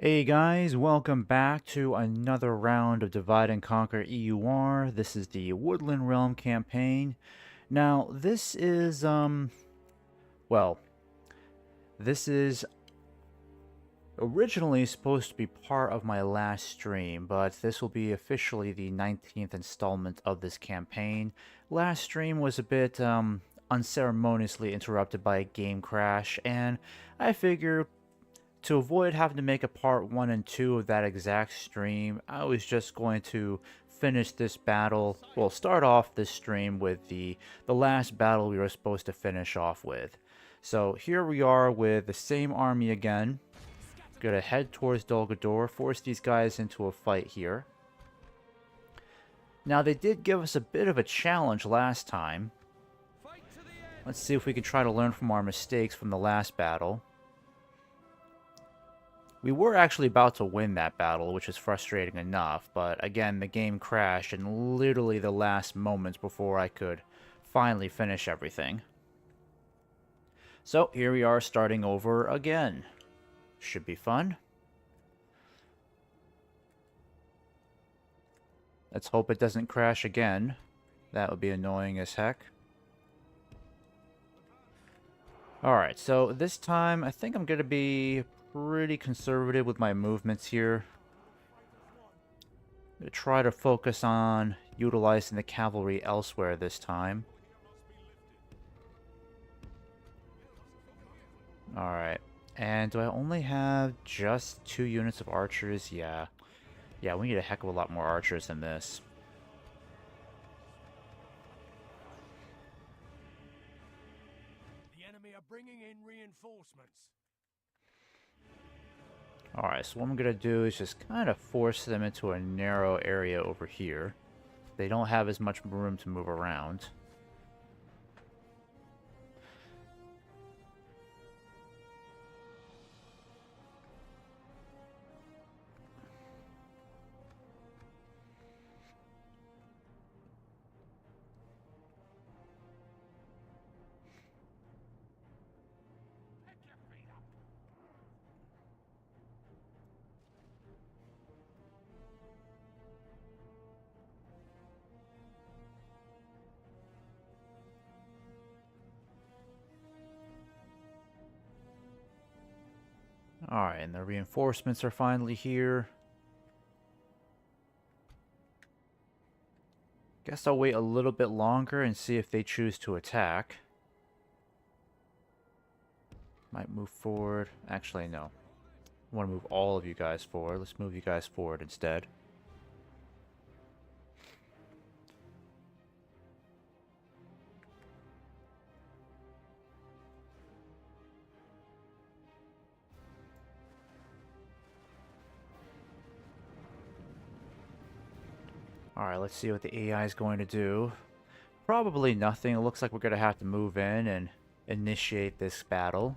Hey guys, welcome back to another round of Divide and Conquer EUR. This is the Woodland Realm campaign. Now, well, this is originally supposed to be part of my last stream, but this will be officially the 19th installment of this campaign. Last stream was a bit, unceremoniously interrupted by a game crash, and I figure to avoid having to make a part 1 and 2 of that exact stream, I was just going to finish this battle, well, start off this stream with the last battle we were supposed to finish off with. So here we are with the same army again. Gonna head towards Dolgador, force these guys into a fight here. Now they did give us a bit of a challenge last time. Let's see if we can try to learn from our mistakes from the last battle. We were actually about to win that battle, which is frustrating enough, but again, the game crashed in literally the last moments before I could finally finish everything. So here we are starting over again. Should be fun. Let's hope it doesn't crash again. That would be annoying as heck. Alright, so this time I think I'm going to be pretty conservative with my movements here. I'm going to try to focus on utilizing the cavalry elsewhere this time. Alright, and do I only have just 2 units of archers? Yeah, we need a heck of a lot more archers than this. The enemy are bringing in reinforcements. Alright, so what I'm going to do is just kind of force them into a narrow area over here. They don't have as much room to move around. Alright, and the reinforcements are finally here. Guess I'll wait a little bit longer and see if they choose to attack. Might move forward. Actually, no. I want to move all of you guys forward. Let's move you guys forward instead. Alright, let's see what the AI is going to do. Probably nothing. It looks like we're going to have to move in and initiate this battle.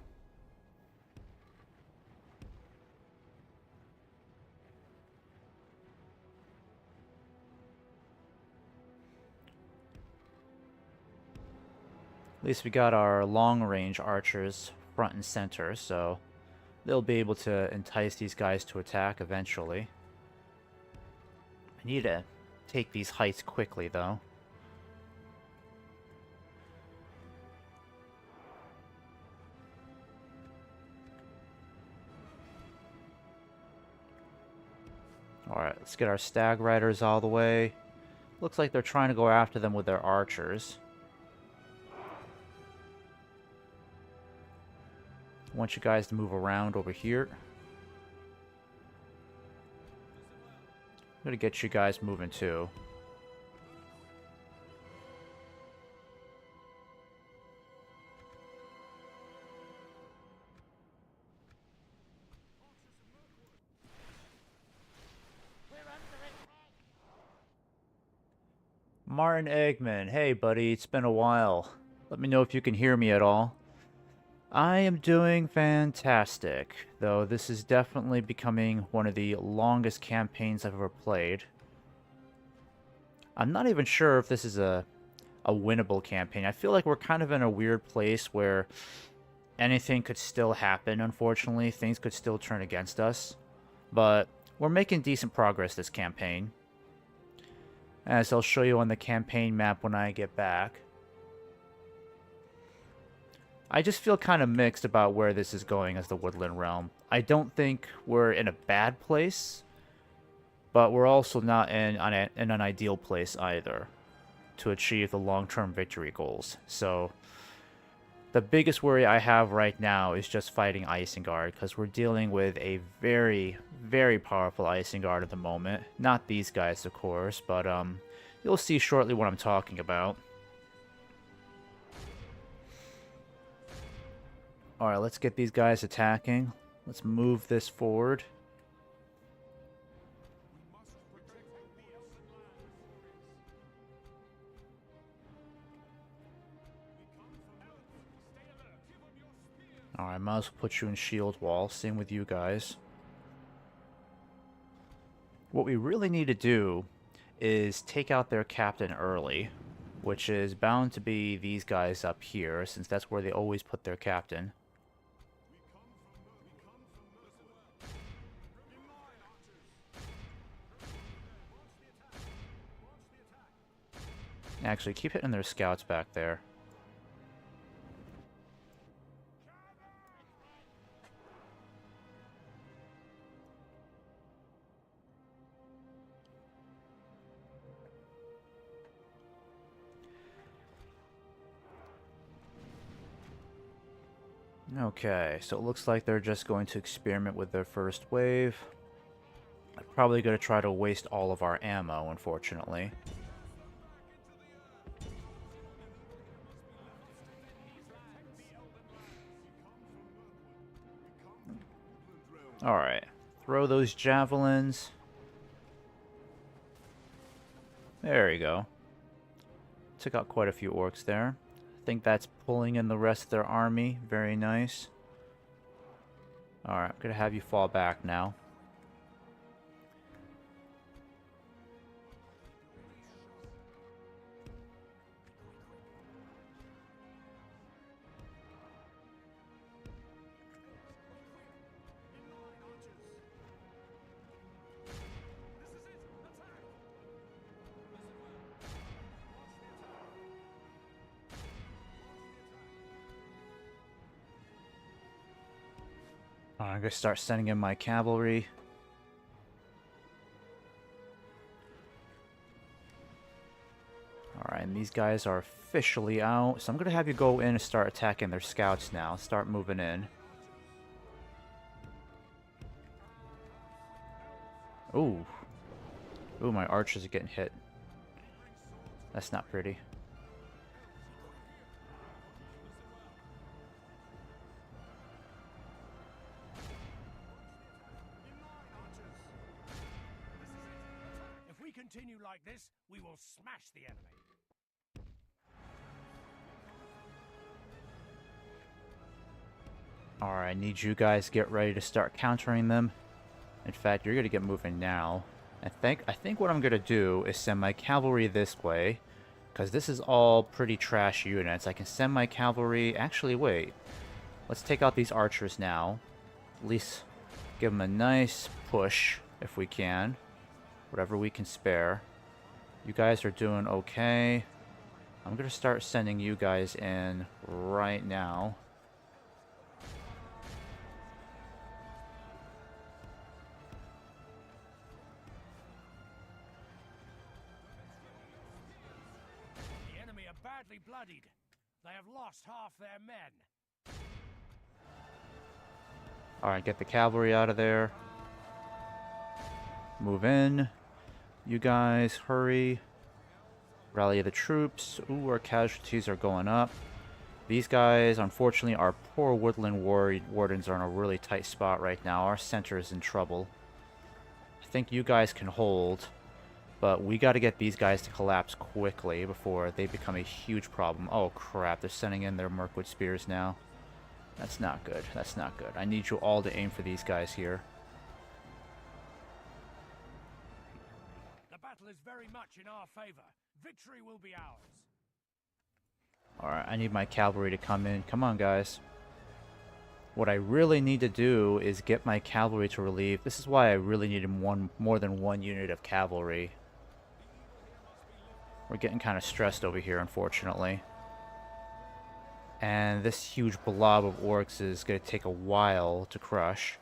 At least we got our long-range archers front and center, so they'll be able to entice these guys to attack eventually. I need to take these heights quickly, though. Alright, let's get our stag riders all the way. Looks like they're trying to go after them with their archers. I want you guys to move around over here. I'm gonna get you guys moving too. Martin Eggman, hey buddy, it's been a while. Let me know if you can hear me at all. I am doing fantastic, though this is definitely becoming one of the longest campaigns I've ever played. I'm not even sure if this is a winnable campaign. I feel like we're kind of in a weird place where anything could still happen, unfortunately. Things could still turn against us. But we're making decent progress this campaign, as I'll show you on the campaign map when I get back. I just feel kind of mixed about where this is going as the Woodland Realm. I don't think we're in a bad place, but we're also not in an ideal place either to achieve the long-term victory goals. So the biggest worry I have right now is just fighting Isengard, because we're dealing with a very, very powerful Isengard at the moment. Not these guys, of course, but you'll see shortly what I'm talking about. Alright, let's get these guys attacking. Let's move this forward. Alright, I might as well put you in shield wall. Same with you guys. What we really need to do is take out their captain early, which is bound to be these guys up here, since that's where they always put their captain. Actually, keep hitting their scouts back there. Okay, so it looks like they're just going to experiment with their first wave. I'm probably going to try to waste all of our ammo, unfortunately. Alright, throw those javelins. There you go. Took out quite a few orcs there. I think that's pulling in the rest of their army. Very nice. Alright, I'm going to have you fall back now. I'm going to start sending in my cavalry. Alright, and these guys are officially out. So I'm going to have you go in and start attacking their scouts now. Start moving in. Ooh. Ooh, my archers are getting hit. That's not pretty. If we continue like this, we will smash the enemy. Alright, I need you guys to get ready to start countering them. In fact, you're going to get moving now. I think what I'm going to do is send my cavalry this way, because this is all pretty trash units. I can send my cavalry... Actually, wait. Let's take out these archers now. At least give them a nice push, if we can. Whatever we can spare. You guys are doing okay. I'm going to start sending you guys in right now. The enemy are badly bloodied. They have lost half their men. Alright, get the cavalry out of there. Move in. You guys, hurry. Rally the troops. Ooh, our casualties are going up. These guys, unfortunately, our poor woodland wardens are in a really tight spot right now. Our center is in trouble. I think you guys can hold, but we got to get these guys to collapse quickly before they become a huge problem. Oh crap, they're sending in their Mirkwood spears now. That's not good. That's not good. I need you all to aim for these guys here. The battle is very much in our favor. Victory will be ours. Alright, I need my cavalry to come in. Come on, guys. What I really need to do is get my cavalry to relieve. This is why I really needed more than one unit of cavalry. We're getting kind of stressed over here, unfortunately. And this huge blob of orcs is going to take a while to crush.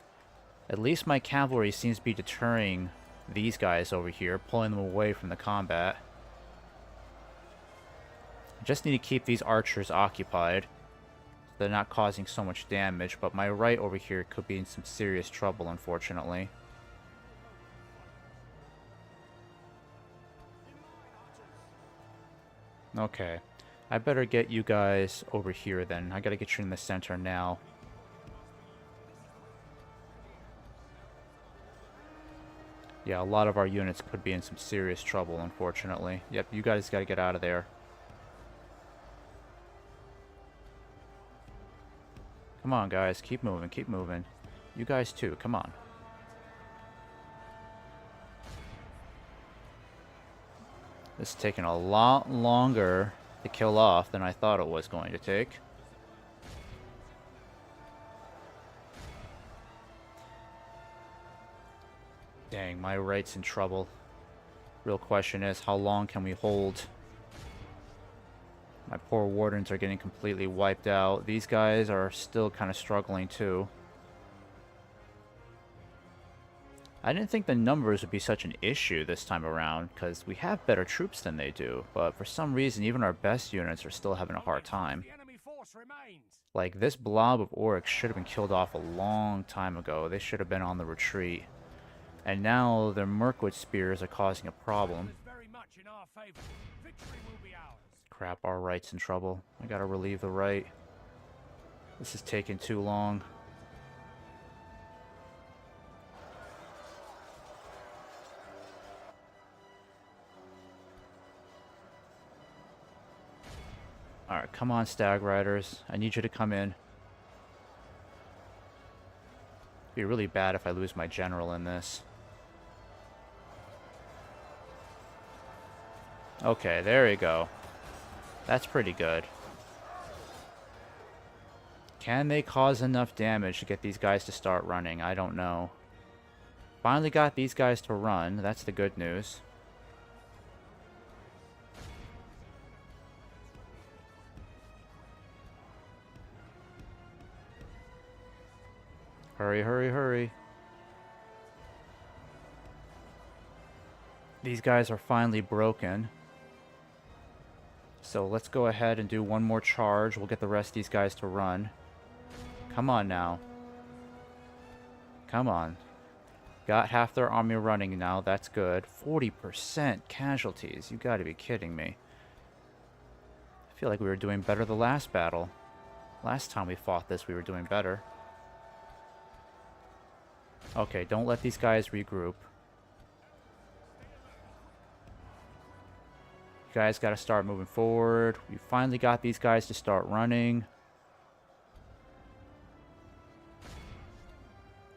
At least my cavalry seems to be deterring these guys over here, pulling them away from the combat. I just need to keep these archers occupied, so they're not causing so much damage, but my right over here could be in some serious trouble, unfortunately. Okay. I better get you guys over here then. I gotta get you in the center now. Yeah, a lot of our units could be in some serious trouble, unfortunately. Yep, you guys gotta get out of there. Come on, guys. Keep moving, keep moving. You guys too, come on. This is taking a lot longer to kill off than I thought it was going to take. Dang, my right's in trouble. Real question is, how long can we hold? My poor wardens are getting completely wiped out. These guys are still kind of struggling too. I didn't think the numbers would be such an issue this time around, because we have better troops than they do, but for some reason even our best units are still having a hard time. Like, this blob of orcs should have been killed off a long time ago. They should have been on the retreat. And now their Mirkwood spears are causing a problem. Crap, our right's in trouble. I gotta relieve the right. This is taking too long. Alright, come on, Stag Riders. I need you to come in. It'd be really bad if I lose my general in this. Okay, there you go. That's pretty good. Can they cause enough damage to get these guys to start running? I don't know. Finally got these guys to run. That's the good news. Hurry, hurry, hurry. These guys are finally broken. So let's go ahead and do one more charge. We'll get the rest of these guys to run. Come on now. Come on. Got half their army running now. That's good. 40% casualties. You gotta be kidding me. I feel like we were doing better the last battle. Last time we fought this, we were doing better. Okay, don't let these guys regroup. You guys gotta start moving forward. We finally got these guys to start running.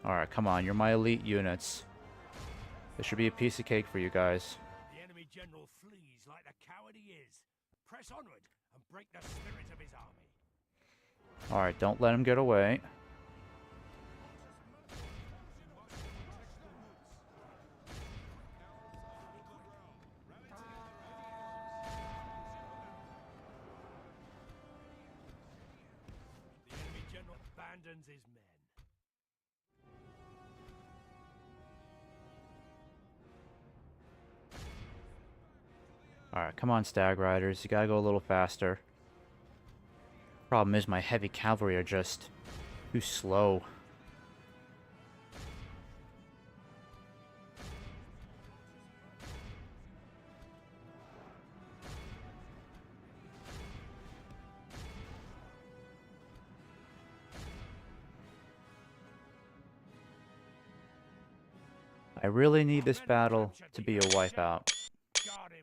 Alright, come on. You're my elite units. This should be a piece of cake for you guys. The enemy general flees like the coward he is. Press onward and break the spirit of his army. Alright, don't let him get away. The enemy general abandons his men. Alright, come on, Stag Riders. You gotta go a little faster. Problem is, my heavy cavalry are just too slow. I really need this battle to be a wipeout.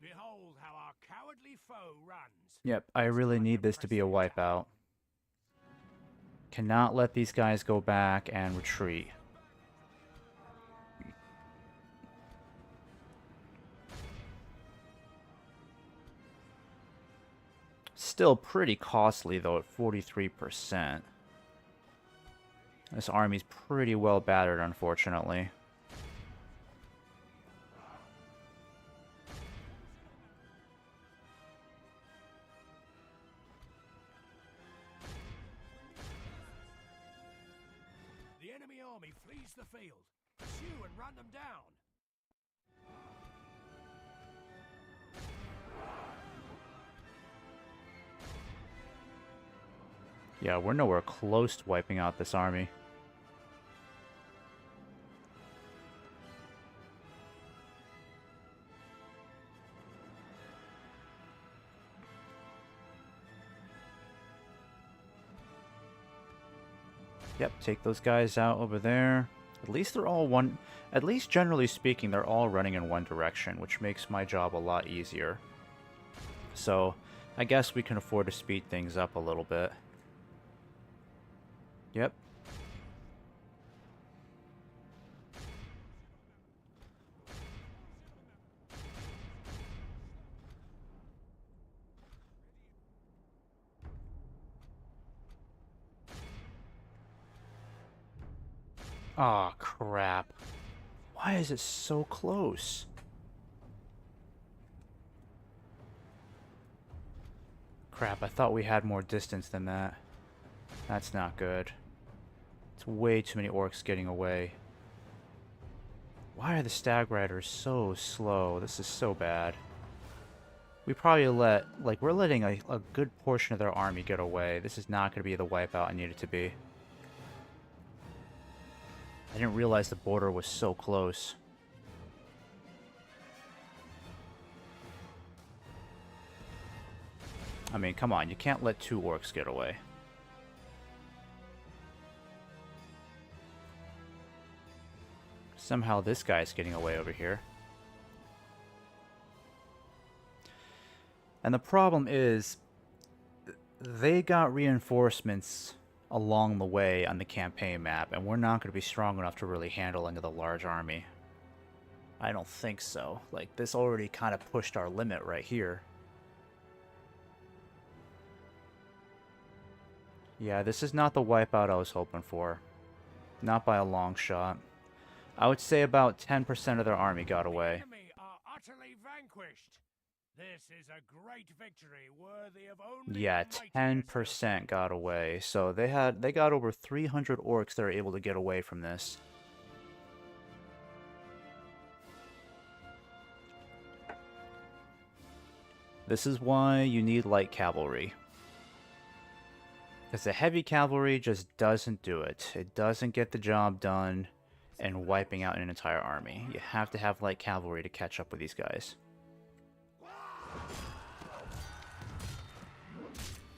Behold how our cowardly foe runs. Yep, I really need this to be a wipeout. Cannot let these guys go back and retreat. Still pretty costly though at 43%. This army's pretty well battered, unfortunately. The enemy army flees the field. Pursue and run them down. Yeah, we're nowhere close to wiping out this army. Yep, take those guys out over there. At least they're all one... At least generally speaking, they're all running in one direction, which makes my job a lot easier. So, I guess we can afford to speed things up a little bit. Yep. Aw, crap. Why is it so close? Crap, I thought we had more distance than that. That's not good. It's way too many orcs getting away. Why are the stag riders so slow? This is so bad. We probably we're letting a good portion of their army get away. This is not going to be the wipeout I need it to be. I didn't realize the border was so close. I mean, come on, you can't let 2 orcs get away. Somehow this guy's getting away over here. And the problem is, they got reinforcements along the way on the campaign map, and we're not going to be strong enough to really handle into the large army. I don't think so. Like, this already kind of pushed our limit right here. Yeah, this is not the wipeout I was hoping for. Not by a long shot. I would say about 10% of their army got away. The enemy are utterly vanquished. This is a great victory worthy of only Yeah, the mightiest. 10% got away. So they got over 300 orcs that are able to get away from this. This is why you need light cavalry. Because the heavy cavalry just doesn't do it. It doesn't get the job done in wiping out an entire army. You have to have light cavalry to catch up with these guys.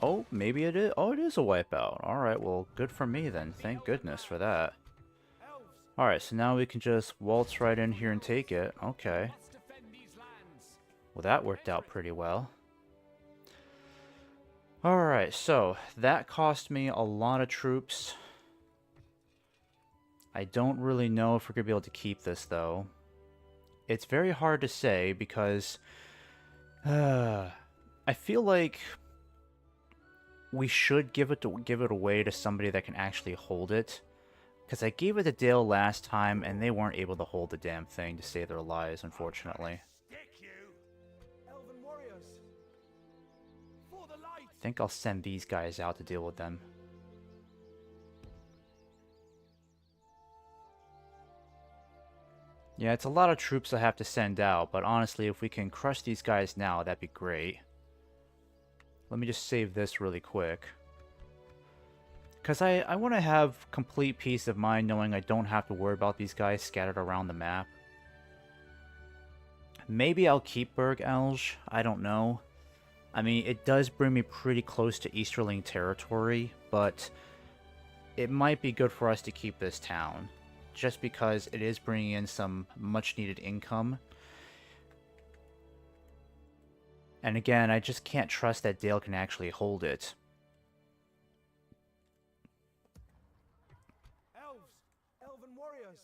Oh, maybe it is. Oh, it is a wipeout. Alright, well, good for me then. Thank goodness for that. Alright, so now we can just waltz right in here and take it. Okay. Well, that worked out pretty well. Alright, so that cost me a lot of troops. I don't really know if we're going to be able to keep this, though. It's very hard to say because I feel like we should give it away to somebody that can actually hold it. Because I gave it to Dale last time, and they weren't able to hold the damn thing to save their lives, unfortunately. I think I'll send these guys out to deal with them. Yeah, it's a lot of troops I have to send out, but honestly, if we can crush these guys now, that'd be great. Let me just save this really quick. Because I want to have complete peace of mind knowing I don't have to worry about these guys scattered around the map. Maybe I'll keep Burg Elge, I don't know. I mean, it does bring me pretty close to Easterling territory, but it might be good for us to keep this town. Just because it is bringing in some much-needed income. And again, I just can't trust that Dale can actually hold it. Elven warriors.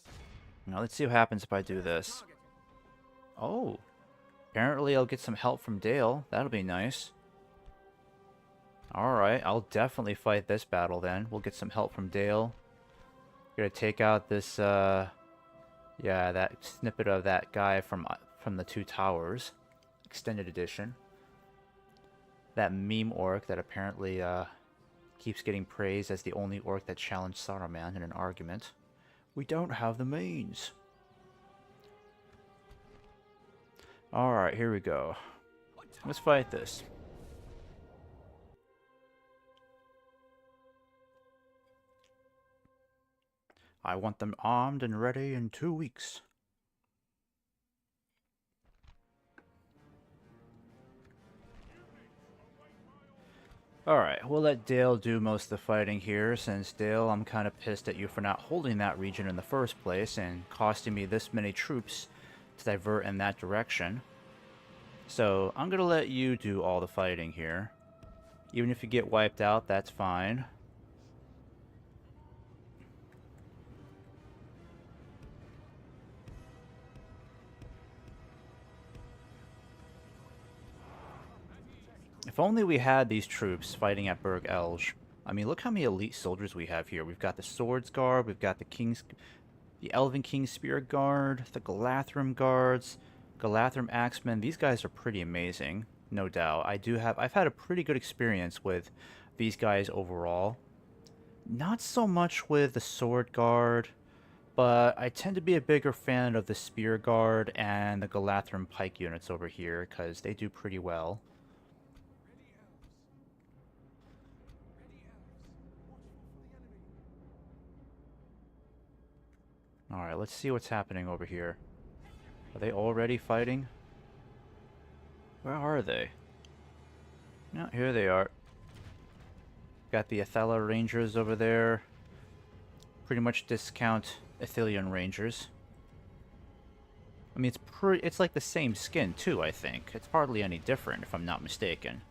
Now let's see what happens if I do this. Oh. Apparently I'll get some help from Dale. That'll be nice. Alright, I'll definitely fight this battle then. We'll get some help from Dale. Gonna take out this, yeah, that snippet of that guy from the Two Towers, extended edition. That meme orc that apparently keeps getting praised as the only orc that challenged Saruman in an argument. We don't have the means. Alright, here we go. Let's fight this. I want them armed and ready in 2 weeks. Alright, we'll let Dale do most of the fighting here, since Dale, I'm kind of pissed at you for not holding that region in the first place and costing me this many troops to divert in that direction. So, I'm gonna let you do all the fighting here. Even if you get wiped out, that's fine. If only we had these troops fighting at Burg Elge. I mean, look how many elite soldiers we have here. We've got the Swords Guard, we've got the Elven King's Spear Guard, the Galathrim Guards, Galathrim Axemen. These guys are pretty amazing, no doubt. I've had a pretty good experience with these guys overall. Not so much with the Sword Guard, but I tend to be a bigger fan of the Spear Guard and the Galathrim Pike units over here, because they do pretty well. Alright, let's see what's happening over here. Are they already fighting? Where are they? No, here they are. Got the Athala Rangers over there. Pretty much discount Athelian Rangers. I mean, it's like the same skin too, I think. It's hardly any different, if I'm not mistaken.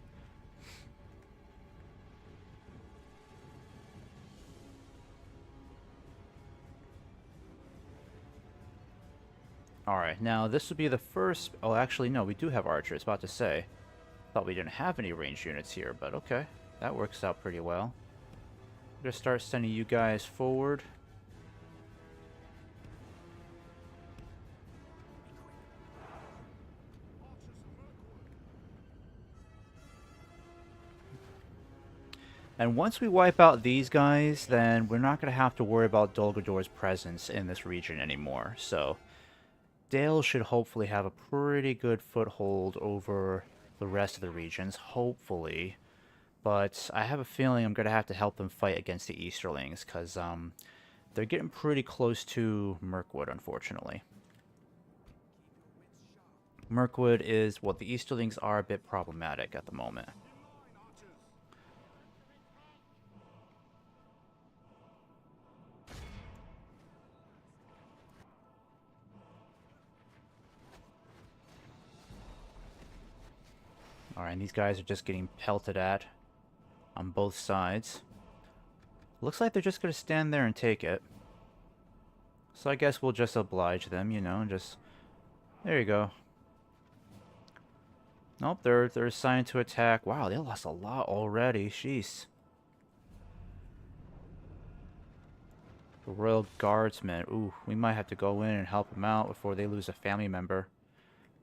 Alright, now this would be the first... Oh, actually, no, we do have archers, about to say. Thought we didn't have any ranged units here, but okay. That works out pretty well. I'm gonna start sending you guys forward. And once we wipe out these guys, then we're not going to have to worry about Dol Guldur presence in this region anymore. So, Dale should hopefully have a pretty good foothold over the rest of the regions, hopefully. But I have a feeling I'm going to have to help them fight against the Easterlings, because they're getting pretty close to Mirkwood, unfortunately. Mirkwood is, well, the Easterlings are a bit problematic at the moment. Alright, and these guys are just getting pelted at on both sides. Looks like they're just going to stand there and take it. So I guess we'll just oblige them, you know, and just... There you go. Nope, they're assigned to attack. Wow, they lost a lot already. Jeez. The Royal Guardsmen. Ooh, we might have to go in and help them out before they lose a family member.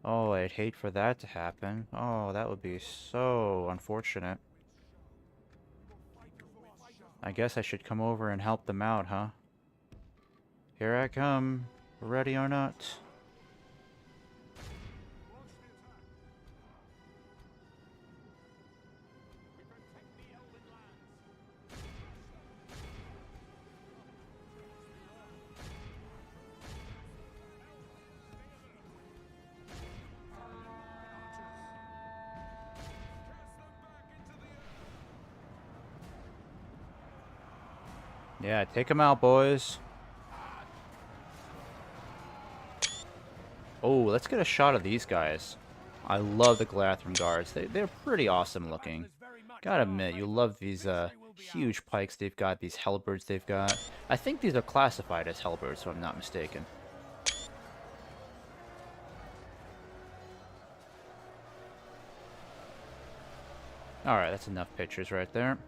Oh, I'd hate for that to happen. Oh, that would be so unfortunate. I guess I should come over and help them out, huh? Here I come. Ready or not. Yeah, take them out, boys. Oh, let's get a shot of these guys. I love the Galathrim Guards. They're pretty awesome looking. Gotta admit, you love these huge pikes they've got, these halberds they've got. I think these are classified as halberds, if I'm not mistaken. Alright, that's enough pictures right there.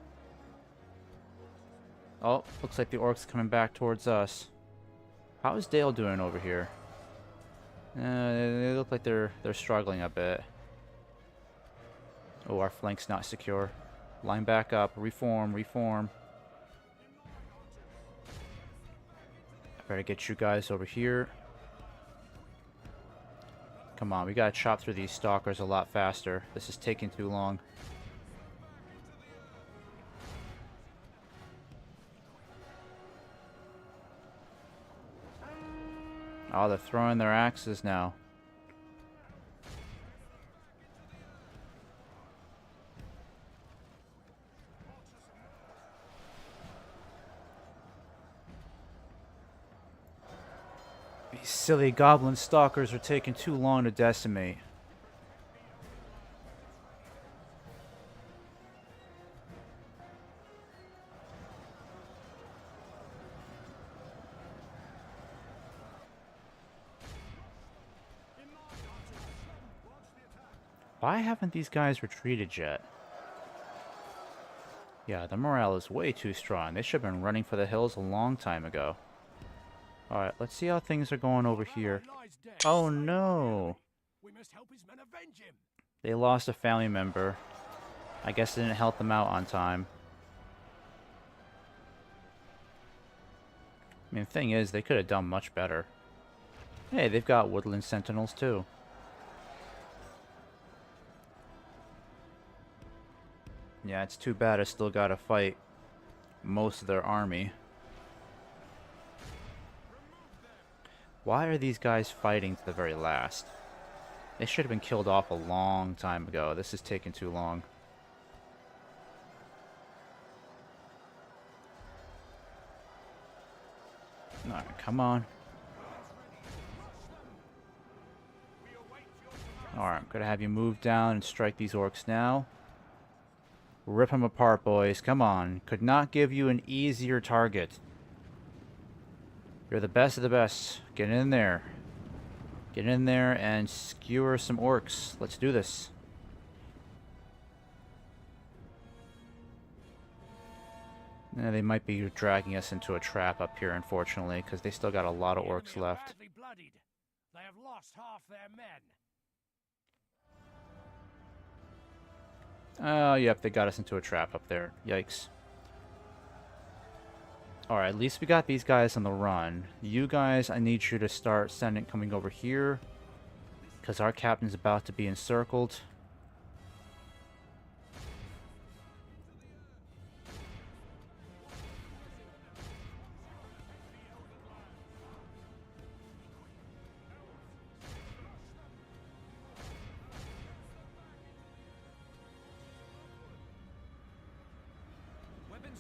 Oh, looks like the orcs coming back towards us. How is Dale doing over here? They look like they're struggling a bit. Oh, our flank's not secure. Line back up. Reform, reform. I better get you guys over here. Come on, we gotta chop through these stalkers a lot faster. This is taking too long. Oh, they're throwing their axes now. These silly goblin stalkers are taking too long to decimate. Why haven't these guys retreated yet? Yeah, the morale is way too strong. They should have been running for the hills a long time ago. Alright, let's see how things are going over here. Oh no! We must help his men avenge him. They lost a family member. I guess it didn't help them out on time. I mean, the thing is, they could have done much better. Hey, they've got woodland sentinels too. Yeah, it's too bad I still gotta fight most of their army. Why are these guys fighting to the very last? They should have been killed off a long time ago. This is taking too long. Alright, come on. Alright, I'm gonna have you move down and strike these orcs now. Rip them apart, boys. Come on. Could not give you an easier target. You're the best of the best. Get in there. Get in there and skewer some orcs. Let's do this. They might be dragging us into a trap up here, unfortunately, because they still got a lot of orcs left. They have lost half their men. Oh, yep, they got us into a trap up there. Yikes. Alright, at least we got these guys on the run. You guys, I need you to start coming over here, because our captain's about to be encircled.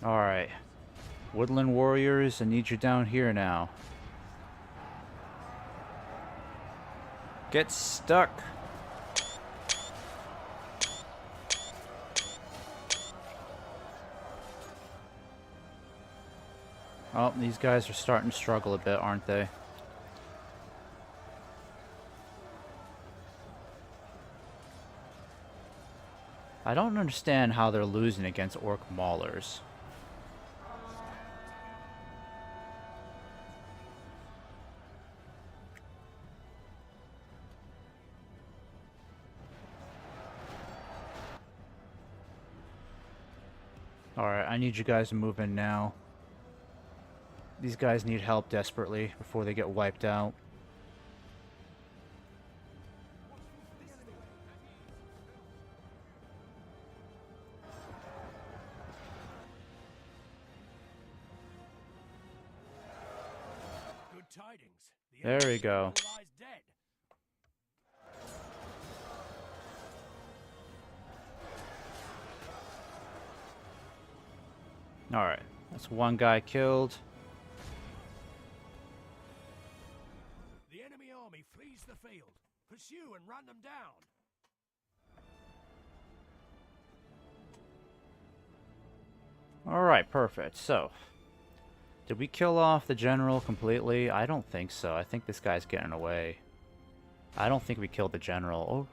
Alright. Woodland warriors, I need you down here now. Get stuck! Oh, these guys are starting to struggle a bit, aren't they? I don't understand how they're losing against orc maulers. Alright, I need you guys to move in now. These guys need help desperately before they get wiped out. Good tidings. There we go. Lies dead. Alright, that's one guy killed. The enemy army flees the field. Pursue and run them down. Alright, perfect. So, did we kill off the general completely? I don't think so. I think this guy's getting away. I don't think we killed the general.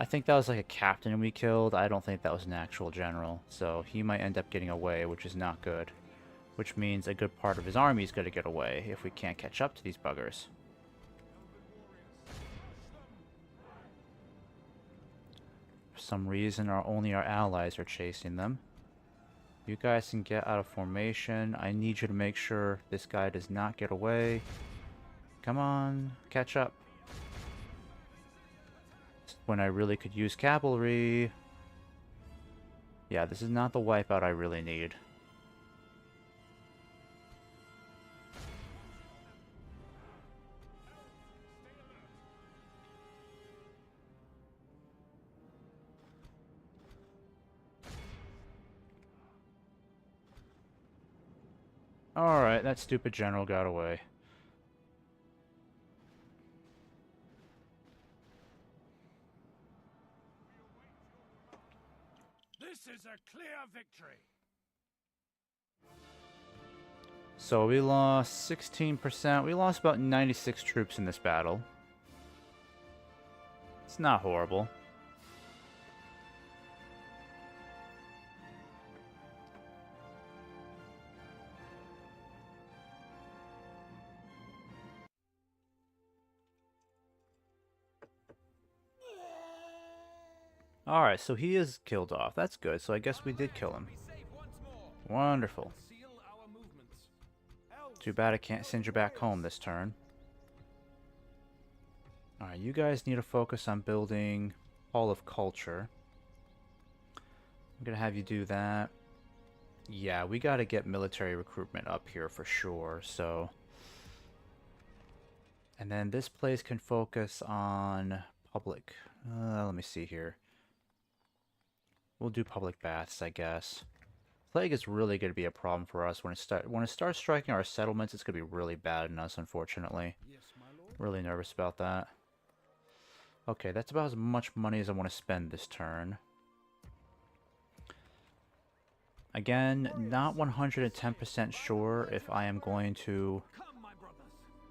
Oh. I think that was like a captain we killed. I don't think that was an actual general. So he might end up getting away, which is not good. Which means a good part of his army is going to get away if we can't catch up to these buggers. For some reason, only our allies are chasing them. You guys can get out of formation. I need you to make sure this guy does not get away. Come on, catch up. When I really could use cavalry. Yeah, this is not the wipeout I really need. Alright, that stupid general got away. This is a clear victory. So we lost 16%. We lost about 96 troops in this battle. It's not horrible. Alright, so he is killed off. That's good. So I guess we did kill him. Wonderful. Too bad I can't send you back home this turn. Alright, you guys need to focus on building Hall of Culture. I'm gonna have you do that. Yeah, we gotta get military recruitment up here for sure, so... And then this place can focus on public. Let me see here. We'll do public baths, I guess. Plague is really going to be a problem for us when it starts striking our settlements. It's going to be really bad in us, unfortunately. Yes, my lord. Really nervous about that. Okay, that's about as much money as I want to spend this turn. Again, not 110% sure if I am going to...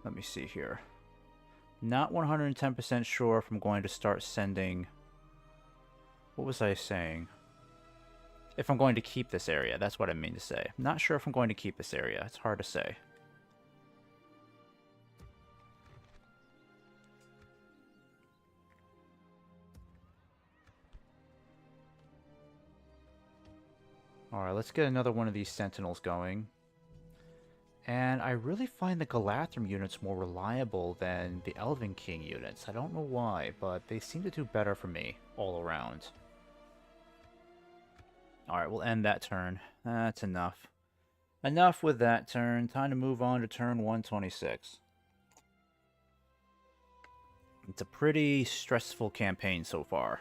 Let me see here. Not 110% sure if I'm going to start sending... What was I saying? If I'm going to keep this area, that's what I mean to say. Not sure if I'm going to keep this area. It's hard to say. Alright, let's get another one of these sentinels going. And I really find the Galathrim units more reliable than the Elven King units. I don't know why, but they seem to do better for me all around. Alright, we'll end that turn. That's enough. Enough with that turn. Time to move on to turn 126. It's a pretty stressful campaign so far.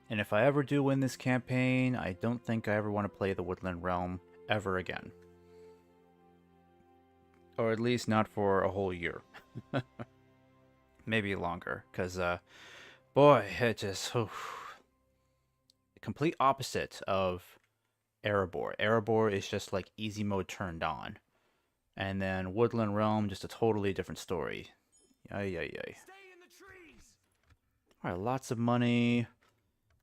And if I ever do win this campaign, I don't think I ever want to play the Woodland Realm ever again. Or at least not for a whole year. Maybe longer, because, boy, it just... Complete opposite of Erebor. Erebor is just like easy mode turned on. And then Woodland Realm, just a totally different story. Yay, yay, yay. Alright, lots of money.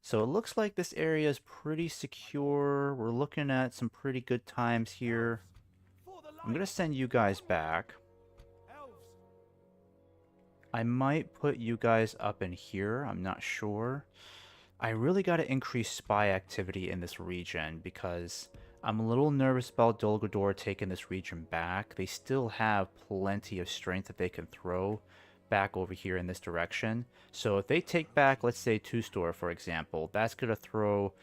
So it looks like this area is pretty secure. We're looking at some pretty good times here. I'm going to send you guys back. I might put you guys up in here. I'm not sure. I really got to increase spy activity in this region because I'm a little nervous about Dol Guldur taking this region back. They still have plenty of strength that they can throw back over here in this direction. So if they take back, let's say, Two-Store, for example, that's going to throw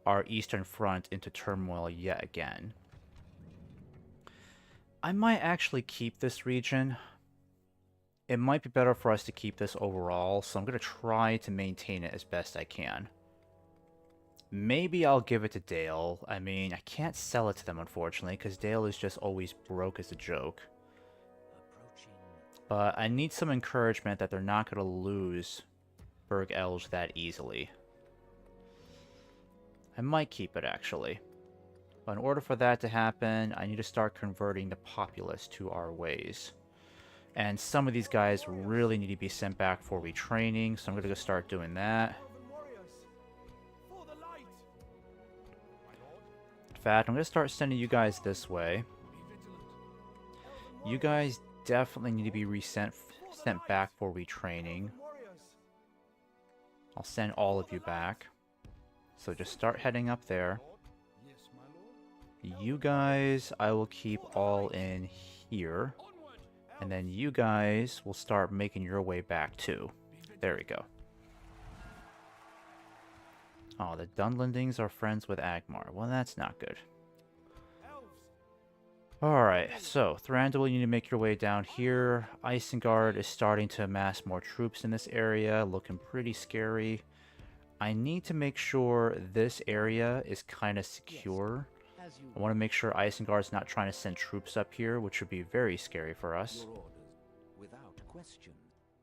our eastern front into turmoil yet again. I might actually keep this region. It might be better for us to keep this overall, so I'm going to try to maintain it as best I can. Maybe I'll give it to Dale. I mean, I can't sell it to them, unfortunately, because Dale is just always broke as a joke. But I need some encouragement that they're not going to lose Burg Elge that easily. I might keep it, actually. But in order for that to happen, I need to start converting the populace to our ways. And some of these guys really need to be sent back for retraining, so I'm going to go start doing that. In fact, I'm going to start sending you guys this way. You guys definitely need to be sent back for retraining. I'll send all of you back. So just start heading up there. You guys, I will keep all in here. And then you guys will start making your way back too. There we go. Oh, the Dunlendings are friends with Agmar. Well, that's not good. Alright, so Thranduil, you need to make your way down here. Isengard is starting to amass more troops in this area, looking pretty scary. I need to make sure this area is kind of secure. I want to make sure Isengard's not trying to send troops up here, which would be very scary for us. Your orders, without question,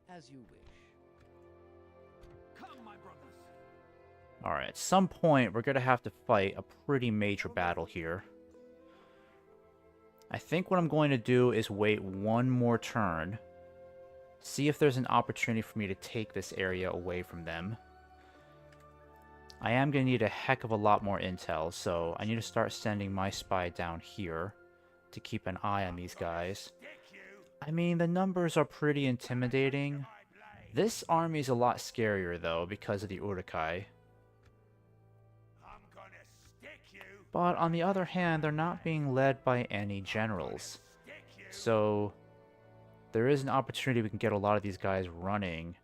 as you wish. Come, my brothers. Alright, at some point, we're going to have to fight a pretty major battle here. I think what I'm going to do is wait one more turn. See if there's an opportunity for me to take this area away from them. I am going to need a heck of a lot more intel, so I need to start sending my spy down here to keep an eye on these guys. I mean, the numbers are pretty intimidating. This army is a lot scarier, though, because of the Uruk-hai. But on the other hand, they're not being led by any generals. So there is an opportunity we can get a lot of these guys running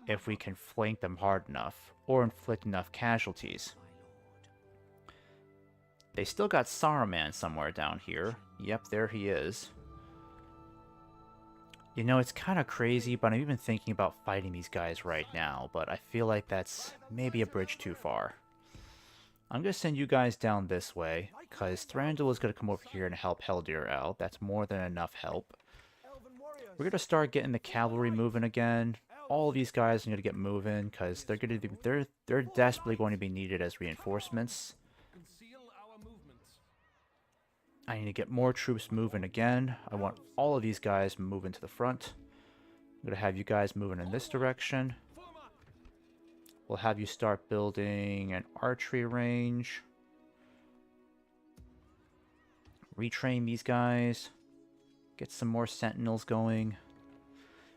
if we can flank them hard enough or inflict enough casualties. They still got Saruman somewhere down here. Yep, there he is. You know, it's kind of crazy, but I'm even thinking about fighting these guys right now, but I feel like that's maybe a bridge too far. I'm going to send you guys down this way, because Thranduil is going to come over here and help Heldir out. That's more than enough help. We're going to start getting the cavalry moving again. All of these guys are going to get moving, because they're desperately going to be needed as reinforcements. I need to get more troops moving again. I want all of these guys moving to the front. I'm going to have you guys moving in this direction. We'll have you start building an archery range. Retrain these guys. Get some more sentinels going.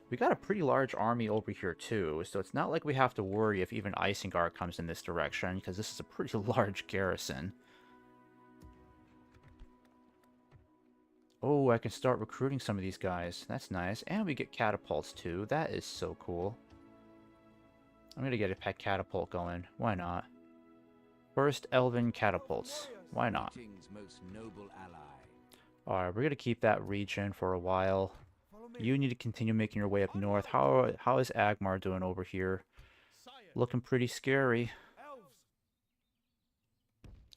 We got a pretty large army over here too, so it's not like we have to worry if even Isengard comes in this direction, because this is a pretty large garrison. Oh, I can start recruiting some of these guys. That's nice. And we get catapults too. That is so cool. I'm going to get a pet catapult going. Why not? First Elven catapults. Why not? Alright, we're going to keep that region for a while. You need to continue making your way up north. How is Agmar doing over here? Looking pretty scary.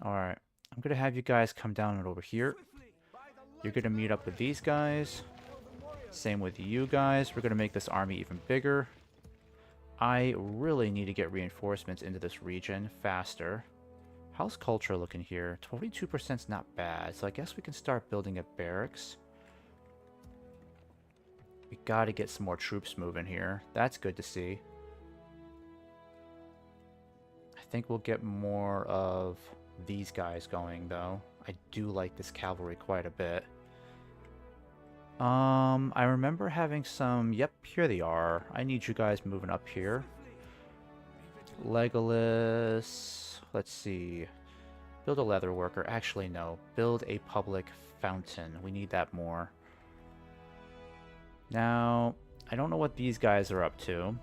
Alright, I'm going to have you guys come down over here. You're going to meet up with these guys. Same with you guys. We're going to make this army even bigger. I really need to get reinforcements into this region faster. How's culture looking here? 22% is not bad, so I guess we can start building a barracks. We gotta get some more troops moving here. That's good to see. I think we'll get more of these guys going, though. I do like this cavalry quite a bit. I remember having some... Yep, here they are. I need you guys moving up here. Legolas... Let's see. Build a leather worker. Actually, no. Build a public fountain. We need that more. Now, I don't know what these guys are up to.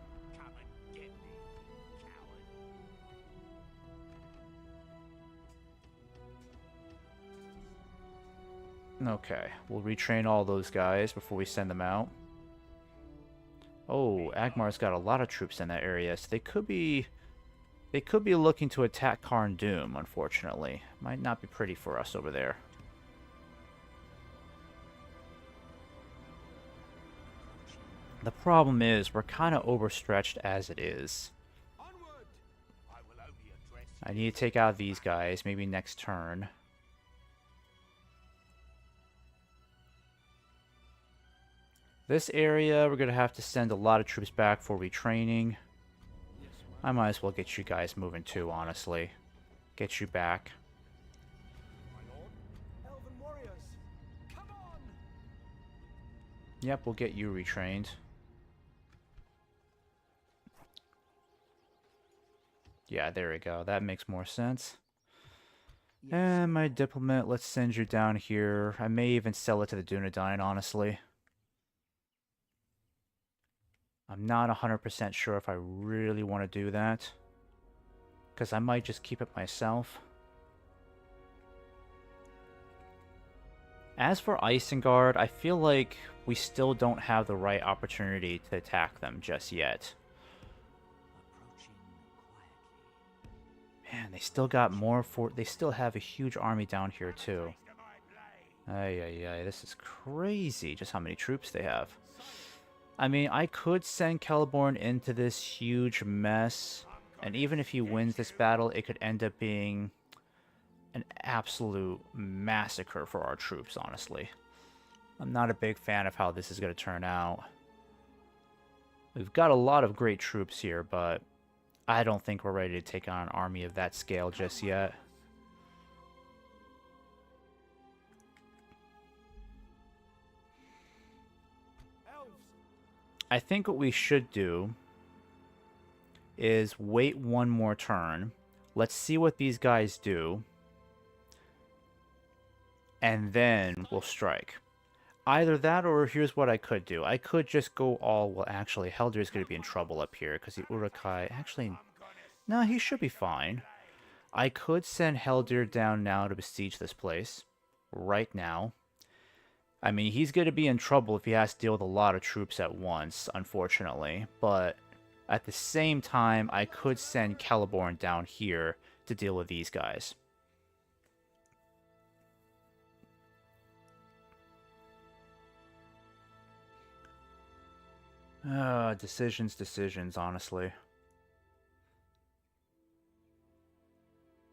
Okay, we'll retrain all those guys before we send them out. Oh, Agmar's got a lot of troops in that area, so they could be looking to attack Karn Doom, unfortunately. Might not be pretty for us over there. The problem is, we're kind of overstretched as it is. I need to take out these guys, maybe next turn. This area, we're going to have to send a lot of troops back for retraining. I might as well get you guys moving too, honestly. Get you back. My lord. Elven warriors, come on! Yep, we'll get you retrained. Yeah, there we go. That makes more sense. Yes, And my diplomat, let's send you down here. I may even sell it to the Dunedain, honestly. I'm not 100% sure if I really want to do that. Because I might just keep it myself. As for Isengard, I feel like we still don't have the right opportunity to attack them just yet. approaching quietly. Man, they still got more for. They still have a huge army down here too. Ay, ay, ay, this is crazy. Just how many troops they have. I mean, I could send Celeborn into this huge mess, and even if he wins this battle, it could end up being an absolute massacre for our troops, honestly. I'm not a big fan of how this is going to turn out. We've got a lot of great troops here, but I don't think we're ready to take on an army of that scale just yet. I think what we should do is wait one more turn. Let's see what these guys do. And then we'll strike. Either that, or here's what I could do. I could just go all... Well, actually, Heldir's going to be in trouble up here, because the Uruk-hai... Actually, no, he should be fine. I could send Heldir down now to besiege this place. Right now. I mean, he's going to be in trouble if he has to deal with a lot of troops at once, unfortunately. But at the same time, I could send Celeborn down here to deal with these guys. Decisions, honestly.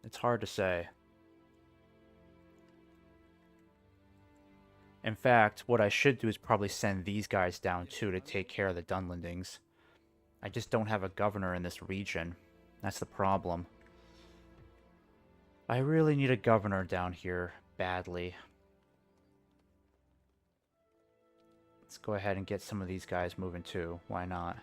It's hard to say. In fact, what I should do is probably send these guys down too to take care of the Dunlendings. I just don't have a governor in this region. That's the problem. I really need a governor down here badly. Let's go ahead and get some of these guys moving too. Why not?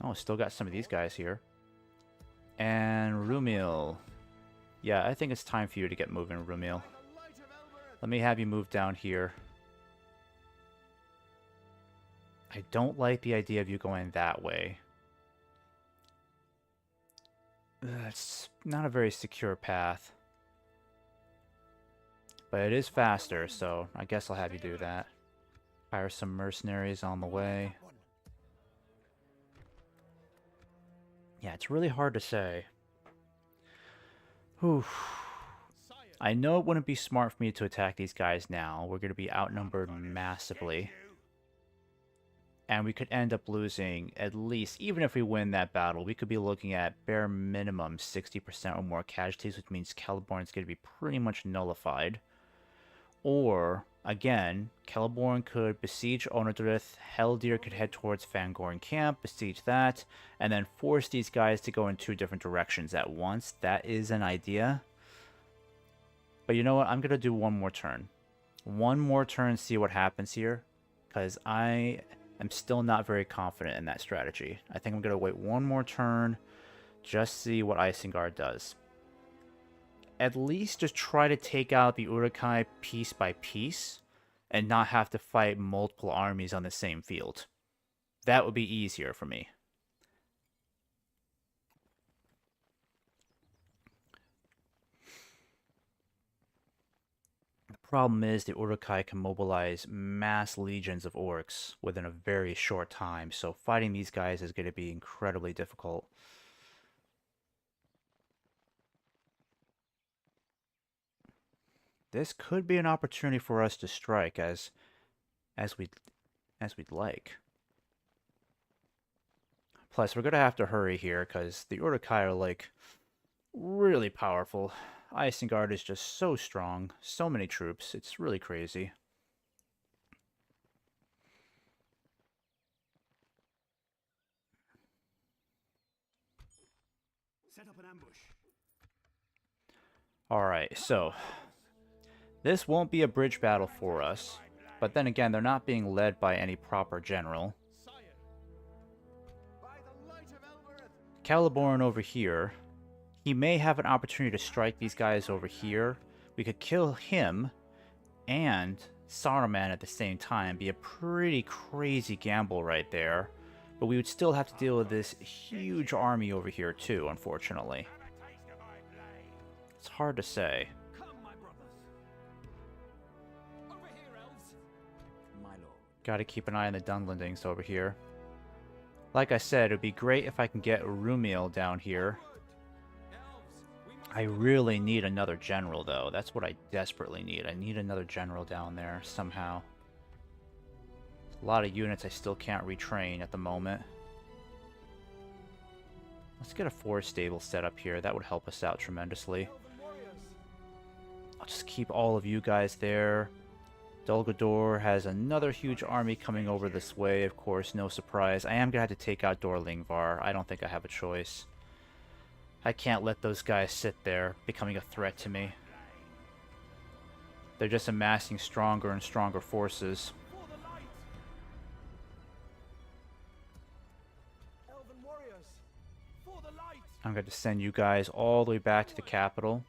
Oh, still got some of these guys here. And Rumil. Yeah, I think it's time for you to get moving, Rumil. Let me have you move down here. I don't like the idea of you going that way. It's not a very secure path. But it is faster, so I guess I'll have you do that. Hire some mercenaries on the way. Yeah, it's really hard to say. Whew. I know it wouldn't be smart for me to attack these guys now. We're going to be outnumbered massively. And we could end up losing, at least, even if we win that battle, we could be looking at bare minimum 60% or more casualties, which means Celeborn is going to be pretty much nullified. Or, again, Celeborn could besiege Onodrith, Heldir could head towards Fangorn Camp, besiege that, and then force these guys to go in two different directions at once. That is an idea. But you know what? I'm going to do one more turn. One more turn, see what happens here. Because I am still not very confident in that strategy. I think I'm going to wait one more turn, just see what Isengard does. At least just try to take out the Uruk-hai piece by piece, and not have to fight multiple armies on the same field. That would be easier for me. The problem is the Uruk-hai can mobilize mass legions of orcs within a very short time, so fighting these guys is going to be incredibly difficult. This could be an opportunity for us to strike as we'd like. Plus, we're gonna have to hurry here because the Uruk-hai are like really powerful. Isengard is just so strong. So many troops. It's really crazy. Set up an ambush. Alright, so this won't be a bridge battle for us. But then again, they're not being led by any proper general. Celeborn over here, he may have an opportunity to strike these guys over here. We could kill him and Saruman at the same time. Be a pretty crazy gamble right there. But we would still have to deal with this huge army over here too, unfortunately. It's hard to say. Gotta keep an eye on the Dunlendings over here. Like I said, it would be great if I can get Rumiel down here. I really need another general, though. That's what I desperately need. I need another general down there, somehow. A lot of units I still can't retrain at the moment. Let's get a forest stable set up here. That would help us out tremendously. I'll just keep all of you guys there. Dol Guldur has another huge army coming over this way, of course, no surprise. I am going to have to take out Dorlingvar. I don't think I have a choice. I can't let those guys sit there, becoming a threat to me. They're just amassing stronger and stronger forces. I'm going to send you guys all the way back to the capital.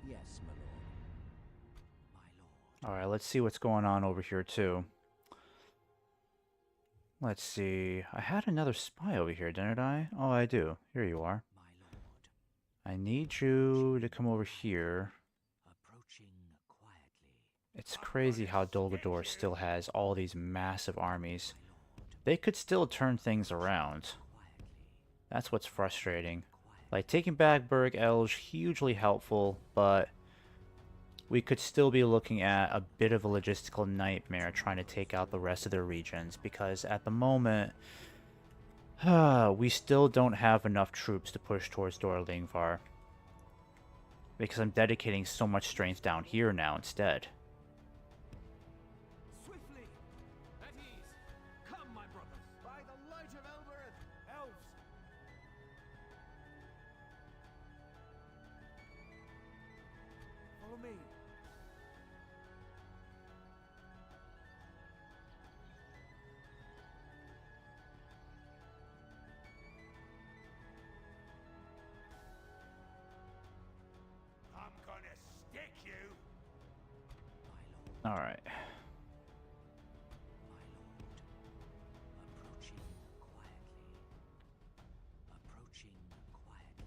Yes, my lord. My lord. Alright, let's see what's going on over here, too. Let's see. I had another spy over here, didn't I? Oh, I do. Here you are. My lord. I need you to come over here. Approaching quietly. It's crazy how Dol Guldur still has all these massive armies. They could still turn things around. That's what's frustrating. Like, taking back Berg Elge, hugely helpful, but we could still be looking at a bit of a logistical nightmare trying to take out the rest of their regions, because at the moment, we still don't have enough troops to push towards Dorlingvar. Because I'm dedicating so much strength down here now instead. Swiftly! At ease! Come, my brothers! By the light of Elbereth! Elves! Follow me. I'm gonna stick you! Alright. My lord. Approaching quietly. Approaching quietly.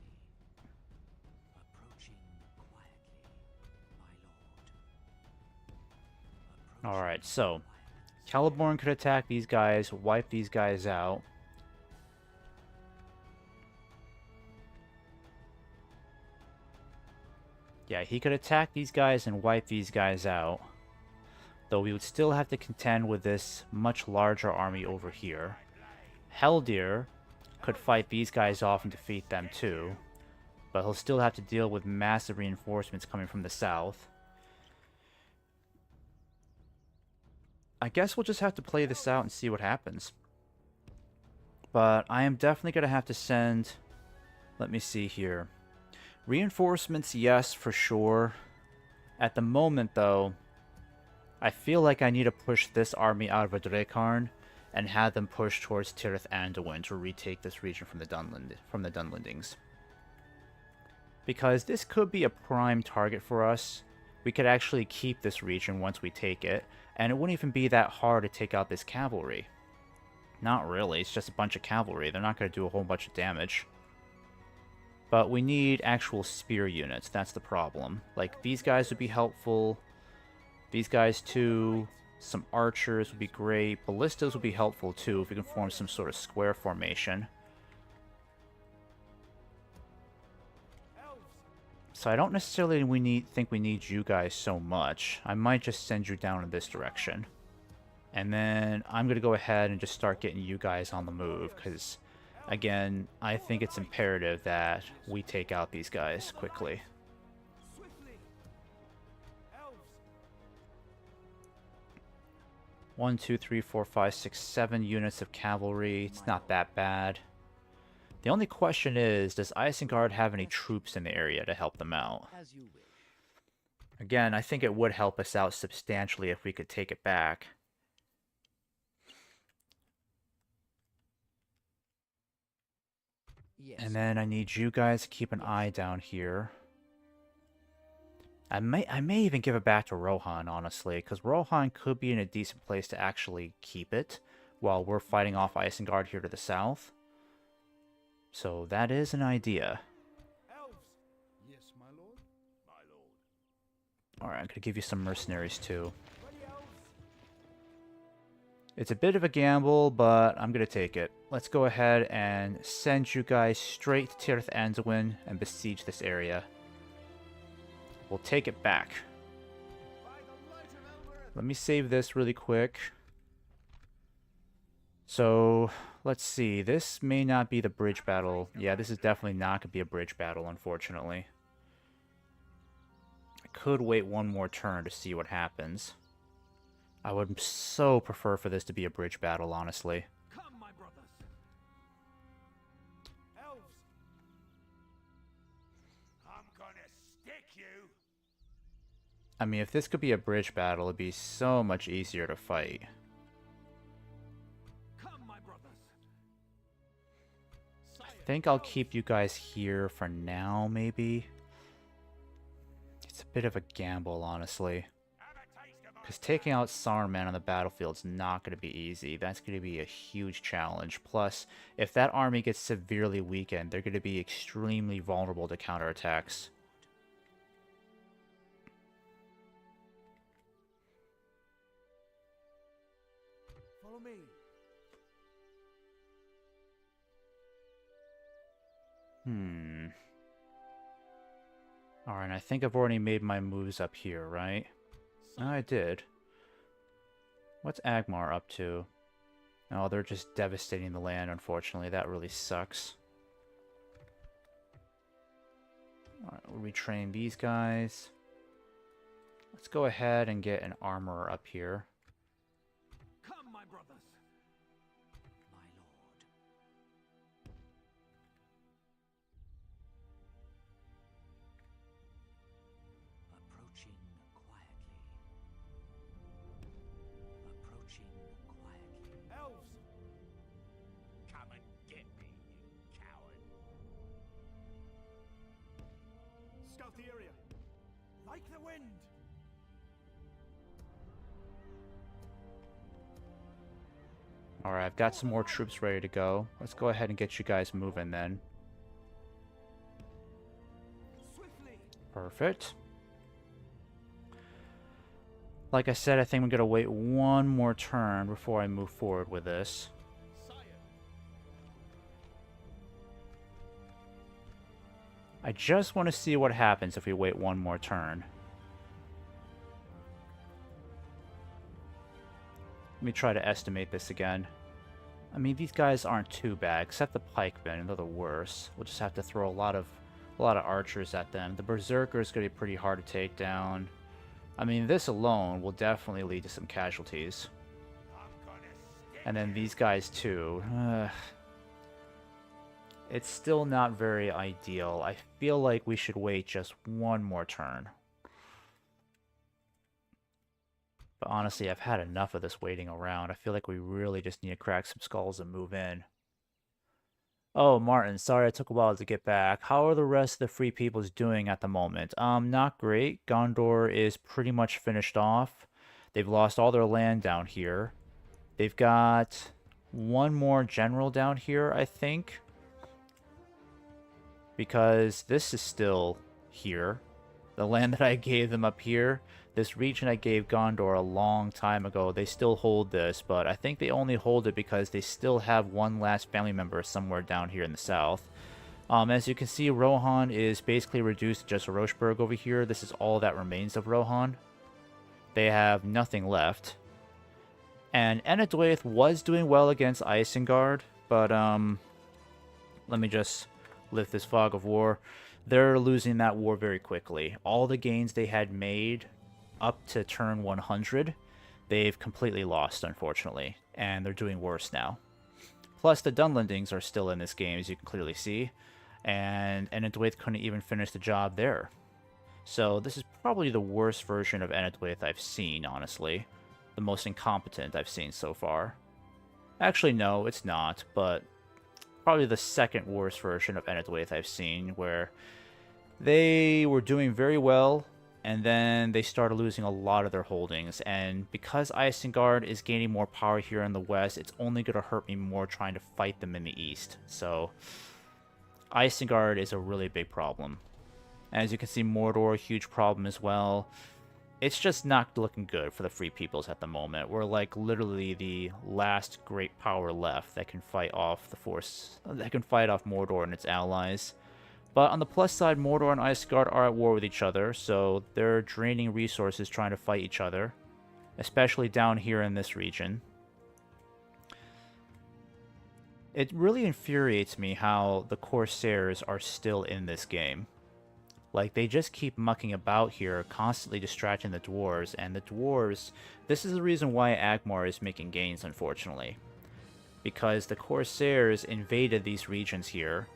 Approaching quietly. My lord. Alright, so Celeborn could attack these guys, wipe these guys out. Yeah, he could attack these guys and wipe these guys out. Though we would still have to contend with this much larger army over here. Heldir could fight these guys off and defeat them too. But he'll still have to deal with massive reinforcements coming from the south. I guess we'll just have to play this out and see what happens. But I am definitely going to have to send... Let me see here. Reinforcements, yes, for sure. At the moment, though, I feel like I need to push this army out of Adrekarn and have them push towards Tirith Anduin to retake this region from the Dunlendings. Because this could be a prime target for us. We could actually keep this region once we take it, and it wouldn't even be that hard to take out this cavalry. Not really, it's just a bunch of cavalry. They're not going to do a whole bunch of damage. But we need actual spear units, that's the problem. Like, these guys would be helpful. These guys too. Some archers would be great. Ballistas would be helpful too if we can form some sort of square formation. So I don't necessarily think we need you guys so much. I might just send you down in this direction. And then I'm going to go ahead and just start getting you guys on the move. Because, again, I think it's imperative that we take out these guys quickly. 1, 2, 3, 4, 5, 6, 7 units of cavalry. It's not that bad. The only question is, does Isengard have any troops in the area to help them out? As you wish. Again, I think it would help us out substantially if we could take it back. Yes. And then I need you guys to keep an eye down here. I may even give it back to Rohan, honestly, because Rohan could be in a decent place to actually keep it while we're fighting off Isengard here to the south. So that is an idea. Yes, my lord. My lord. Alright, I'm going to give you some mercenaries too. It's a bit of a gamble, but I'm going to take it. Let's go ahead and send you guys straight to Tirith Anduin and besiege this area. We'll take it back. Let me save this really quick. So, let's see. This may not be the bridge battle. Yeah, this is definitely not going to be a bridge battle, unfortunately. I could wait one more turn to see what happens. I would so prefer for this to be a bridge battle, honestly. Come, my brothers. Elves. I'm gonna stick you. I mean, if this could be a bridge battle, it'd be so much easier to fight. Come, my brothers. I think I'll keep you guys here for now, maybe. It's a bit of a gamble, honestly. Because taking out Saruman on the battlefield is not going to be easy. That's going to be a huge challenge. Plus, if that army gets severely weakened, they're going to be extremely vulnerable to counterattacks. Follow me. Alright, I think I've already made my moves up here, right? No, I did. What's Agmar up to? Oh, they're just devastating the land, unfortunately. That really sucks. Alright, we'll retrain these guys. Let's go ahead and get an armorer up here. Come, my brothers. My lord. Approaching quietly. Approaching quietly. Elves. Come and get me, you coward. Scout the area. Like the wind. Alright, I've got some more troops ready to go. Let's go ahead and get you guys moving then. Swiftly. Perfect. Like I said, I think I'm going to wait one more turn before I move forward with this. Sire. I just want to see what happens if we wait one more turn. Let me try to estimate this again. I mean, these guys aren't too bad, except the pikemen. They're the worst. We'll just have to throw a lot of archers at them. The berserker is going to be pretty hard to take down. I mean, this alone will definitely lead to some casualties. And then these guys too. It's still not very ideal. I feel like we should wait just one more turn. But honestly, I've had enough of this waiting around. I feel like we really just need to crack some skulls and move in. Oh, Martin, sorry it took a while to get back. How are the rest of the Free Peoples doing at the moment? Not great. Gondor is pretty much finished off. They've lost all their land down here. They've got one more general down here, I think. Because this is still here. The land that I gave them up here, This region I gave Gondor a long time ago, they still hold this, but I think they only hold it because they still have one last family member somewhere down here in the south. As you can see, Rohan is basically reduced to just Rocheburg over here. This is all that remains of Rohan. They have nothing left. And Enedwaith was doing well against Isengard, but let me just lift this fog of war. They're losing that war very quickly. All the gains they had made up to turn 100, they've completely lost, unfortunately, and they're doing worse now. Plus, the Dunlendings are still in this game, as you can clearly see, and Enedwaith couldn't even finish the job there. So this is probably the worst version of Enedwaith I've seen, honestly. The most incompetent I've seen so far. Actually, no, it's not, but probably the second worst version of Enedwaith I've seen, where they were doing very well, and then they started losing a lot of their holdings, and because Isengard is gaining more power here in the west, it's only going to hurt me more trying to fight them in the east. So Isengard is a really big problem. As you can see, Mordor, huge problem as well. It's just not looking good for the Free Peoples at the moment. We're like literally the last great power left that can fight off the force, that can fight off Mordor and its allies. But on the plus side, Mordor and Isengard are at war with each other, so they're draining resources trying to fight each other, especially down here in this region. It really infuriates me how the Corsairs are still in this game. Like, they just keep mucking about here, constantly distracting the dwarves, and the dwarves, this is the reason why Agmar is making gains, unfortunately. Because the Corsairs invaded these regions here,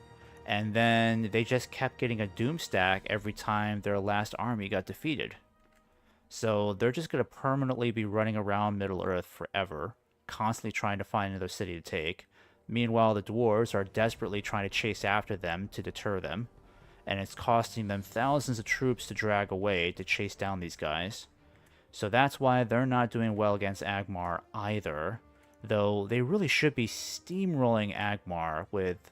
and then they just kept getting a doom stack every time their last army got defeated. So they're just going to permanently be running around Middle-earth forever, constantly trying to find another city to take. Meanwhile, the dwarves are desperately trying to chase after them to deter them, and it's costing them thousands of troops to drag away to chase down these guys. So that's why they're not doing well against Agmar either, though they really should be steamrolling Agmar with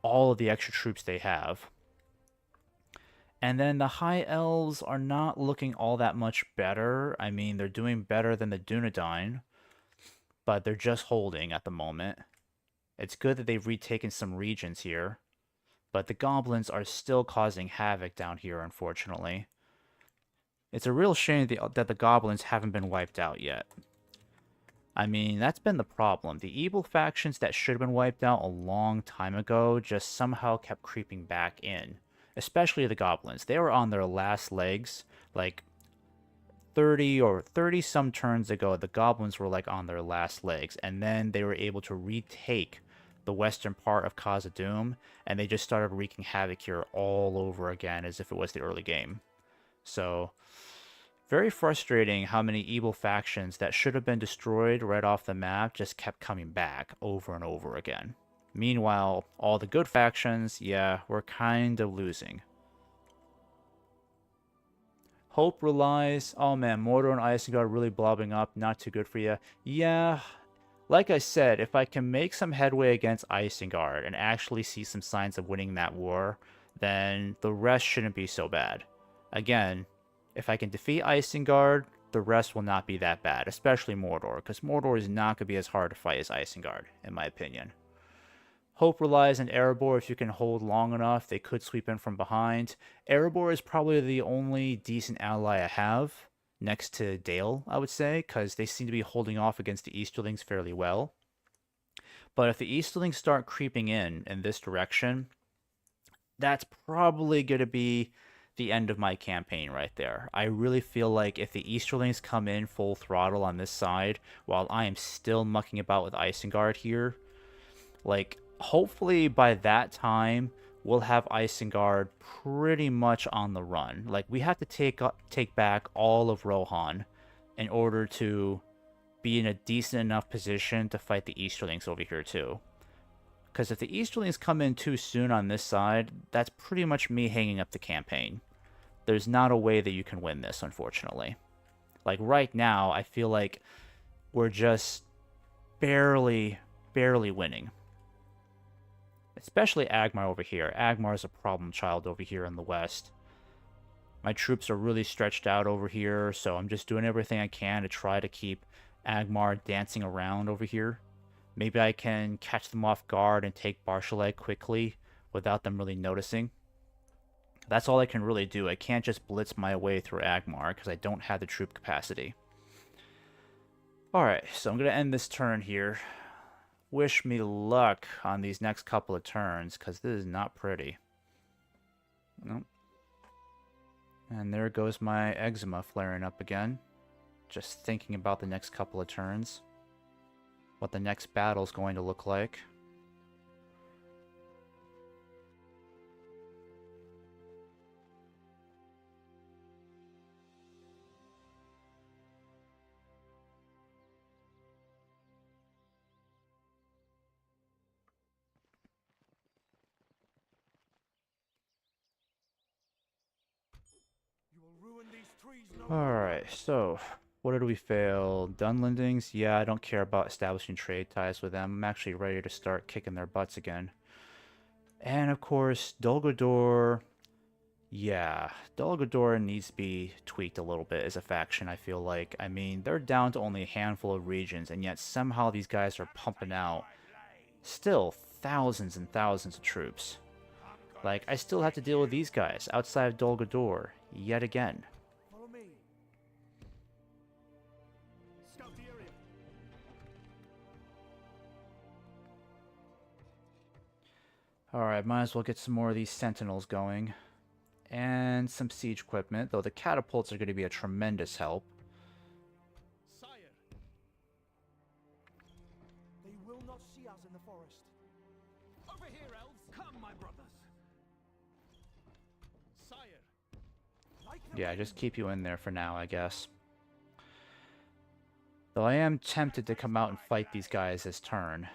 all of the extra troops they have. And then the High Elves are not looking all that much better. I mean, they're doing better than the Dunedain, but they're just holding at the moment. It's good that they've retaken some regions here, but the goblins are still causing havoc down here, unfortunately. It's a real shame that the goblins haven't been wiped out yet. I mean, that's been the problem. The evil factions that should have been wiped out a long time ago just somehow kept creeping back in. Especially the goblins. They were on their last legs. Like 30 or 30 some turns ago, the goblins were like on their last legs. And then they were able to retake the western part of Khazad-dûm, and they just started wreaking havoc here all over again as if it was the early game. So, very frustrating how many evil factions that should have been destroyed right off the map just kept coming back over and over again. Meanwhile, all the good factions, yeah, we're kind of losing. Hope relies, oh man, Mordor and Isengard really blobbing up, not too good for you. Yeah, like I said, if I can make some headway against Isengard and actually see some signs of winning that war, then the rest shouldn't be so bad. Again, if I can defeat Isengard, the rest will not be that bad, especially Mordor, because Mordor is not going to be as hard to fight as Isengard, in my opinion. Hope relies on Erebor. If you can hold long enough, they could sweep in from behind. Erebor is probably the only decent ally I have, next to Dale, I would say, because they seem to be holding off against the Easterlings fairly well. But if the Easterlings start creeping in this direction, that's probably going to be the end of my campaign right there. I really feel like if the Easterlings come in full throttle on this side, while I am still mucking about with Isengard here, like, hopefully by that time, we'll have Isengard pretty much on the run. Like, we have to take back all of Rohan in order to be in a decent enough position to fight the Easterlings over here too. Because if the Easterlings come in too soon on this side, that's pretty much me hanging up the campaign. There's not a way that you can win this, unfortunately. Like, right now, I feel like we're just barely winning. Especially Agmar over here. Agmar is a problem child over here in the west. My troops are really stretched out over here, so I'm just doing everything I can to try to keep Agmar dancing around over here. Maybe I can catch them off guard and take Barshaleg quickly without them really noticing. That's all I can really do. I can't just blitz my way through Agmar because I don't have the troop capacity. Alright, so I'm going to end this turn here. Wish me luck on these next couple of turns because this is not pretty. Nope. And there goes my eczema flaring up again. Just thinking about the next couple of turns. What the next battle's going to look like. You will ruin these trees no Alright, so what did we fail? Dunlendings? Yeah, I don't care about establishing trade ties with them. I'm actually ready to start kicking their butts again. And of course, Dol Guldur. Yeah, Dol Guldur needs to be tweaked a little bit as a faction, I feel like. I mean, they're down to only a handful of regions, and yet somehow these guys are pumping out still thousands and thousands of troops. Like, I still have to deal with these guys outside of Dol Guldur yet again. Follow me. Scout the area. Alright, might as well get some more of these sentinels going. And some siege equipment, though the catapults are going to be a tremendous help. Sire. They will not see us in the forest. Over here, elves. Come, my brothers. Sire. Yeah, just keep you in there for now, I guess. Though I am tempted to come out and fight these guys this turn.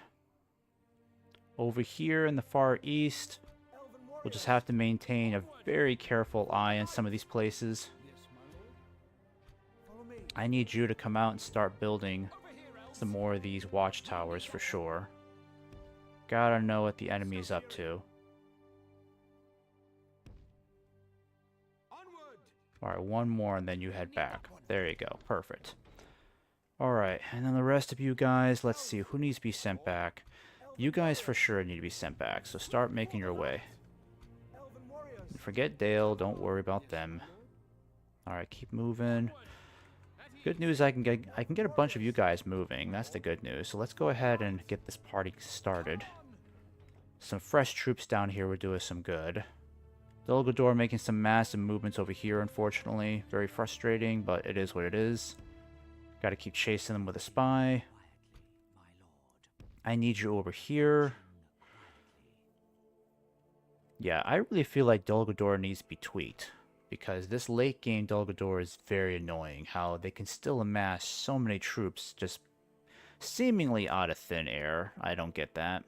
Over here in the far east, we'll just have to maintain a very careful eye on some of these places. I need you to come out and start building some more of these watchtowers for sure. Gotta know what the enemy is up to. Alright, one more and then you head back. There you go. Perfect. Alright, and then the rest of you guys, let's see, who needs to be sent back? You guys for sure need to be sent back, so start making your way. Forget Dale, don't worry about them. Alright, keep moving. Good news, I can get a bunch of you guys moving. That's the good news. So let's go ahead and get this party started. Some fresh troops down here would do us some good. Dol Guldur making some massive movements over here, unfortunately. Very frustrating, but it is what it is. Gotta keep chasing them with a spy. I need you over here. Yeah, I really feel like Dol Guldur needs to be tweaked. Because this late game Dol Guldur is very annoying. How they can still amass so many troops just seemingly out of thin air. I don't get that.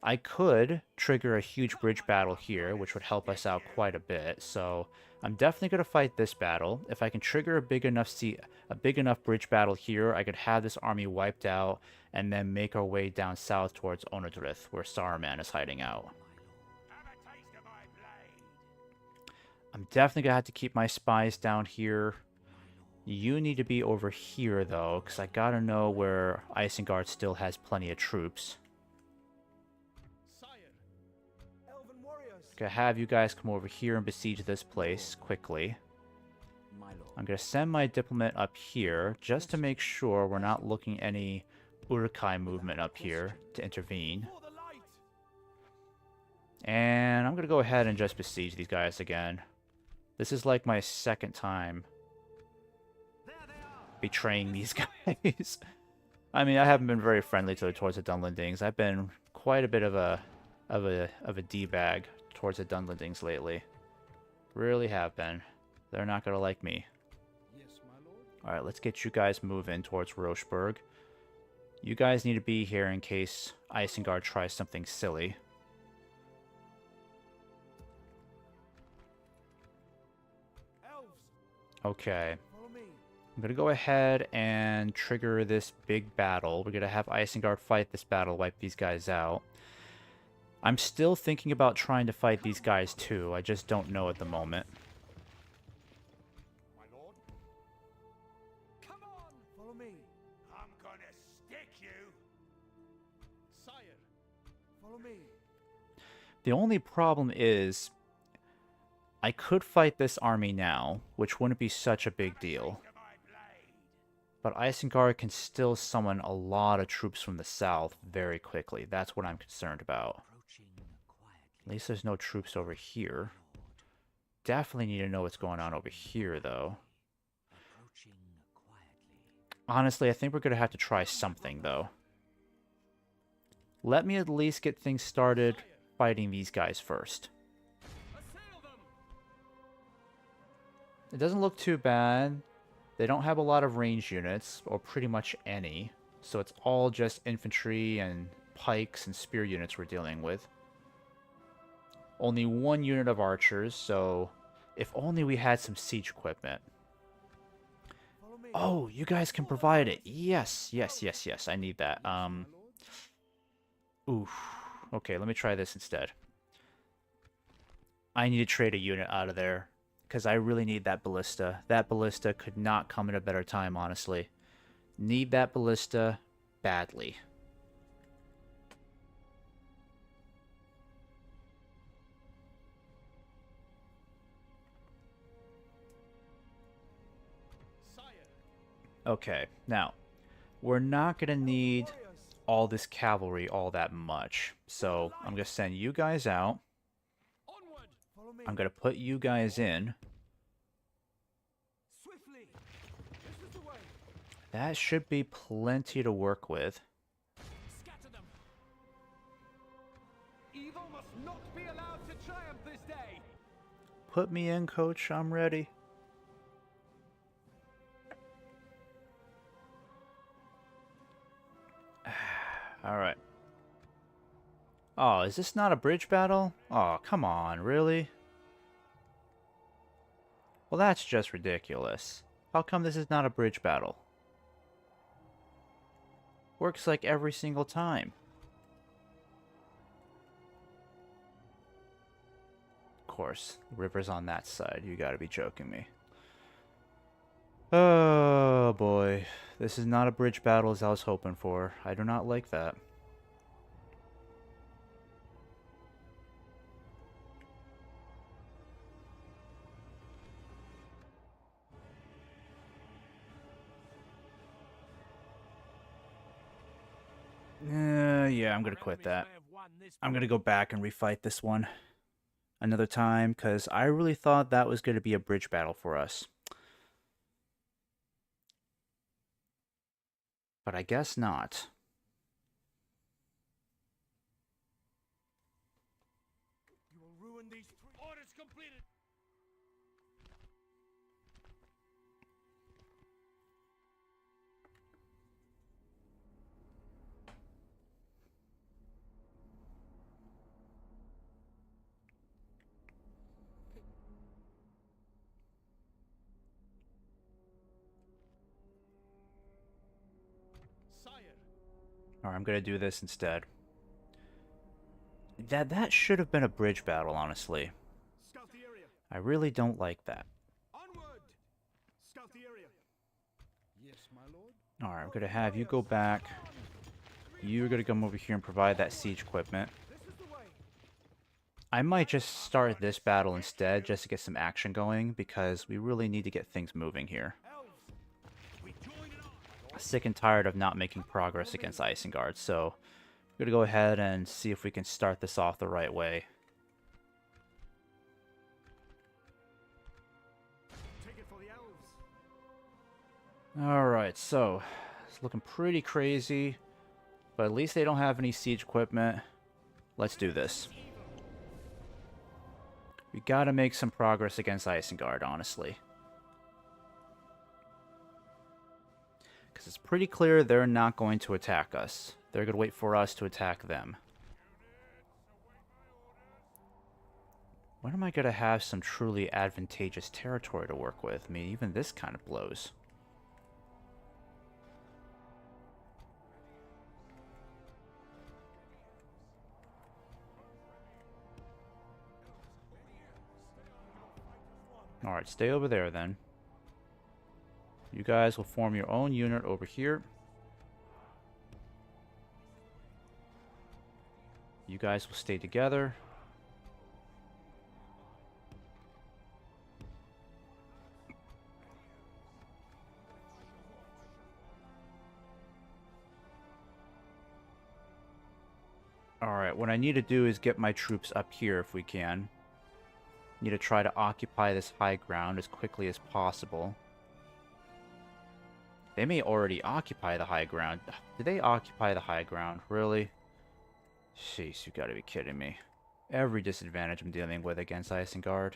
I could trigger a huge bridge battle here, which would help us out quite a bit. So I'm definitely going to fight this battle. If I can trigger a big enough bridge battle here, I could have this army wiped out and then make our way down south towards Onodrith, where Saruman is hiding out. I'm definitely going to have to keep my spies down here. You need to be over here, though, because I got to know where Isengard still has plenty of troops. Gonna have you guys come over here and besiege this place quickly. I'm gonna send my diplomat up here just to make sure we're not looking any Uruk-hai movement up here to intervene. And I'm gonna go ahead and just besiege these guys again. This is like my second time betraying these guys. I mean, I haven't been very friendly towards the Dunlendings. I've been quite a bit of a D-bag towards the Dunlendings lately. Really have been. They're not gonna like me. Alright, let's get you guys moving towards Rocheburg. You guys need to be here in case Isengard tries something silly. Okay. I'm gonna go ahead and trigger this big battle. We're gonna have Isengard fight this battle, wipe these guys out. I'm still thinking about trying to fight these guys too. I just don't know at the moment. Follow me. I'm gonna stick you. Sire. Follow me. The only problem is, I could fight this army now, which wouldn't be such a big deal. To my blade. But Isengard can still summon a lot of troops from the south very quickly. That's what I'm concerned about. Approaching quietly. At least there's no troops over here. Definitely need to know what's going on over here, though. Approaching quietly. Honestly, I think we're going to have to try something, though. Let me at least get things started fighting these guys first. It doesn't look too bad. They don't have a lot of range units, or pretty much any. So it's all just infantry and pikes and spear units we're dealing with. Only one unit of archers, so if only we had some siege equipment. Follow me. Oh, you guys can provide it. Yes, yes, yes, yes. I need that. Oof. Okay, let me try this instead. I need to trade a unit out of there, because I really need that ballista. That ballista could not come at a better time, honestly. Need that ballista badly. Okay, now, we're not going to need all this cavalry all that much. So, I'm going to send you guys out. Follow me. I'm going to put you guys in. Swiftly. This is the way. That should be plenty to work with. Scatter them. Evil must not be allowed to triumph this day. Put me in, coach. I'm ready. Alright. Oh, is this not a bridge battle? Oh, come on, really? Well, that's just ridiculous. How come this is not a bridge battle? Works like every single time. Of course, the river's on that side. You gotta be joking me. Oh boy, this is not a bridge battle as I was hoping for. I do not like that. Yeah, I'm gonna quit that. I'm gonna go back and refight this one another time, because I really thought that was gonna be a bridge battle for us. But I guess not. You will ruin these orders completed. Alright, I'm gonna do this instead. That should have been a bridge battle, honestly. Scout the area. I really don't like that. Onward. Scout the area. Yes, my lord. Alright, I'm gonna have you go back. You're gonna come over here and provide that siege equipment. This is the way. I might just start this battle instead, just to get some action going, because we really need to get things moving here. Elves. We join it on. Sick and tired of not making progress against Isengard, so I'm gonna go ahead and see if we can start this off the right way. Take it for the elves. Alright, so it's looking pretty crazy, but at least they don't have any siege equipment. Let's do this. We gotta make some progress against Isengard, honestly. Because it's pretty clear they're not going to attack us. They're going to wait for us to attack them. When am I going to have some truly advantageous territory to work with? I mean, even this kind of blows. Alright, stay over there then. You guys will form your own unit over here. You guys will stay together. Alright, what I need to do is get my troops up here if we can. Need to try to occupy this high ground as quickly as possible. They may already occupy the high ground. Did they occupy the high ground? Really? Jeez, you gotta be kidding me. Every disadvantage I'm dealing with against Isengard.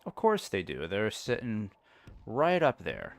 Of course they do. They're sitting right up there.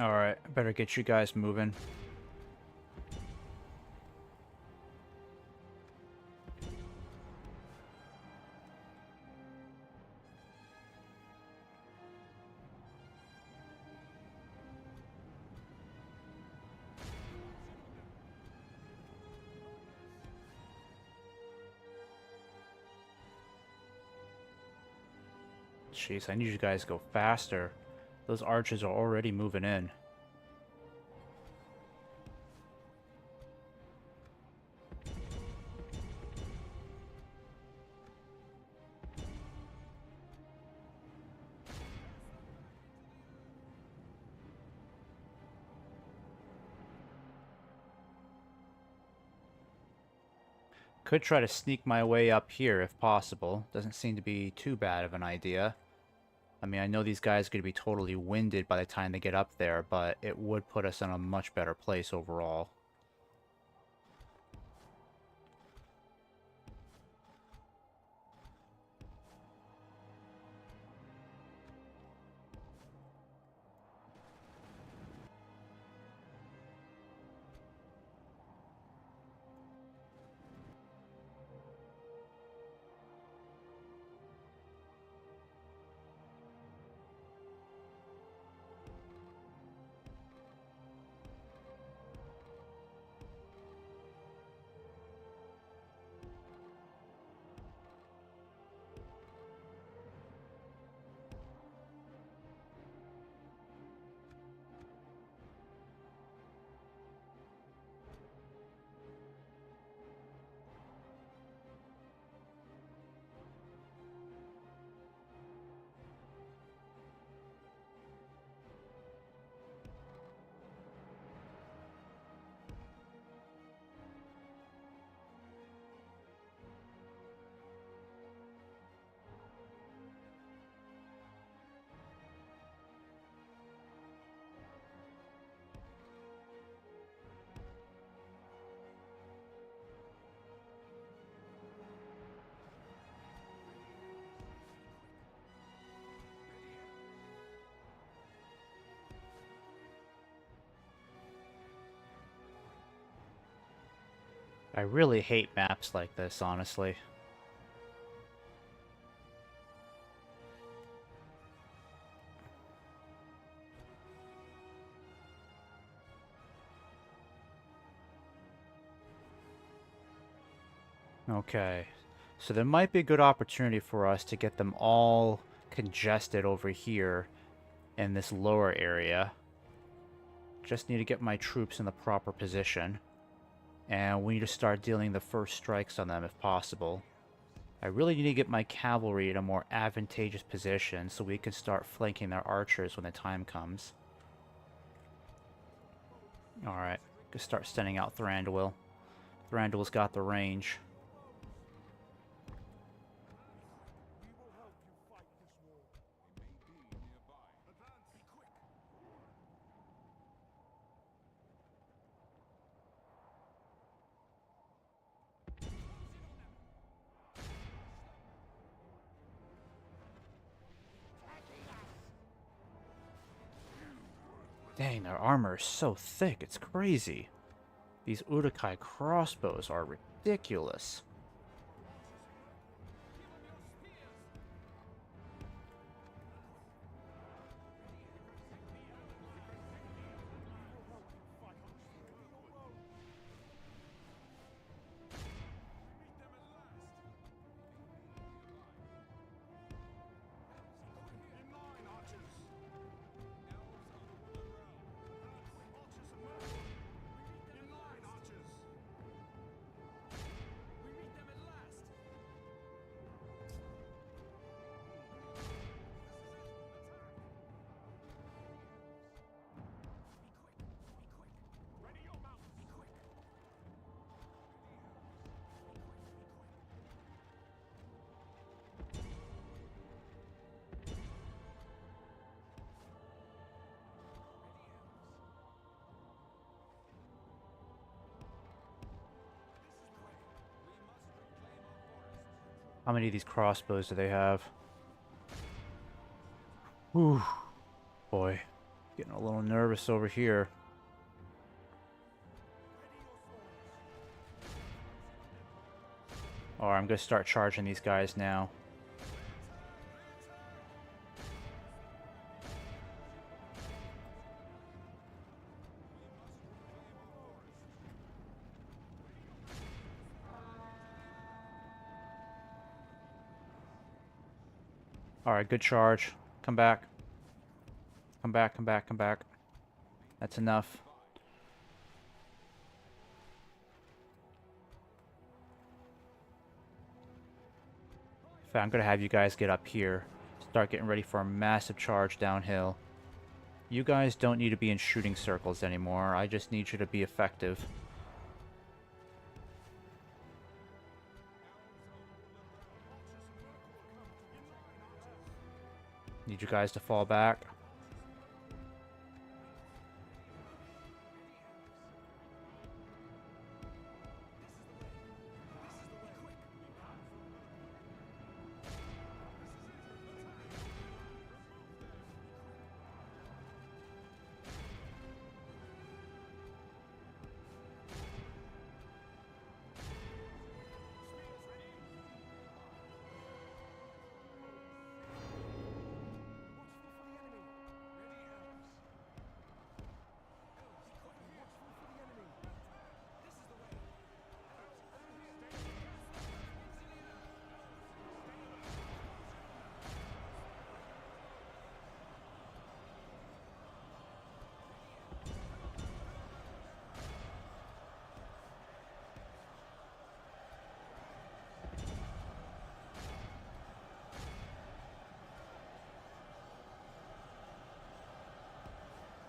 Alright, I better get you guys moving. Jeez, I need you guys to go faster. Those archers are already moving in. Could try to sneak my way up here if possible. Doesn't seem to be too bad of an idea. I mean, I know these guys are going to be totally winded by the time they get up there, but it would put us in a much better place overall. I really hate maps like this, honestly. Okay, so there might be a good opportunity for us to get them all congested over here in this lower area. Just need to get my troops in the proper position. And we need to start dealing the first strikes on them if possible. I really need to get my cavalry in a more advantageous position so we can start flanking their archers when the time comes. Alright, just start sending out Thranduil. Thranduil's got the range. Dang, their armor is so thick, it's crazy. These Urukai crossbows are ridiculous. How many of these crossbows do they have? Whew. Boy, getting a little nervous over here. Alright, I'm gonna start charging these guys now. Alright, good charge. Come back. Come back, come back, come back. That's enough. I'm gonna have you guys get up here. Start getting ready for a massive charge downhill. You guys don't need to be in shooting circles anymore. I just need you to be effective. Need you guys to fall back.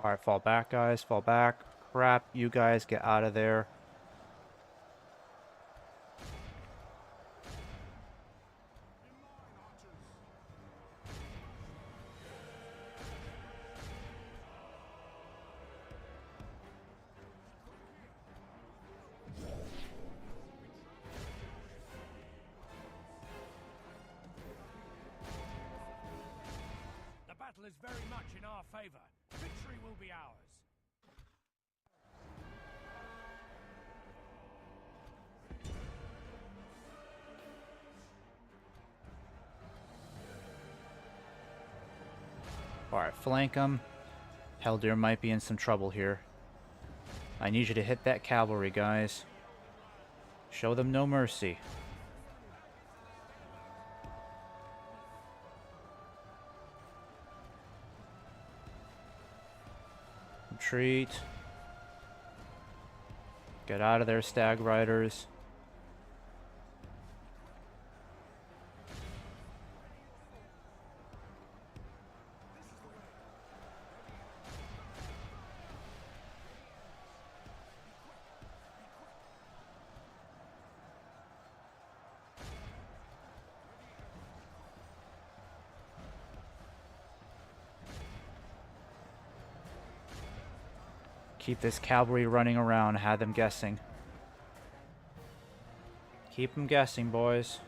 Alright, fall back, guys. Fall back. Crap, you guys get out of there. The battle is very much in our favor. Victory will be ours. Alright, flank them. Heldir might be in some trouble here. I need you to hit that cavalry, guys. Show them no mercy. Retreat. Get out of there, stag riders. Keep this cavalry running around, have them guessing. Keep them guessing, boys.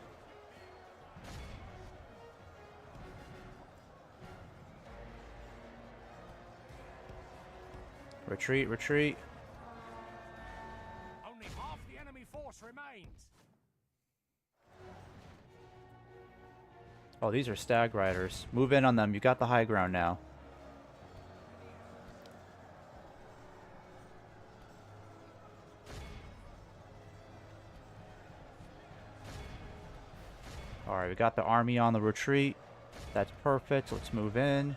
Retreat, retreat. Only half the enemy force remains. Oh, these are stag riders. Move in on them. You got the high ground now. Alright, we got the army on the retreat. That's perfect. Let's move in.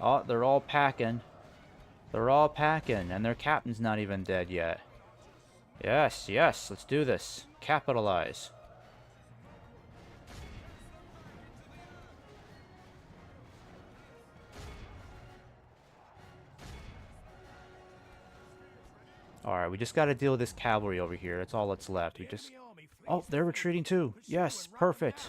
Oh, they're all packing. They're all packing, and their captain's not even dead yet. Yes, yes, let's do this. Capitalize. Alright, we just gotta deal with this cavalry over here. That's all that's left. We just... Oh, they're retreating too. Yes, perfect.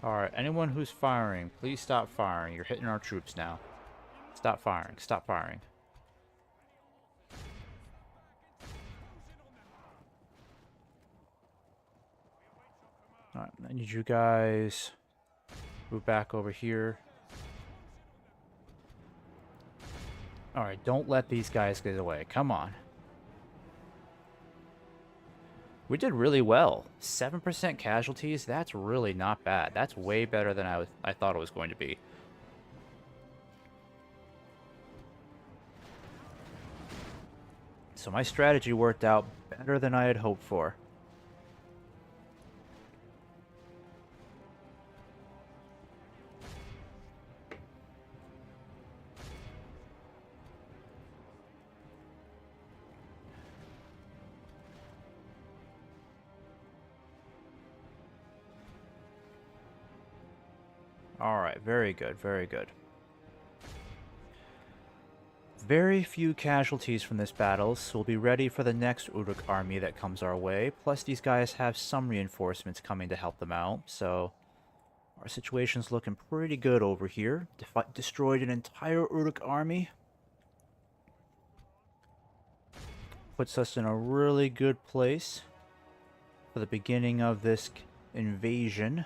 Alright, anyone who's firing, please stop firing. You're hitting our troops now. Stop firing. Stop firing. Alright, I need you guys move back over here. Alright, don't let these guys get away. Come on. We did really well. 7% casualties, that's really not bad. That's way better than I thought it was going to be. So my strategy worked out better than I had hoped for. Alright, very good, very good. Very few casualties from this battle, so we'll be ready for the next Uruk army that comes our way. Plus, these guys have some reinforcements coming to help them out, so our situation's looking pretty good over here. Destroyed an entire Uruk army. Puts us in a really good place for the beginning of this invasion.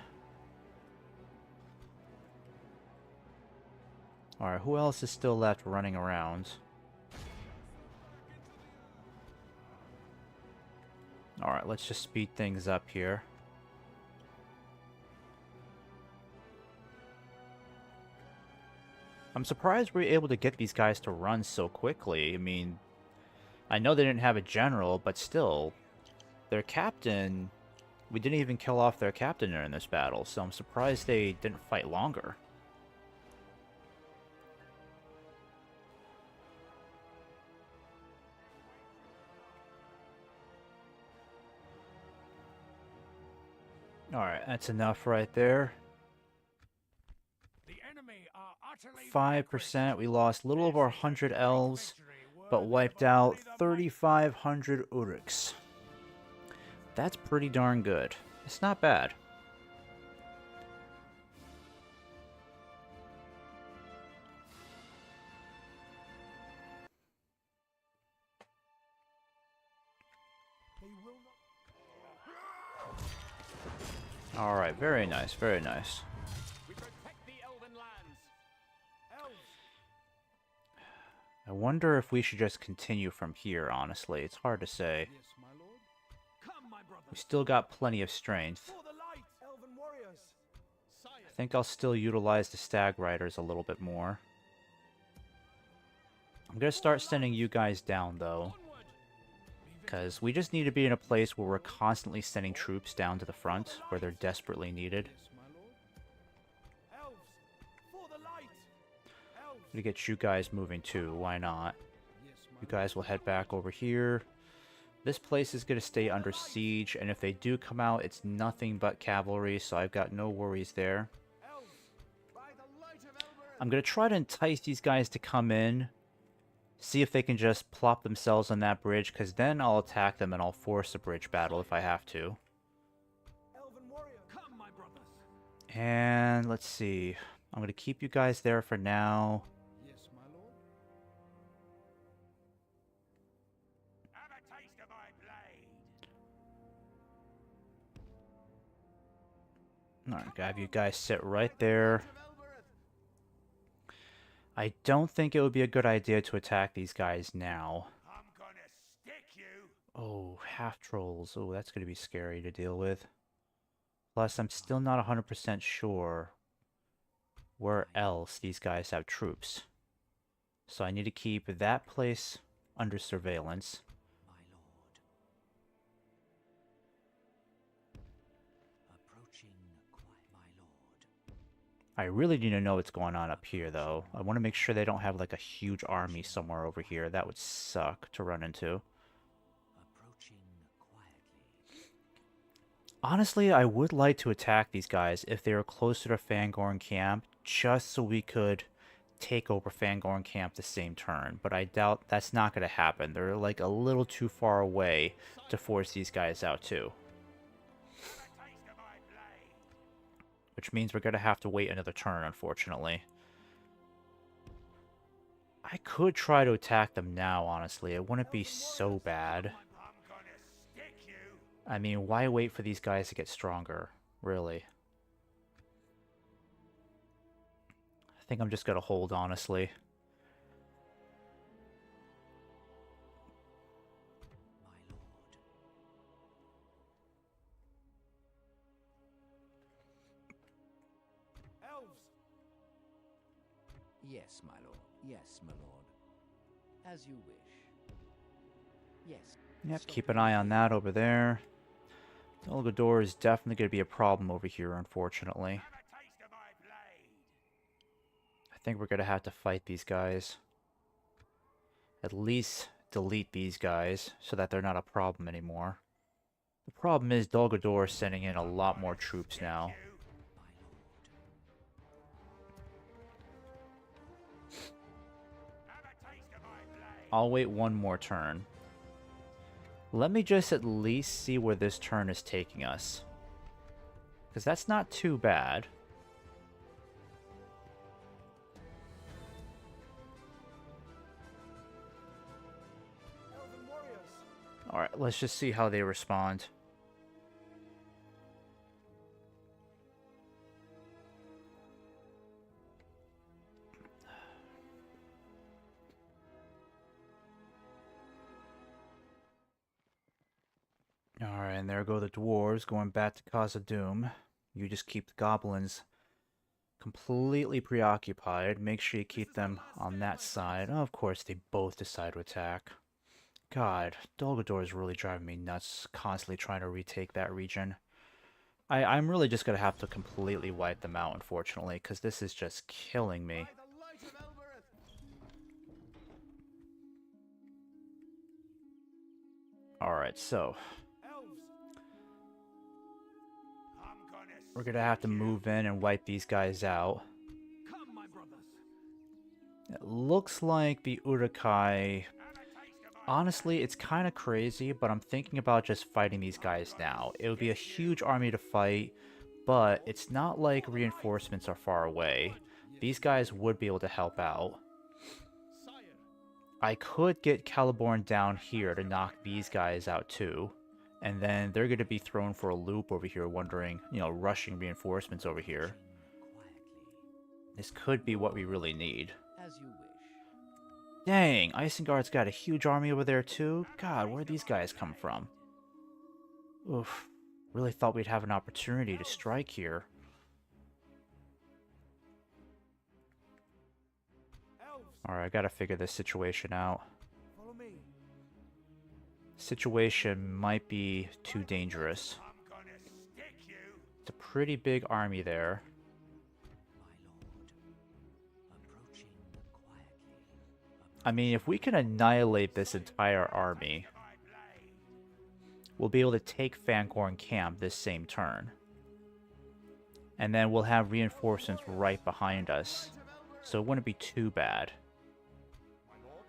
Alright, who else is still left running around? Alright, let's just speed things up here. I'm surprised we were able to get these guys to run so quickly. I mean, I know they didn't have a general, but still, their captain... We didn't even kill off their captain during this battle, so I'm surprised they didn't fight longer. Alright, that's enough right there. The enemy are utterly 5%. We lost a little over 100 elves, but wiped out 3,500 Uruks. That's pretty darn good. It's not bad. Alright, very nice, very nice. We protect the elven lands. Elves. I wonder if we should just continue from here, honestly. It's hard to say. Yes, my lord. Come, my brother. We still got plenty of strength. For the light, elven warriors. Sire. I think I'll still utilize the stag riders a little bit more. I'm gonna start sending you guys down, though. Because we just need to be in a place where we're constantly sending troops down to the front, where they're desperately needed. Yes, my lord. Elves. For the light. Elves. To get you guys moving too, why not? Yes, my You guys will head back over here. This place is going to stay under siege, and if they do come out, it's nothing but cavalry, so I've got no worries there. elves. By the light of Elbereth. I'm going to try to entice these guys to come in, see if they can just plop themselves on that bridge, because then I'll attack them and I'll force a bridge battle if I have to. And let's see. I'm going to keep you guys there for now. Yes, my lord. Have a taste of my blade. Alright, have you guys sit right there. I don't think it would be a good idea to attack these guys now. I'm gonna stick you. Oh, half trolls. Oh, that's going to be scary to deal with. Plus, I'm still not 100% sure where else these guys have troops. So I need to keep that place under surveillance. My lord. Approaching quiet, my lord. I really need to know what's going on up here, though. I want to make sure they don't have, like, a huge army somewhere over here. That would suck to run into. Approaching quietly. Honestly, I would like to attack these guys if they were closer to Fangorn Camp, just so we could take over Fangorn Camp the same turn. But I doubt that's not going to happen. They're, like, a little too far away to force these guys out, too. Have a taste of my blade. Which means we're going to have to wait another turn, unfortunately. I could try to attack them now, honestly. It wouldn't be so bad. I'm gonna stick you. I mean, why wait for these guys to get stronger, really? I think I'm just going to hold, honestly. My lord. Elves! Yes, my lord. Yes, my lord. As you wish. Yes. Yep, keep an eye on that over there. Dolgador is definitely going to be a problem over here, unfortunately. Have a taste of my blade. I think we're going to have to fight these guys. At least delete these guys so that they're not a problem anymore. The problem is Dolgador is sending in a lot more troops now. My lord. Have a taste of my blade. I'll wait one more turn. Let me just at least see where this turn is taking us. Because that's not too bad. Elven warriors! Alright, let's just see how they respond. Alright, and there go the dwarves going back to Cause of Doom. You just keep the goblins completely preoccupied. Make sure you keep them on that side. Oh, of course, they both decide to attack. God, Dolgador is really driving me nuts, constantly trying to retake that region. I'm really just going to have to completely wipe them out, unfortunately, because this is just killing me. By the light of Elbereth! Alright, so Elves! I'm gonna we're going to have to move in and wipe these guys out. Come, my brothers! It looks like the Urukai... Honestly, it's kind of crazy, but I'm thinking about just fighting these guys now. It would be a huge army to fight, but it's not like reinforcements are far away. These guys would be able to help out. Sire! I could get Caliborn down here to knock these guys out too. And then they're going to be thrown for a loop over here, wondering, you know, rushing reinforcements over here. Quietly. This could be what we really need. As you wish. Dang, Isengard's got a huge army over there too? God, where'd these guys come from? Oof, really thought we'd have an opportunity to strike here. Elves! Alright, I gotta figure this situation out. Follow me. Situation might be too dangerous. I'm gonna stick you. It's a pretty big army there. My lord. Approaching quietly. I mean, if we can annihilate this entire army, My blade. we'll be able to take Fangorn Camp this same turn. And then we'll have reinforcements right behind us, so it wouldn't be too bad. My lord?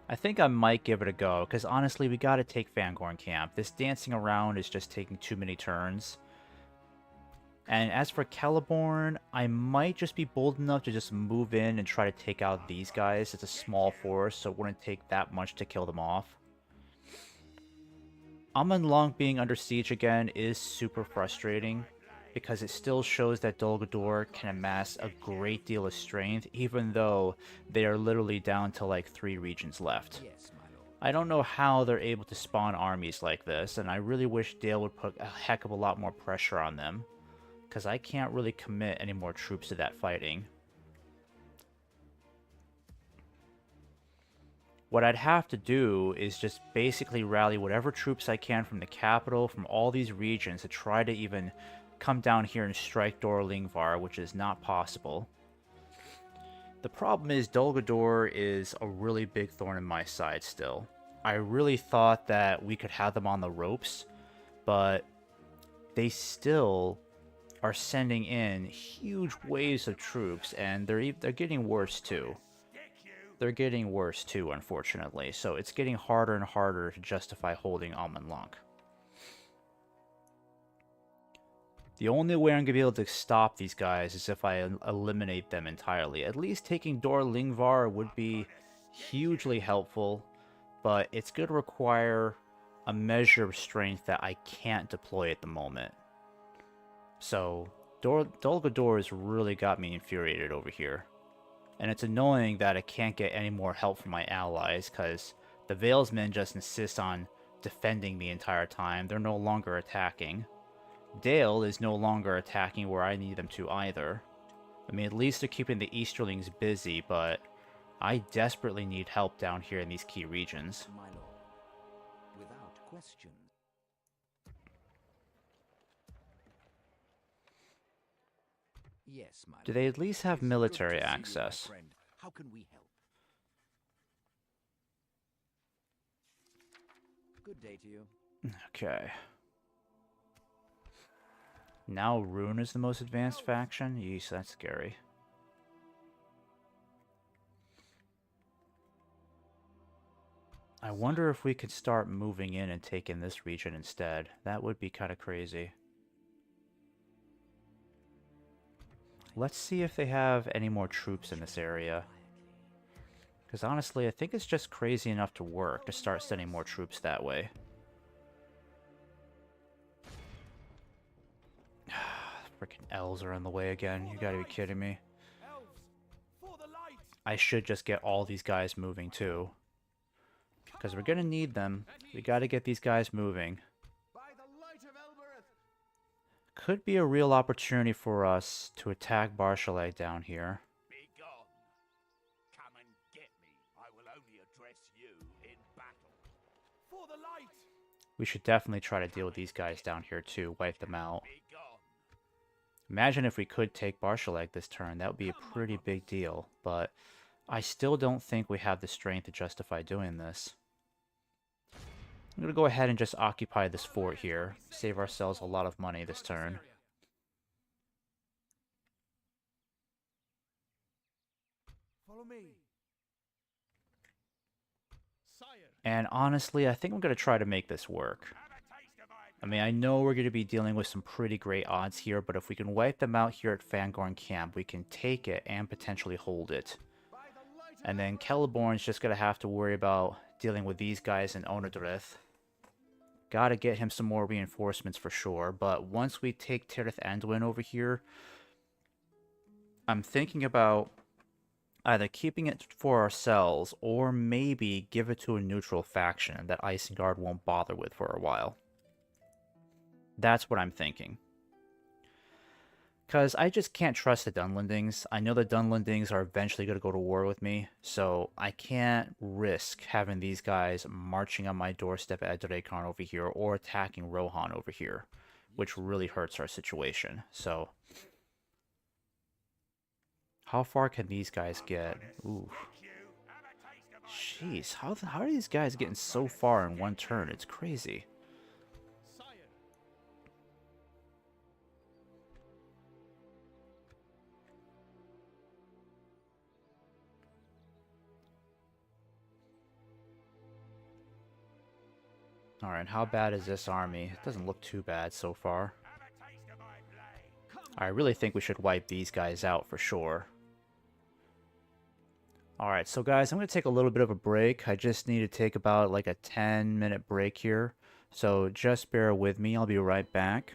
I think I might give it a go, because honestly, we gotta take Fangorn Camp. This dancing around is just taking too many turns. And as for Celeborn, I might just be bold enough to just move in and try to take out these guys. It's a small force, so it wouldn't take that much to kill them off. Amon Long being under siege again is super frustrating, because it still shows that Dol Guldur can amass a great deal of strength, even though they are literally down to like 3 regions left. Yes, my lord. I don't know how they're able to spawn armies like this, and I really wish Dale would put a heck of a lot more pressure on them, because I can't really commit any more troops to that fighting. What I'd have to do is just basically rally whatever troops I can from the capital, from all these regions, to try to even come down here and strike Dor Lingvar, which is not possible. The problem is Dol Guldur is a really big thorn in my side still. I really thought that we could have them on the ropes, but they still are sending in huge waves of troops, and they're getting worse too. They're getting worse too, unfortunately, so it's getting harder and harder to justify holding Amon Lank. The only way I'm going to be able to stop these guys is if I eliminate them entirely. At least taking Dor Lingvar would be hugely helpful, but it's going to require a measure of strength that I can't deploy at the moment. So, Dol Guldur has really got me infuriated over here. And it's annoying that I can't get any more help from my allies, because the Valesmen just insist on defending the entire time. They're no longer attacking. Dale is no longer attacking where I need them to either. I mean, at least they're keeping the Easterlings busy, but I desperately need help down here in these key regions. My lord. Without question. Yes, my lord. Do they at least have It's good military to see you, my access? friend. How can we help? Good day to you. Okay. Now Rune is the most advanced faction? Yeesh, that's scary. I wonder if we could start moving in and taking this region instead. That would be kind of crazy. Let's see if they have any more troops in this area. Because honestly, I think it's just crazy enough to work to start sending more troops that way. Freaking elves are in the way again. You gotta be kidding me. I should just get all these guys moving too. Because we're gonna need them. We gotta get these guys moving. Could be a real opportunity for us to attack Barshalag down here. Be gone. Come and get me. I will only address you in battle. For the light. We should definitely try to deal with these guys down here too, wipe them out. Be gone. Imagine if we could take Barshalag this turn. That would be a pretty big deal, but I still don't think we have the strength to justify doing this. I'm going to go ahead and just occupy this fort here. Save ourselves a lot of money this turn. Follow me. And honestly, I think I'm going to try to make this work. I mean, I know we're going to be dealing with some pretty great odds here, but if we can wipe them out here at Fangorn Camp, we can take it and potentially hold it. And then Celeborn's just going to have to worry about dealing with these guys in Onodrith. Gotta get him some more reinforcements for sure, but once we take Tirith Anduin over here, I'm thinking about either keeping it for ourselves or maybe give it to a neutral faction that Isengard won't bother with for a while. That's what I'm thinking. Because I just can't trust the Dunlendings. I know the Dunlendings are eventually going to go to war with me, so I can't risk having these guys marching on my doorstep at Drakarn over here or attacking Rohan over here, which really hurts our situation. So, how far can these guys get? Ooh. Jeez, how are these guys getting so far in one turn? It's crazy. Alright, how bad is this army? It doesn't look too bad so far. I really think we should wipe these guys out for sure. Alright, so guys, I'm going to take a little bit of a break. I just need to take about like a 10-minute break here. So just bear with me. I'll be right back.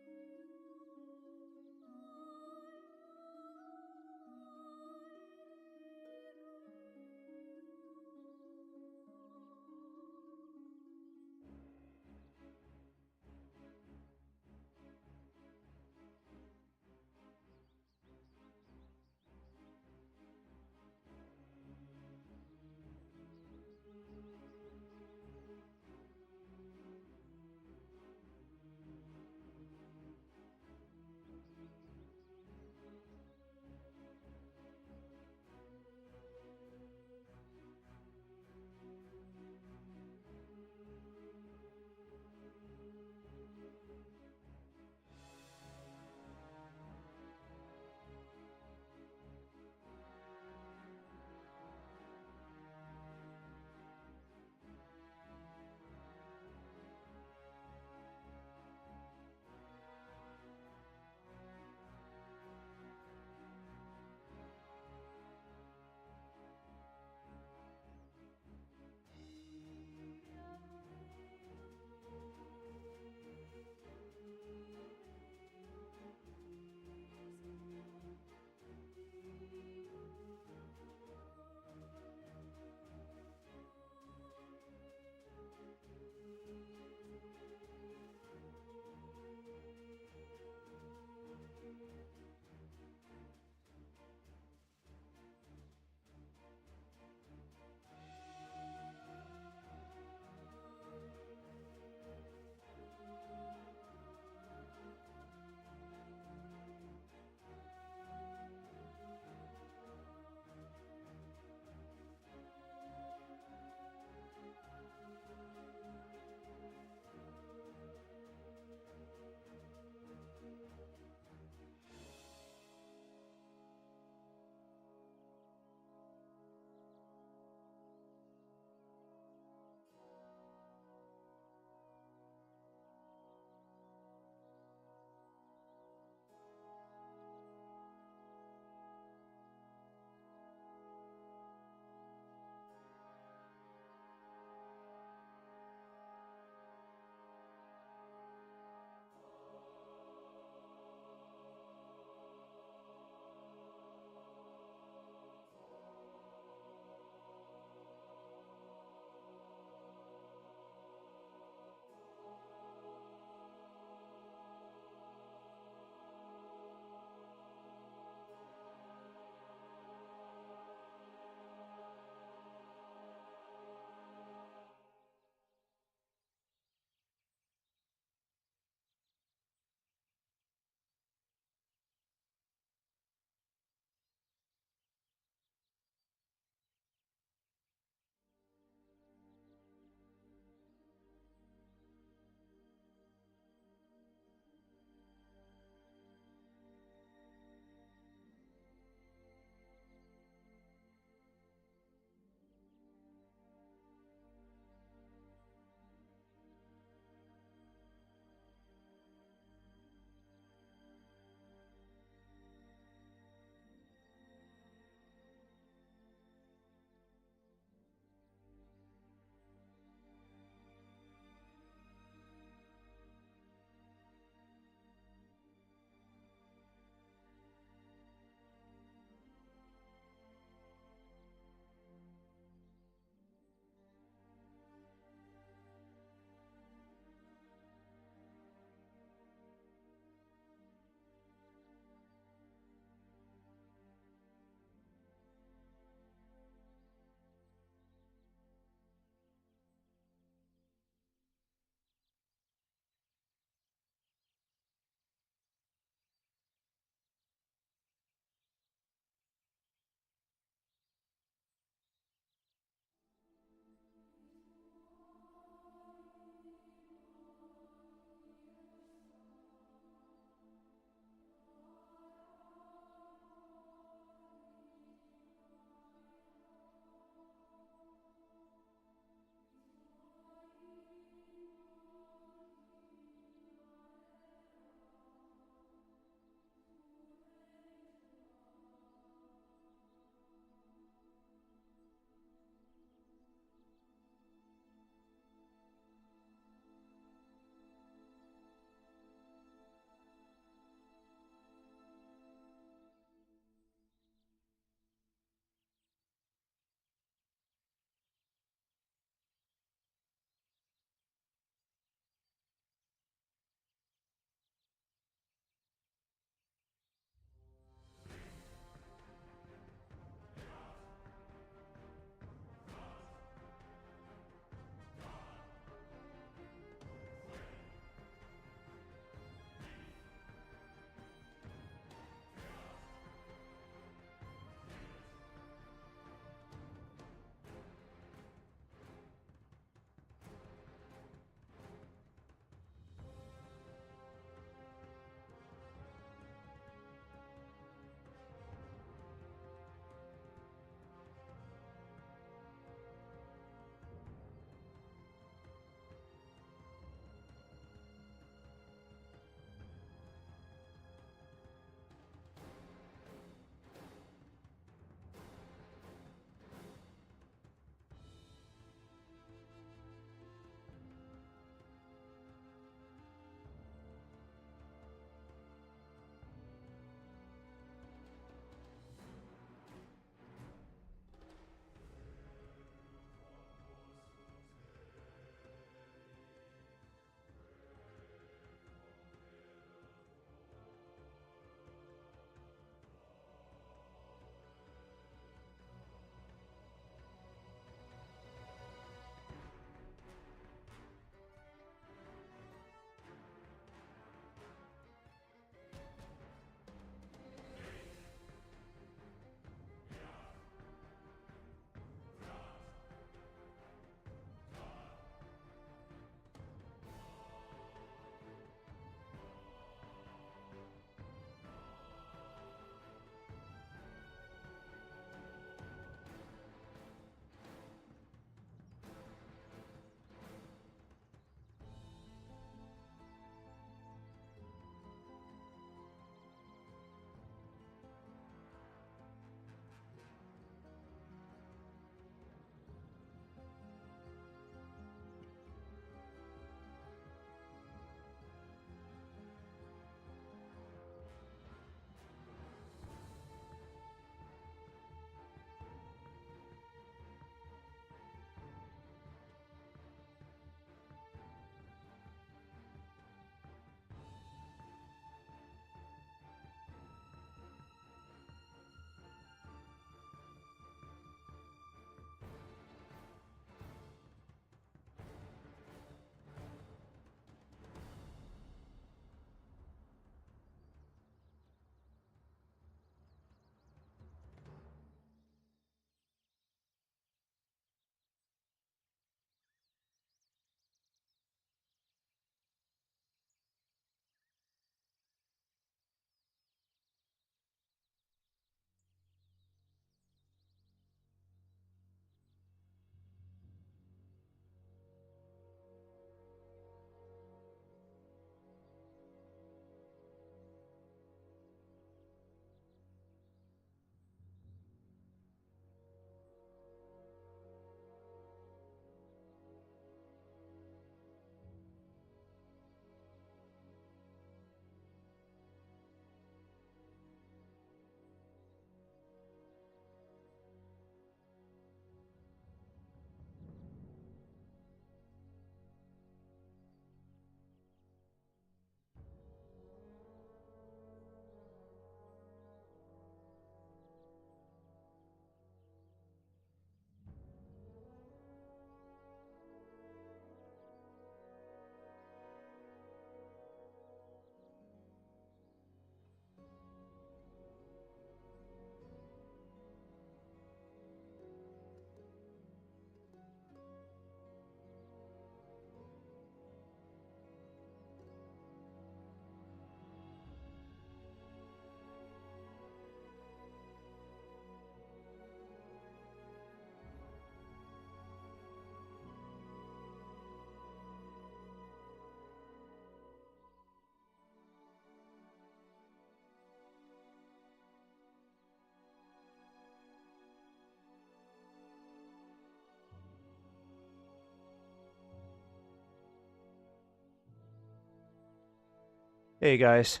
Hey guys,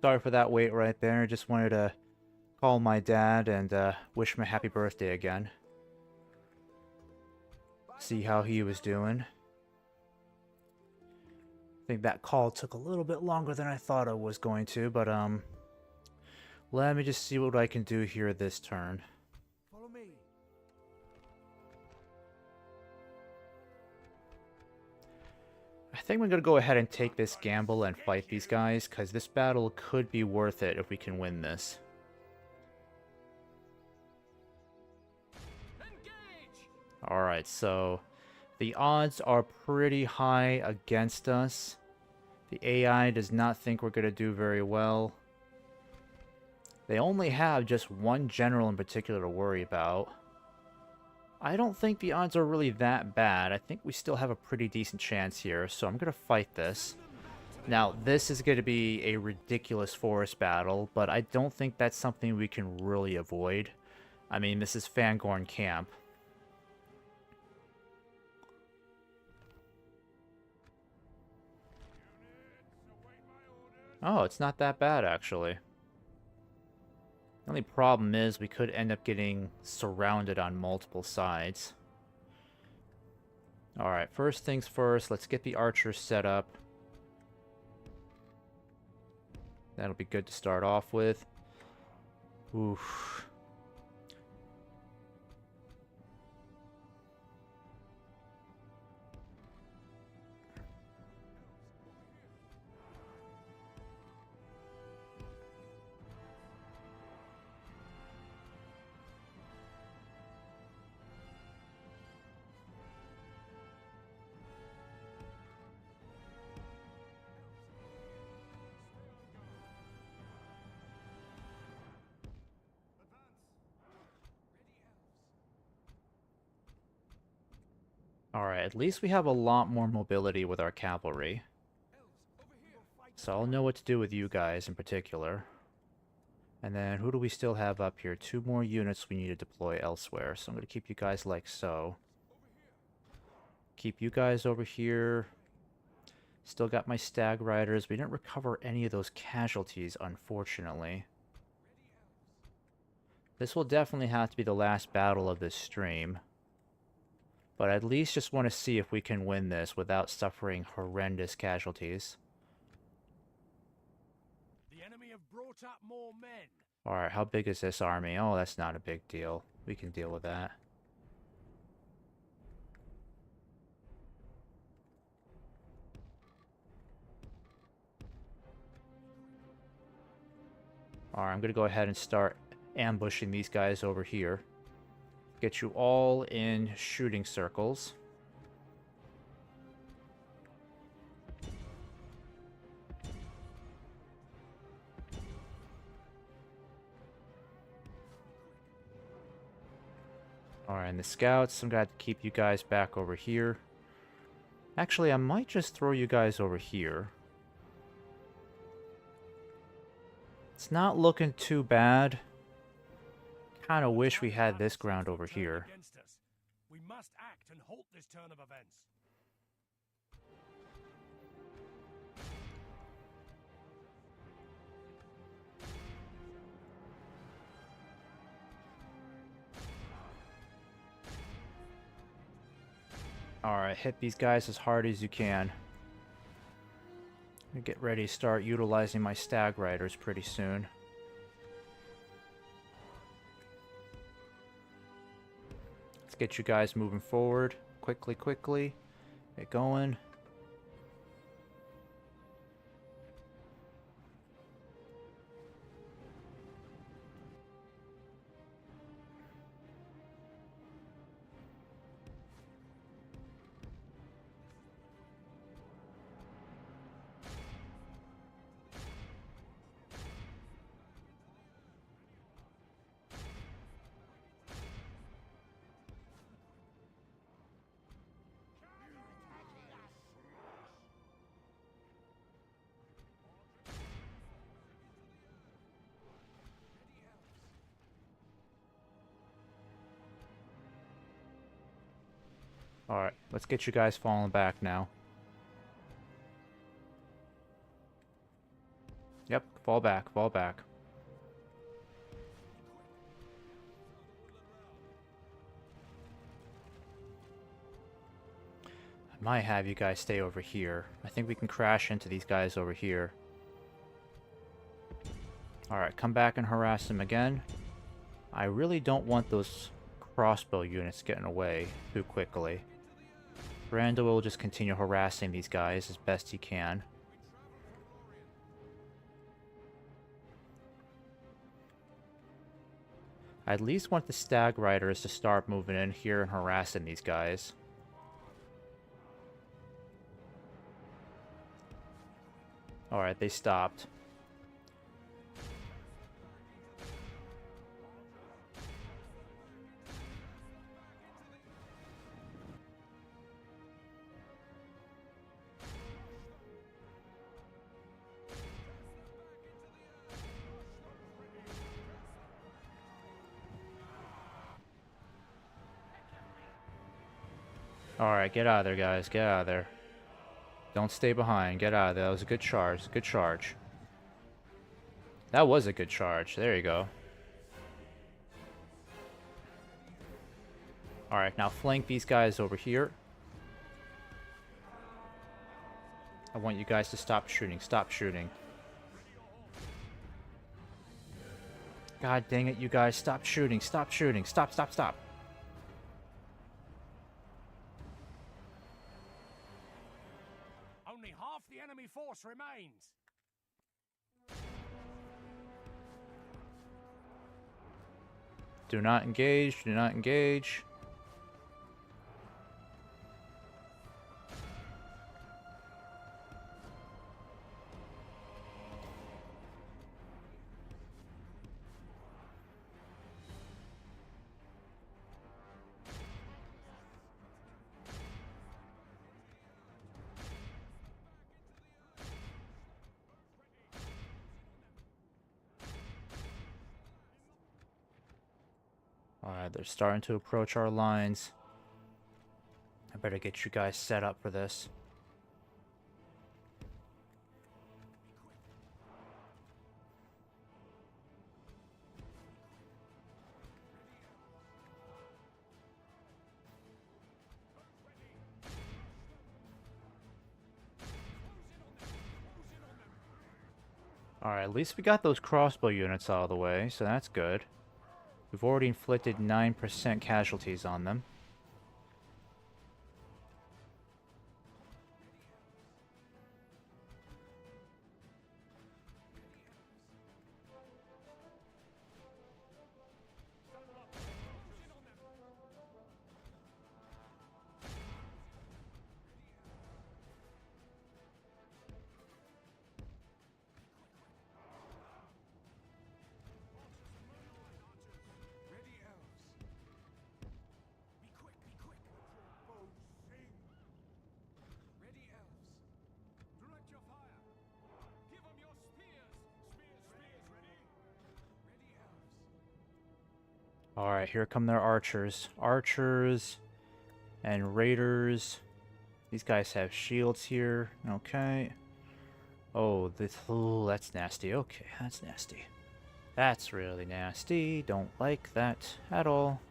sorry for that wait right there. Just wanted to call my dad and wish him a happy birthday again. See how he was doing. I think that call took a little bit longer than I thought it was going to, but let me just see what I can do here this turn. Follow me. I think we're gonna go ahead and take this gamble and fight these guys, because this battle could be worth it if we can win this. Alright, so the odds are pretty high against us. The AI does not think we're going to do very well. They only have just one general in particular to worry about. I don't think the odds are really that bad. I think we still have a pretty decent chance here, so I'm going to fight this. Now, this is going to be a ridiculous forest battle, but I don't think that's something we can really avoid. I mean, this is Fangorn Camp. Oh, it's not that bad, actually. The only problem is we could end up getting surrounded on multiple sides. Alright, first things first, let's get the archers set up. That'll be good to start off with. Oof. Alright, at least we have a lot more mobility with our cavalry. So I'll know what to do with you guys in particular. And then who do we still have up here? 2 more units we need to deploy elsewhere. So I'm going to keep you guys like so. Keep you guys over here. Still got my stag riders. We didn't recover any of those casualties, unfortunately. This will definitely have to be the last battle of this stream. But at least just want to see if we can win this without suffering horrendous casualties. The enemy have brought up more men. Alright, how big is this army? Oh, that's not a big deal. We can deal with that. Alright, I'm going to go ahead and start ambushing these guys over here. Get you all in shooting circles. Alright, and the scouts, I'm going to keep you guys back over here. Actually, I might just throw you guys over here. It's not looking too bad. Kind of wish we had this ground over here. We must act and halt this turn of events. Alright, hit these guys as hard as you can. Get ready to start utilizing my stag riders pretty soon. Let's get you guys moving forward. Quickly. Get going. Alright, let's get you guys falling back now. Fall back, fall back. I might have you guys stay over here. I think we can crash into these guys over here. Alright, come back and harass them again. I really don't want those crossbow units getting away too quickly. Brando will just continue harassing these guys as best he can. I at least want the Stag Riders to start moving in here and harassing these guys. Alright, they stopped. Alright, get out of there, guys. Get out of there. Don't stay behind. Get out of there. That was a good charge. Good charge. That was a good charge. There you go. Alright, now flank these guys over here. I want you guys to stop shooting. Stop shooting. God dang it, you guys. Stop shooting. Stop shooting. Stop, stop, stop. Only half the enemy force remains. Do not engage. Do not engage. Alright, they're starting to approach our lines. I better get you guys set up for this. Alright, at least we got those crossbow units out of the way, so that's good. We've already inflicted 9% casualties on them. Alright, here come their archers. Archers and raiders. These guys have shields here. Okay. Oh, that's nasty. Okay, that's nasty. That's really nasty. Don't like that at all.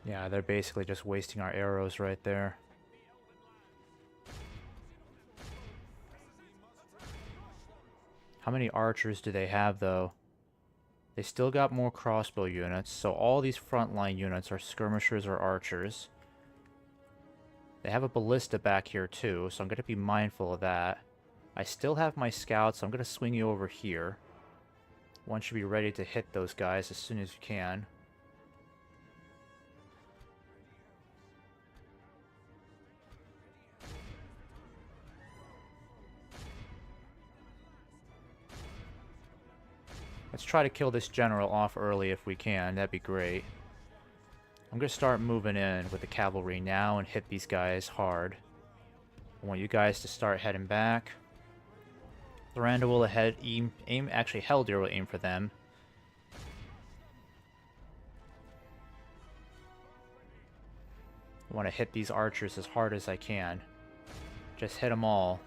Yeah, they're basically just wasting our arrows right there. How many archers do they have, though? They still got more crossbow units, so all these frontline units are skirmishers or archers. They have a ballista back here, too, so I'm going to be mindful of that. I still have my scouts, so I'm going to swing you over here. One should be ready to hit those guys as soon as you can. Let's try to kill this general off early if we can. That'd be great. I'm going to start moving in with the cavalry now and hit these guys hard. I want you guys to start heading back. Loranda will aim. Actually, Heldir will aim for them. I want to hit these archers as hard as I can. Just hit them all.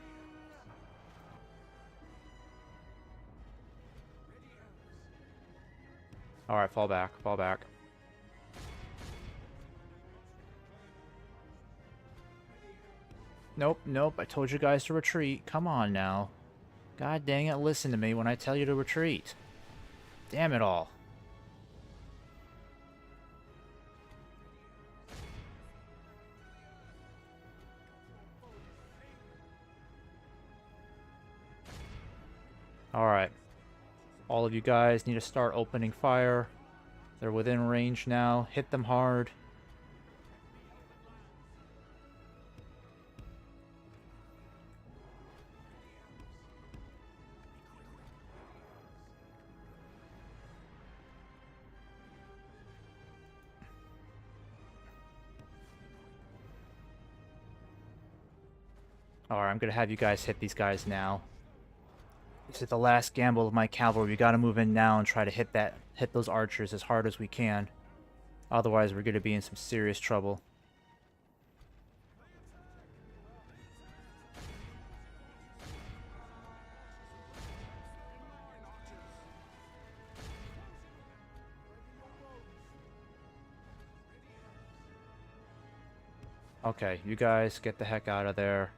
Alright, fall back, fall back. Nope, nope, I told you guys to retreat. Come on now. God dang it, listen to me when I tell you to retreat. Damn it all. Alright. All of you guys need to start opening fire. They're within range now. Hit them hard. Alright, I'm gonna have you guys hit these guys now. This is the last gamble of my cavalry. We gotta move in now and try to hit those archers as hard as we can. Otherwise, we're gonna be in some serious trouble. Okay, you guys get the heck out of there.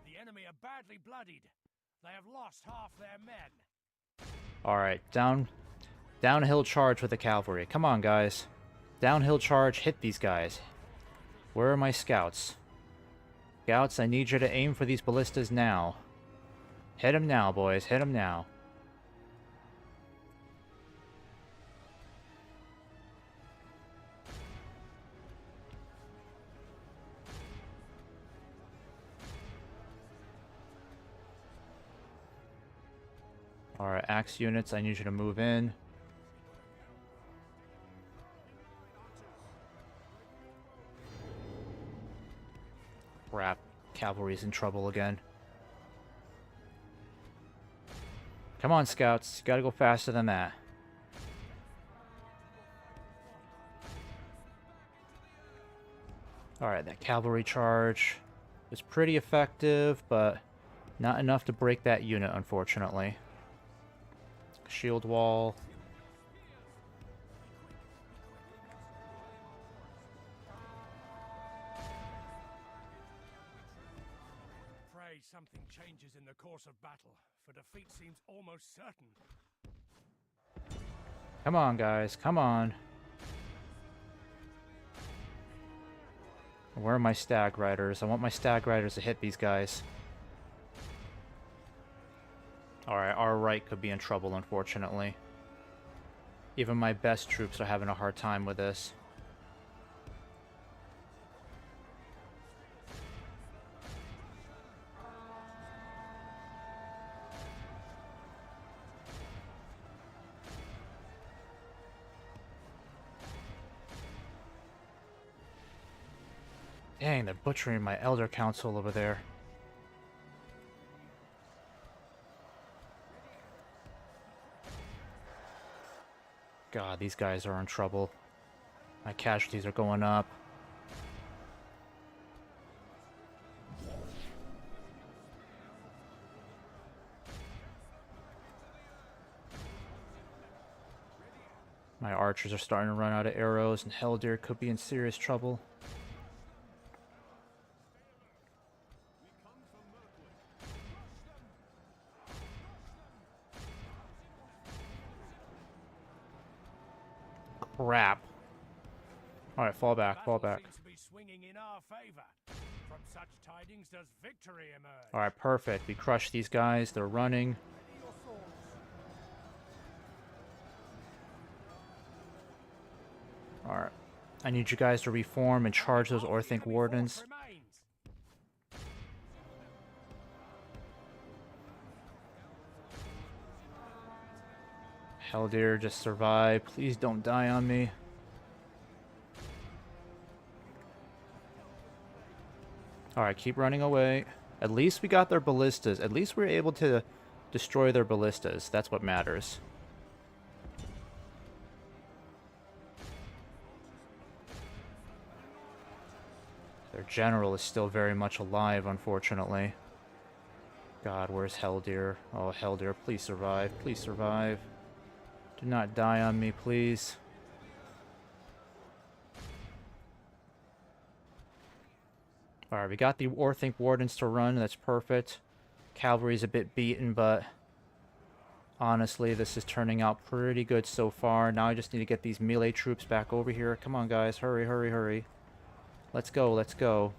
The enemy are badly bloodied. They have lost half their men. Alright, downhill charge with the cavalry. Come on, guys. Downhill charge, hit these guys. Where are my scouts? Scouts, I need you to aim for these ballistas now. Hit them now, boys. Hit them now. Alright, axe units, I need you to move in. Crap. Cavalry's in trouble again. Come on, scouts. You gotta go faster than that. Alright, that cavalry charge was pretty effective, but not enough to break that unit, unfortunately. Shield wall. Pray something changes in the course of battle, for defeat seems almost certain. Come on, guys. Come on. Where are my stag riders? I want my stag riders to hit these guys. Alright, our right could be in trouble, unfortunately. Even my best troops are having a hard time with this. Dang, they're butchering my elder council over there. God, these guys are in trouble. My casualties are going up. My archers are starting to run out of arrows, and Heldir could be in serious trouble. Crap. Alright, fall back, fall back. Seems to be swinging in our favor. From such tidings does victory emerge. Alright, perfect. We crushed these guys. They're running. Alright. I need you guys to reform and charge those Half the Orthanc enemy Wardens. force remains. Heldir, just survive. Please don't die on me. Alright, keep running away. At least we got their ballistas. At least we were able to destroy their ballistas. That's what matters. Their general is still very much alive, unfortunately. God, where's Heldir? Oh, Heldir, please survive. Please survive. Do not die on me, please. Alright, we got the Orthanc Wardens to run. That's perfect. Cavalry's a bit beaten, but honestly, this is turning out pretty good so far. Now I just need to get these melee troops back over here. Come on, guys. Hurry, hurry, hurry. Let's go, let's go.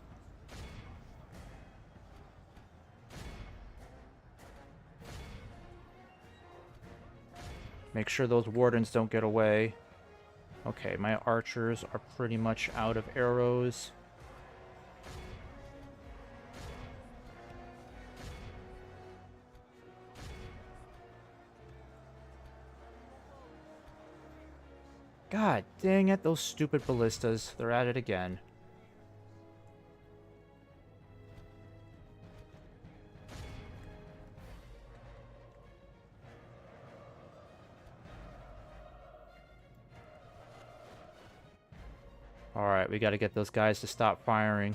Make sure those wardens don't get away. Okay, my archers are pretty much out of arrows. God dang it, those stupid ballistas. They're at it again. Alright, we gotta get those guys to stop firing.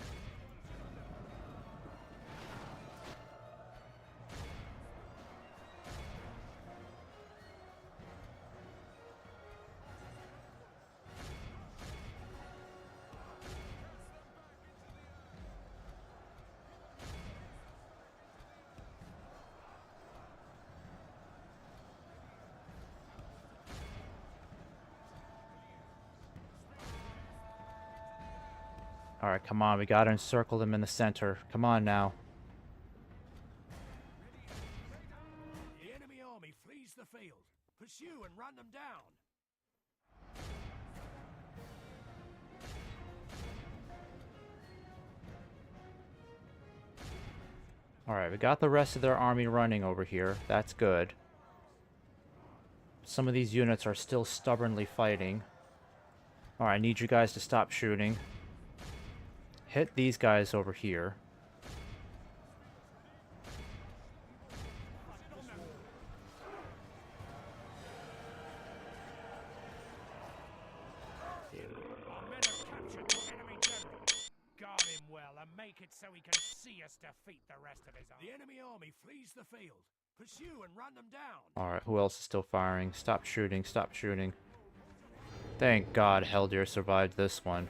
Alright, come on, we gotta encircle them in the center. Come on now. The enemy army flees the field. Pursue and run them down. Alright, we got the rest of their army running over here. That's good. Some of these units are still stubbornly fighting. Alright, I need you guys to stop shooting. Hit these guys over here. Our men have captured the enemy general. Guard him well and make it so he can see us defeat the rest of his army. The enemy army flees the field. Pursue and run them down. Alright, who else is still firing? Stop shooting, stop shooting. Thank God Heldir survived this one.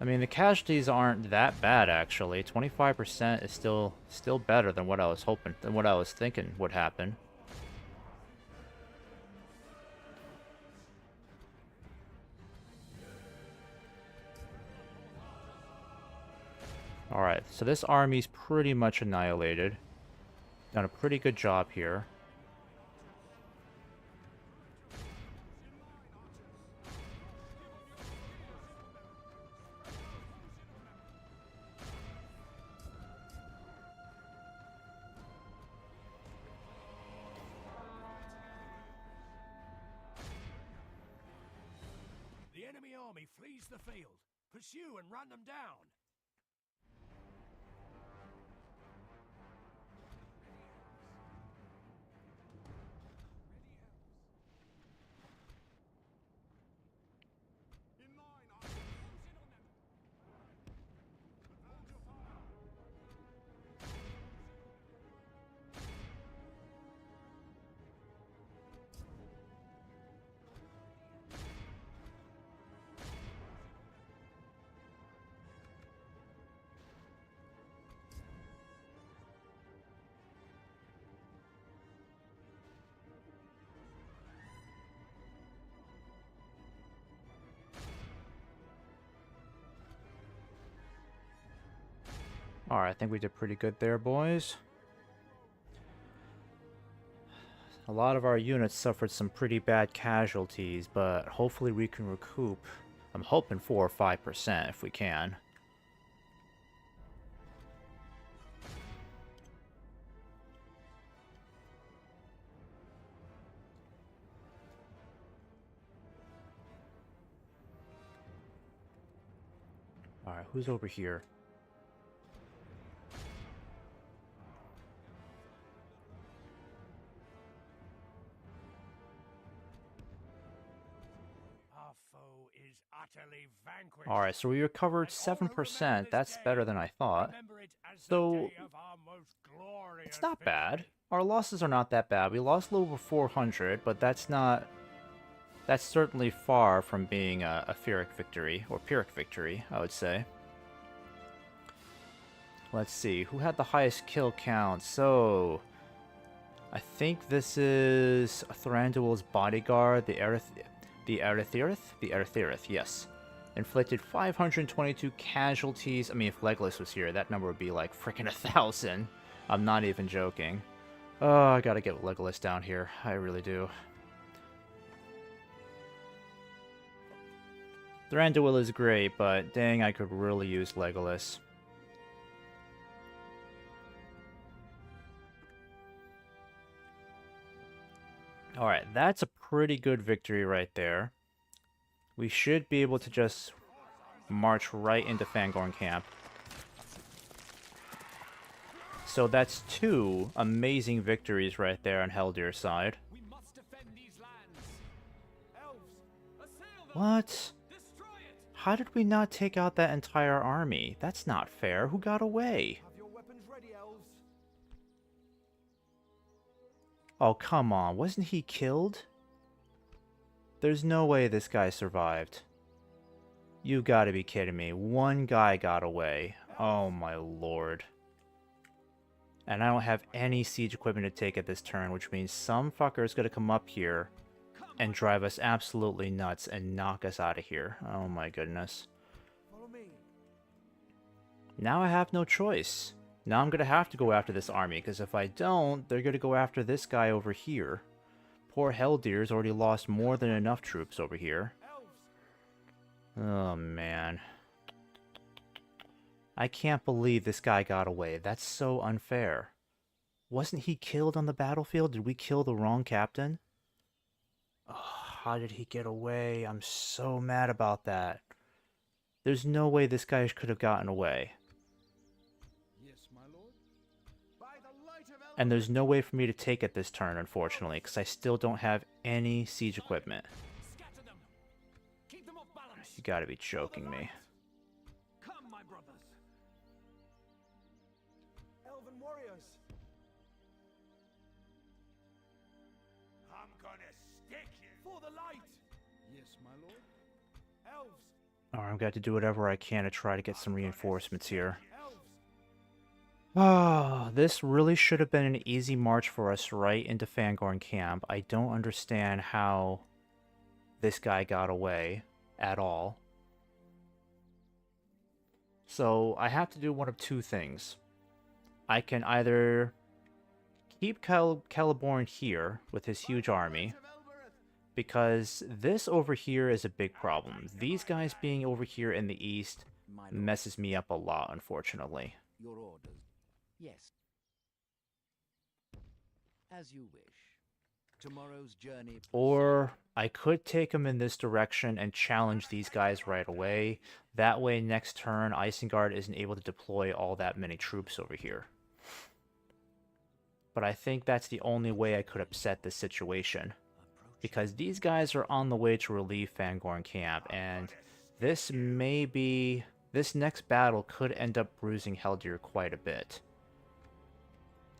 I mean, the casualties aren't that bad, actually. 25% is still better than what I was hoping, than what I was thinking would happen. Alright, so this army's pretty much annihilated. Done a pretty good job here. The enemy army flees the field. Pursue and run them down. In line, archers. Close in on them. Hold your fire. Alright, I think we did pretty good there, boys. A lot of our units suffered some pretty bad casualties, but hopefully we can recoup. I'm hoping 4 or 5% if we can. Alright, who's over here? Our foe is utterly vanquished. Alright, so we recovered 7%. That's better than I thought. Remember it as the So, day of our most glorious it's not victory. bad. Our losses are not that bad. We lost a little over 400, but that's not... That's certainly far from being a Pyrrhic victory, or Pyrrhic victory, I would say. Let's see, who had the highest kill count? So, I think this is Thranduil's bodyguard, the Erithirith, yes. Inflicted 522 casualties. I mean, if Legolas was here, that number would be like freaking 1,000. I'm not even joking. Oh, I gotta get Legolas down here. I really do. Thranduil is great, but dang, I could really use Legolas. Alright, that's a pretty good victory right there. We should be able to just march right into Fangorn camp. So that's 2 amazing victories right there on Heldir's side. We must defend these lands. Elves, assail them. What? Destroy it. How did we not take out that entire army? That's not fair. Who got away? Have your weapons ready, elves. Oh, come on. Wasn't he killed? There's no way this guy survived. You gotta be kidding me. One guy got away. Oh my lord. And I don't have any siege equipment to take at this turn, which means some fucker is gonna come up here and drive us absolutely nuts and knock us out of here. Oh my goodness. Follow me. Now I have no choice. Now I'm gonna have to go after this army, because if I don't, they're gonna go after this guy over here. Poor Heldir's already lost more than enough troops over here. Elves. Oh man. I can't believe this guy got away. That's so unfair. Wasn't he killed on the battlefield? Did we kill the wrong captain? Oh, how did he get away? I'm so mad about that. There's no way this guy could have gotten away. Yes, my lord. By the light of Elven. And there's no way for me to take it this turn, unfortunately, because I still don't have any siege equipment. Scatter them. Keep them off balance. You gotta be joking me. Come, my brothers. Elven warriors. I'm gonna stick you. For the light. Yes, my lord. Elves. Alright, I'm gonna have to do whatever I can to try to get some reinforcements here. Elves. Oh, this really should have been an easy march for us right into Fangorn camp. I don't understand how this guy got away at all. So I have to do one of two things. I can either keep Celeborn here with his huge army, because this over here is a big problem. These guys being over here in the east My lord, messes me up a lot, unfortunately. your orders. Yes. As you wish. Tomorrow's journey. Or I could take him in this direction and challenge these guys right away. That way next turn Isengard isn't able to deploy all that many troops over here. But I think that's the only way I could upset this situation. Because these guys are on the way to relieve Fangorn camp, and this next battle could end up bruising Heldir quite a bit.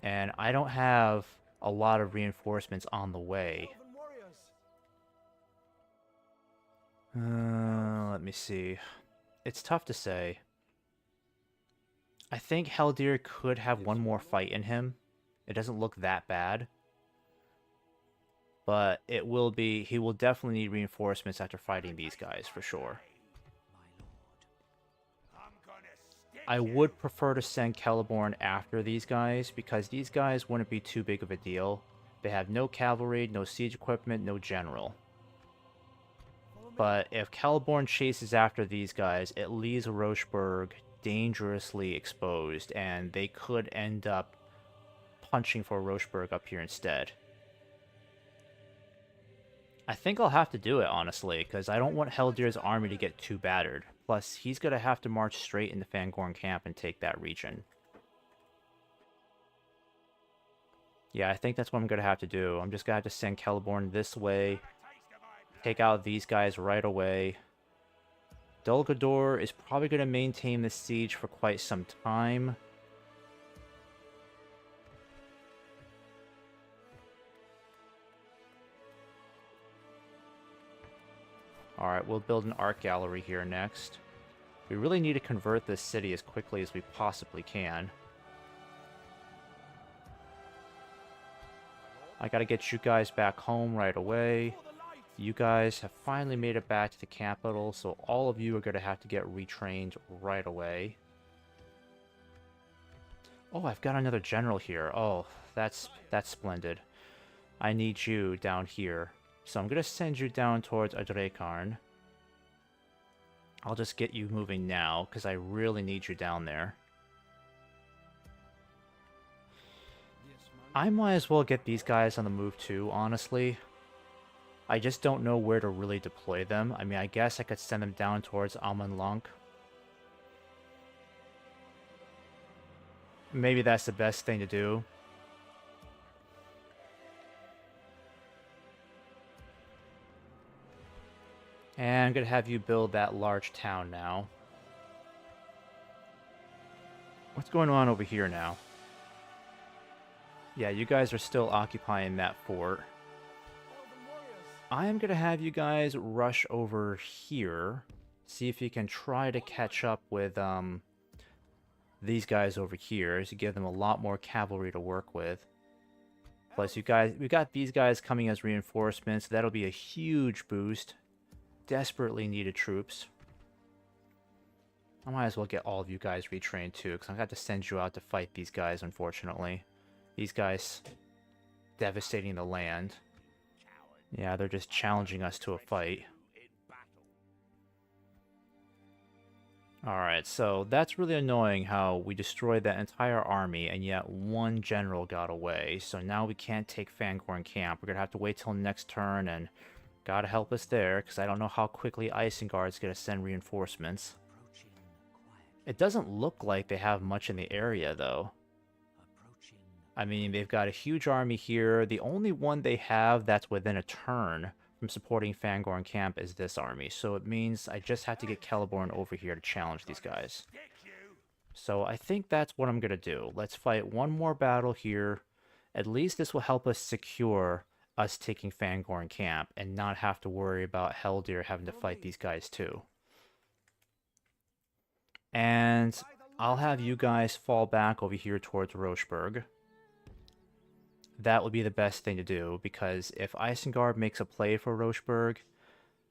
And I don't have a lot of reinforcements on the way. Elven warriors. Let me see. It's tough to say. I think Heldir could have one more fight in him. It doesn't look that bad. But he will definitely need reinforcements after fighting these guys, for sure. I'm gonna stick I would prefer to send Celeborn after these guys, because these guys wouldn't be too big of a deal. They have no cavalry, no siege equipment, no general. But if Celeborn chases after these guys, it leaves Rocheburg dangerously exposed, and they could end up punching for Rocheburg up here instead. I think I'll have to do it, honestly, because I don't want Heldir's army to get too battered. Plus, he's going to have to march straight into Fangorn camp and take that region. Yeah, I think that's what I'm going to have to do. I'm just going to have to send Celeborn this way, take out these guys right away. Dulgador is probably going to maintain this siege for quite some time. Alright, we'll build an art gallery here next. We really need to convert this city as quickly as we possibly can. I gotta get you guys back home right away. You guys have finally made it back to the capital, so all of you are gonna have to get retrained right away. Oh, I've got another general here. Oh, that's splendid. I need you down here. So I'm going to send you down towards Adrekarn. I'll just get you moving now, because I really need you down there. I might as well get these guys on the move too, honestly. I just don't know where to really deploy them. I mean, I guess I could send them down towards Amanlank. Maybe that's the best thing to do. And I'm going to have you build that large town now. What's going on over here now? Yeah, you guys are still occupying that fort. I am going to have you guys rush over here. See if you can try to catch up with these guys over here to give them a lot more cavalry to work with. Plus, we got these guys coming as reinforcements. That'll be a huge boost. Desperately needed troops. I might as well get all of you guys retrained too, because I've got to send you out to fight these guys, unfortunately. These guys devastating the land. Yeah, they're just challenging us to a fight. Alright, so that's really annoying how we destroyed that entire army and yet one general got away. So now we can't take Fangorn camp. We're going to have to wait till next turn and gotta help us there, because I don't know how quickly Isengard's going to send reinforcements. It doesn't look like they have much in the area, though. I mean, they've got a huge army here. The only one they have that's within a turn from supporting Fangorn camp is this army. So it means I just have to get Celeborn over here to challenge these guys. So I think that's what I'm going to do. Let's fight one more battle here. At least this will help us secure us taking Fangorn camp and not have to worry about Heldir having to fight these guys too. And I'll have you guys fall back over here towards Rocheburg. That would be the best thing to do, because if Isengard makes a play for Rocheburg,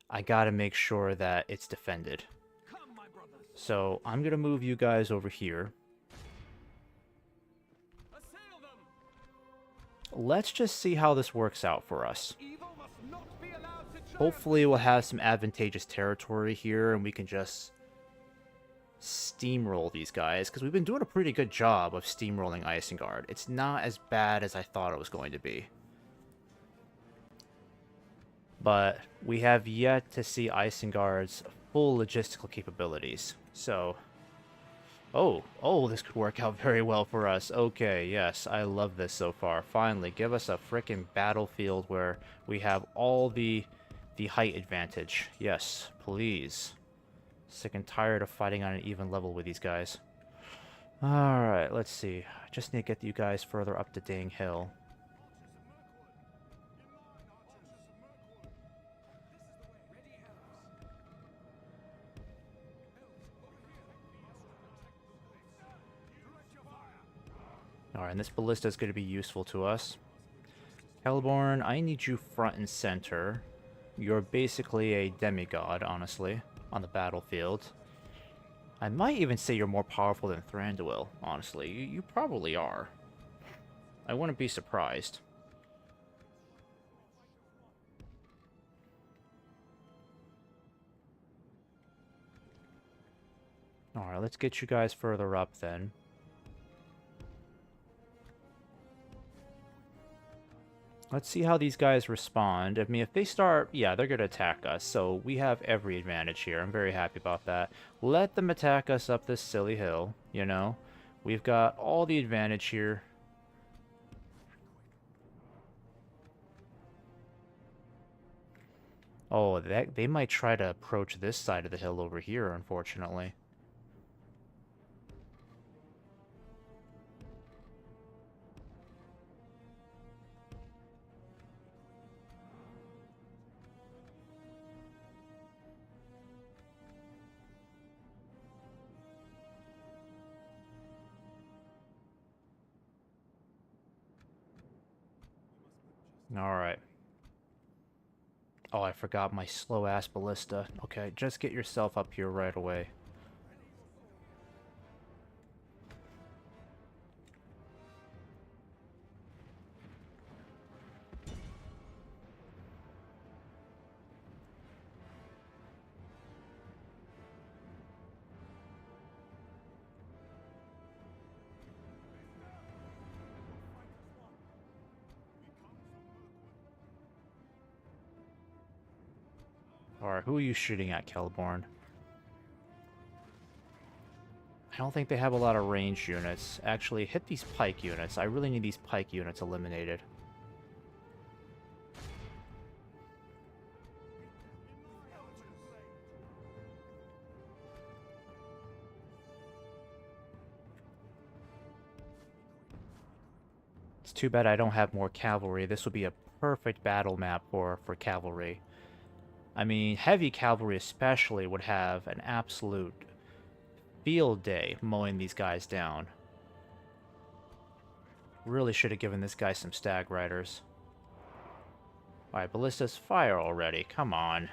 I gotta make sure that it's defended. So I'm gonna move you guys over here. Let's just see how this works out for us. Hopefully we'll have some advantageous territory here and we can just steamroll these guys, because we've been doing a pretty good job of steamrolling Isengard. It's not as bad as I thought it was going to be. But we have yet to see Isengard's full logistical capabilities. So, oh, this could work out very well for us. Okay, yes, I love this so far. Finally, give us a frickin' battlefield where we have all the height advantage. Yes, please. Sick and tired of fighting on an even level with these guys. Alright, let's see. I just need to get you guys further up the dang hill. Alright, and this ballista is going to be useful to us. Celeborn, I need you front and center. You're basically a demigod, honestly, on the battlefield. I might even say you're more powerful than Thranduil, honestly. You probably are. I wouldn't be surprised. Alright, let's get you guys further up then. Let's see how these guys respond. I mean, if they start... Yeah, they're going to attack us, so we have every advantage here. I'm very happy about that. Let them attack us up this silly hill, you know? We've got all the advantage here. Oh, they might try to approach this side of the hill over here, unfortunately. Alright. Oh, I forgot my slow-ass ballista. Okay, just get yourself up here right away. Alright, who are you shooting at, Kelborn? I don't think they have a lot of ranged units. Actually, hit these pike units. I really need these pike units eliminated. It's too bad I don't have more cavalry. This would be a perfect battle map for cavalry. I mean, heavy cavalry especially would have an absolute field day mowing these guys down. Really should have given this guy some stag riders. Alright, ballistas, fire already. Come on.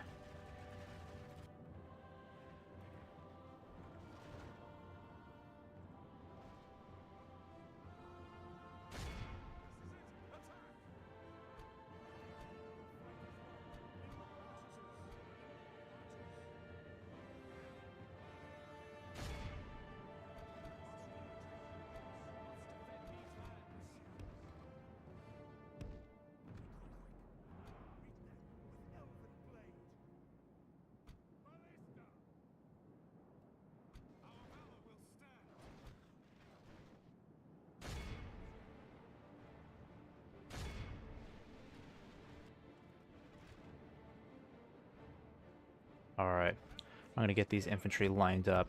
Alright. I'm gonna get these infantry lined up.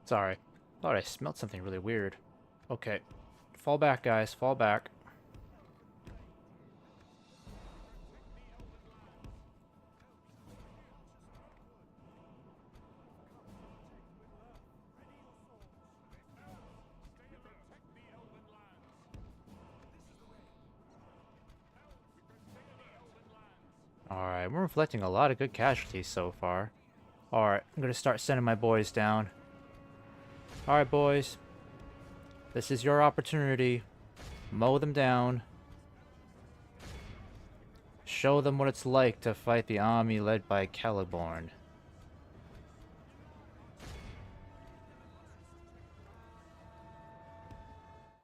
Sorry. Thought I smelled something really weird. Okay. Fall back, guys. Fall back. Alright, we're reflecting a lot of good casualties so far. Alright, I'm gonna start sending my boys down. Alright, boys. This is your opportunity. Mow them down. Show them what it's like to fight the army led by Celeborn.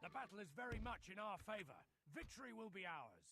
The battle is very much in our favor. Victory will be ours.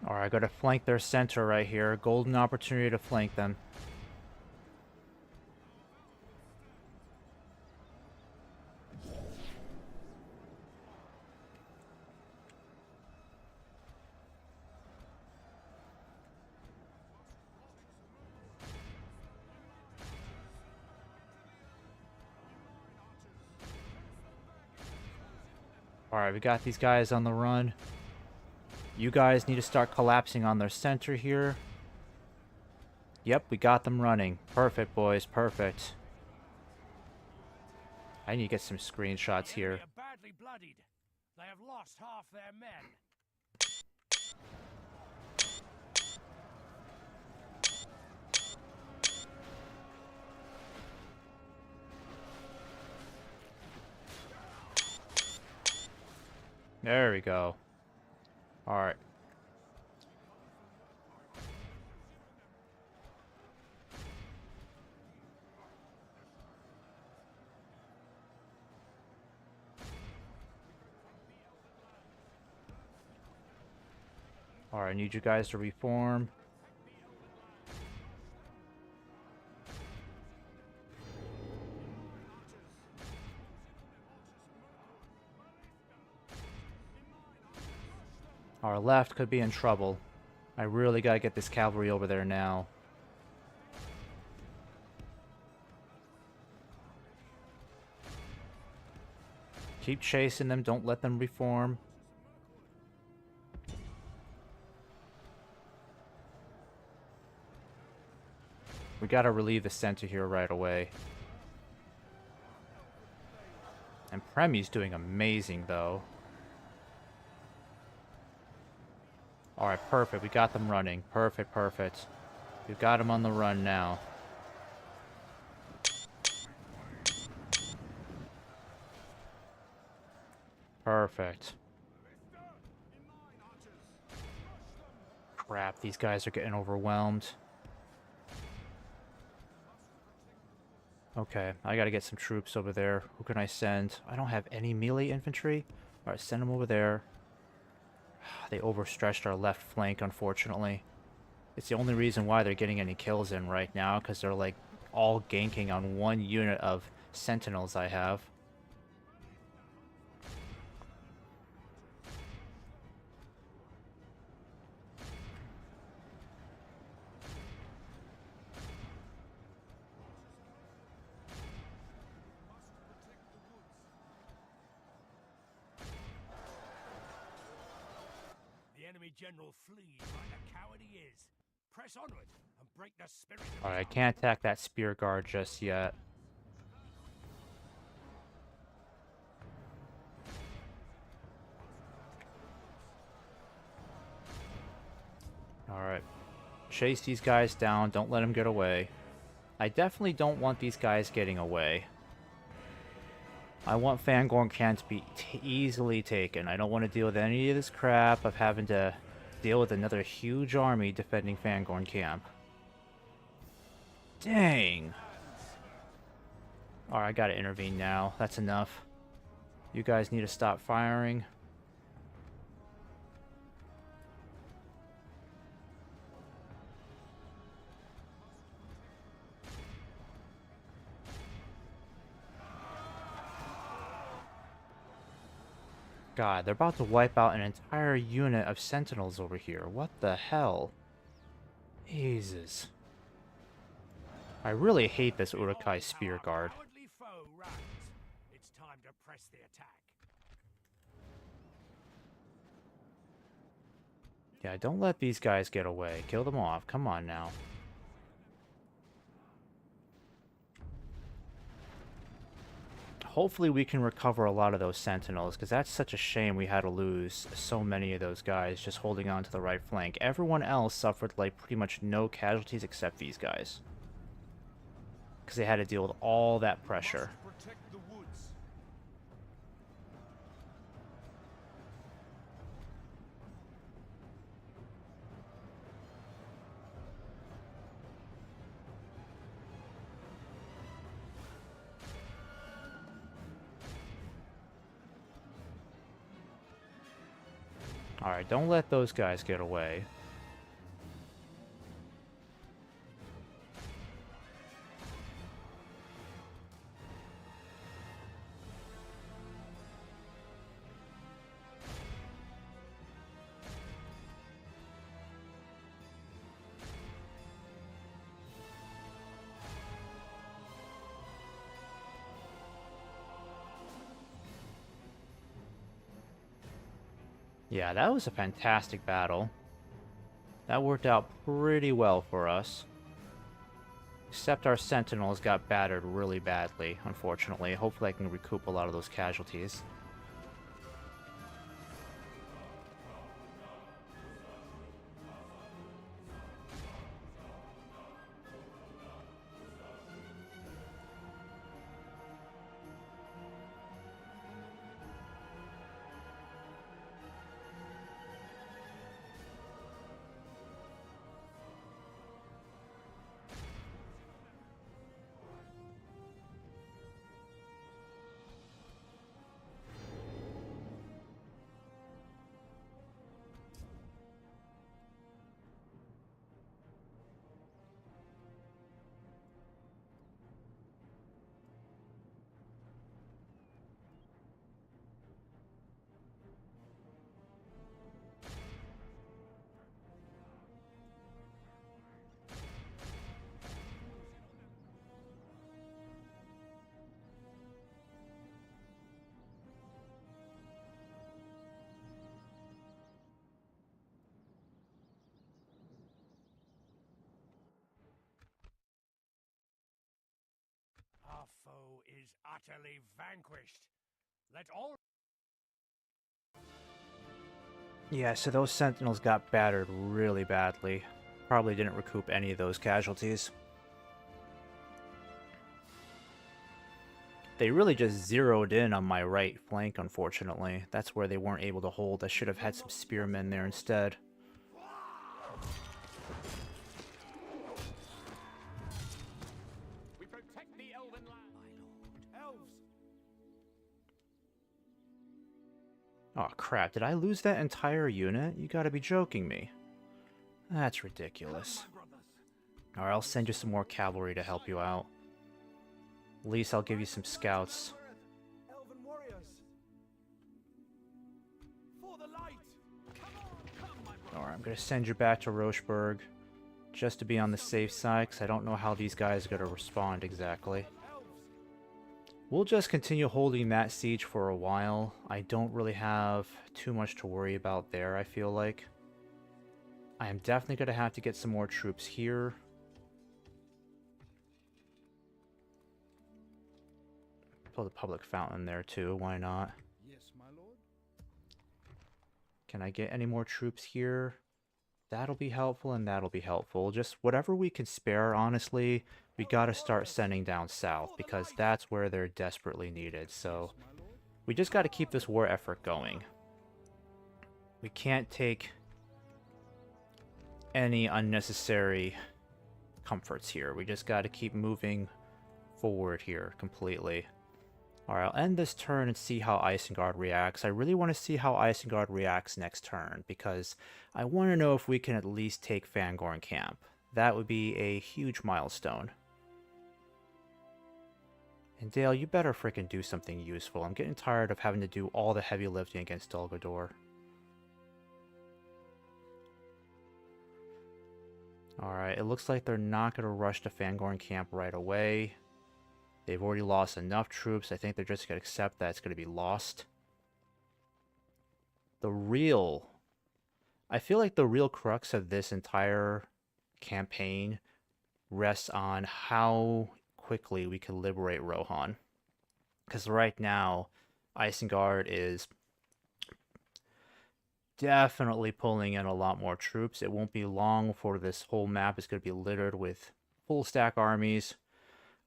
Alright, I gotta flank their center right here. Golden opportunity to flank them. Alright, we got these guys on the run. You guys need to start collapsing on their center here. Yep, we got them running. Perfect, boys. Perfect. I need to get some screenshots The here. enemy are badly bloodied. They have lost half their men. There we go. Alright. Alright, I need you guys to reform. Our left could be in trouble. I really gotta get this cavalry over there now. Keep chasing them, don't let them reform. We gotta relieve the center here right away. And Premi's doing amazing though. Alright, perfect. We got them running. Perfect, perfect. We've got them on the run now. Perfect. Crap, these guys are getting overwhelmed. Okay, I gotta get some troops over there. Who can I send? I don't have any melee infantry. Alright, send them over there. They overstretched our left flank, unfortunately. It's the only reason why they're getting any kills in right now, because they're like all ganking on one unit of sentinels I have. The enemy general flees like the coward he is. Press onward and break the spirit of his Alright, I army. can't attack that spear guard just yet. Alright. Chase these guys down. Don't let them get away. I definitely don't want these guys getting away. I want Fangorn Camp to be easily taken. I don't want to deal with any of this crap of having to deal with another huge army defending Fangorn Camp. Dang! Alright, I gotta intervene now. That's enough. You guys need to stop firing. God, they're about to wipe out an entire unit of sentinels over here. What the hell? Jesus. I really hate this Urukai spear guard. Cowardly foe runs. It it's time to press the attack. Yeah, don't let these guys get away. Kill them off. Come on now. Hopefully we can recover a lot of those sentinels, because that's such a shame we had to lose so many of those guys just holding on to the right flank. Everyone else suffered like pretty much no casualties except these guys, because they had to deal with all that pressure. Protect the woods. Alright, don't let those guys get away. Yeah, that was a fantastic battle. That worked out pretty well for us. Except our sentinels got battered really badly, unfortunately. Hopefully I can recoup a lot of those casualties. Our foe is utterly vanquished. Let all... Yeah, so those sentinels got battered really badly. Probably didn't recoup any of those casualties. They really just zeroed in on my right flank, unfortunately. That's where they weren't able to hold. I should have had some spearmen there instead. We protect the elven land. My lord. Elves. Oh crap, did I lose that entire unit? You gotta be joking me. That's ridiculous. My brothers. Alright, I'll send you some more cavalry to help you out. At least I'll give you some scouts. Elven warriors. For the light. Come on, come, my brothers. Alright, I'm gonna send you back to Rocheburg. Just to be on the safe side, because I don't know how these guys are gonna respond exactly. Elves. We'll just continue holding that siege for a while. I don't really have too much to worry about there, I feel like. I am definitely going to have to get some more troops here. Put the public fountain there too, why not? Yes, my lord. Can I get any more troops here? That'll be helpful and that'll be helpful. Just whatever we can spare, honestly, we gotta start sending down south because that's where they're desperately needed. So My lord. we just gotta keep this war effort going. We can't take any unnecessary comforts here. We just gotta keep moving forward here completely. Alright, I'll end this turn and see how Isengard reacts. I really want to see how Isengard reacts next turn, because I want to know if we can at least take Fangorn Camp. That would be a huge milestone. And Dale, you better frickin' do something useful. I'm getting tired of having to do all the heavy lifting against Dulgador. Alright, it looks like they're not going to rush to Fangorn Camp right away. They've already lost enough troops. I think they're just going to accept that it's going to be lost. I feel like the real crux of this entire campaign rests on how quickly we can liberate Rohan. Because right now, Isengard is definitely pulling in a lot more troops. It won't be long before this whole map is going to be littered with full stack armies.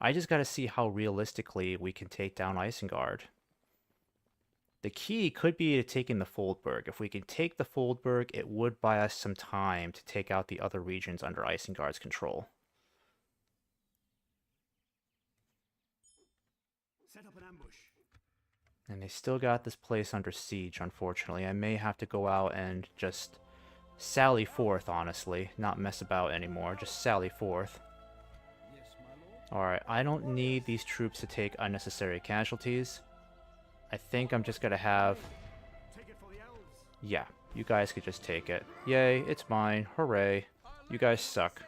I just got to see how realistically we can take down Isengard. The key could be to taking the Foldberg. If we can take the Foldberg, it would buy us some time to take out the other regions under Isengard's control. Set up an ambush. And they still got this place under siege, unfortunately. I may have to go out and just sally forth, honestly. Not mess about anymore, just sally forth. Yes, my lord. Alright, I don't need these troops to take unnecessary casualties. I think I'm just gonna have... Take it for the elves. Yeah, you guys could just take it. Yay, it's mine. Hooray. You guys suck.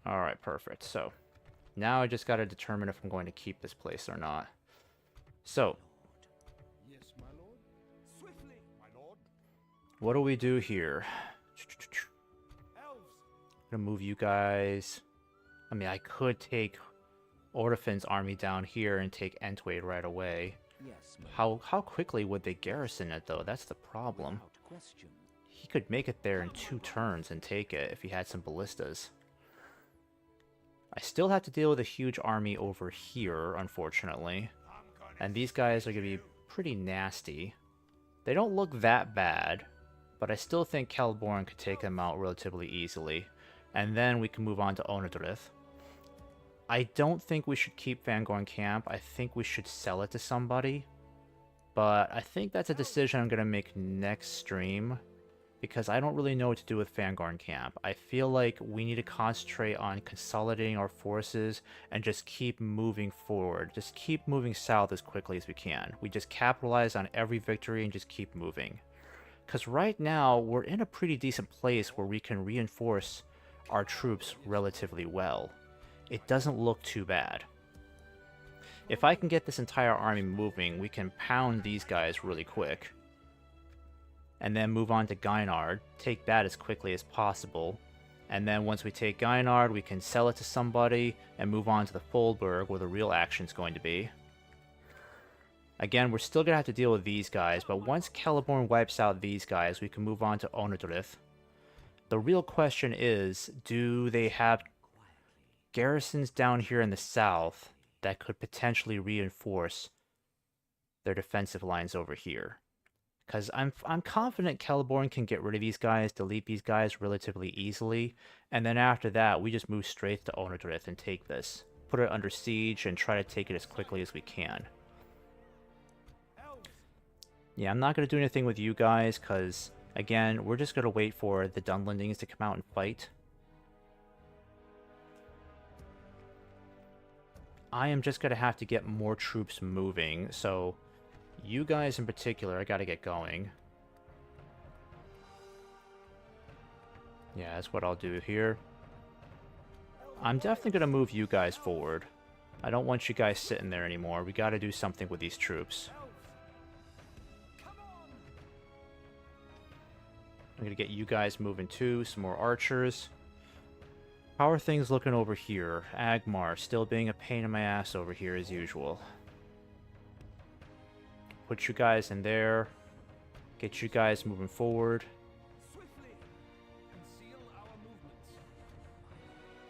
Alright, perfect. So, now I just gotta determine if I'm going to keep this place or not. So, Yes, my lord. Swiftly, my lord. what do we do here? Elves. I'm gonna move you guys... I mean, I could take Ordofin's army down here and take Entwade right away. Yes, my lord. How quickly would they garrison it, though? That's the problem. Without question. He could make it there in 2 turns and take it if he had some ballistas. I still have to deal with a huge army over here, unfortunately. And these guys are going to be pretty nasty. They don't look that bad, but I still think Celeborn could take them out relatively easily. And then we can move on to Onodrith. I don't think we should keep Fangorn Camp. I think we should sell it to somebody. But I think that's a decision I'm going to make next stream, because I don't really know what to do with Fangorn Camp. I feel like we need to concentrate on consolidating our forces and just keep moving forward. Just keep moving south as quickly as we can. We just capitalize on every victory and just keep moving. Because right now, we're in a pretty decent place where we can reinforce our troops relatively well. It doesn't look too bad. If I can get this entire army moving, we can pound these guys really quick. And then move on to Gynard, take that as quickly as possible. And then once we take Gynard, we can sell it to somebody and move on to the Foldberg, where the real action's going to be. Again, we're still going to have to deal with these guys, but once Celeborn wipes out these guys, we can move on to Onodrith. The real question is, do they have garrisons down here in the south that could potentially reinforce their defensive lines over here? Because I'm confident Celeborn can get rid of these guys, delete these guys relatively easily, and then after that, we just move straight to Onodrith and take this. Put it under siege and try to take it as quickly as we can. Yeah, I'm not going to do anything with you guys, because, again, we're just going to wait for the Dunlendings to come out and fight. I am just going to have to get more troops moving, so... You guys in particular, I gotta get going. Yeah, that's what I'll do here. I'm definitely gonna move you guys forward. I don't want you guys sitting there anymore. We gotta do something with these troops. I'm gonna get you guys moving too, some more archers. How are things looking over here? Agmar, still being a pain in my ass over here as usual. Put you guys in there. Get you guys moving forward. Swiftly. Conceal our movements.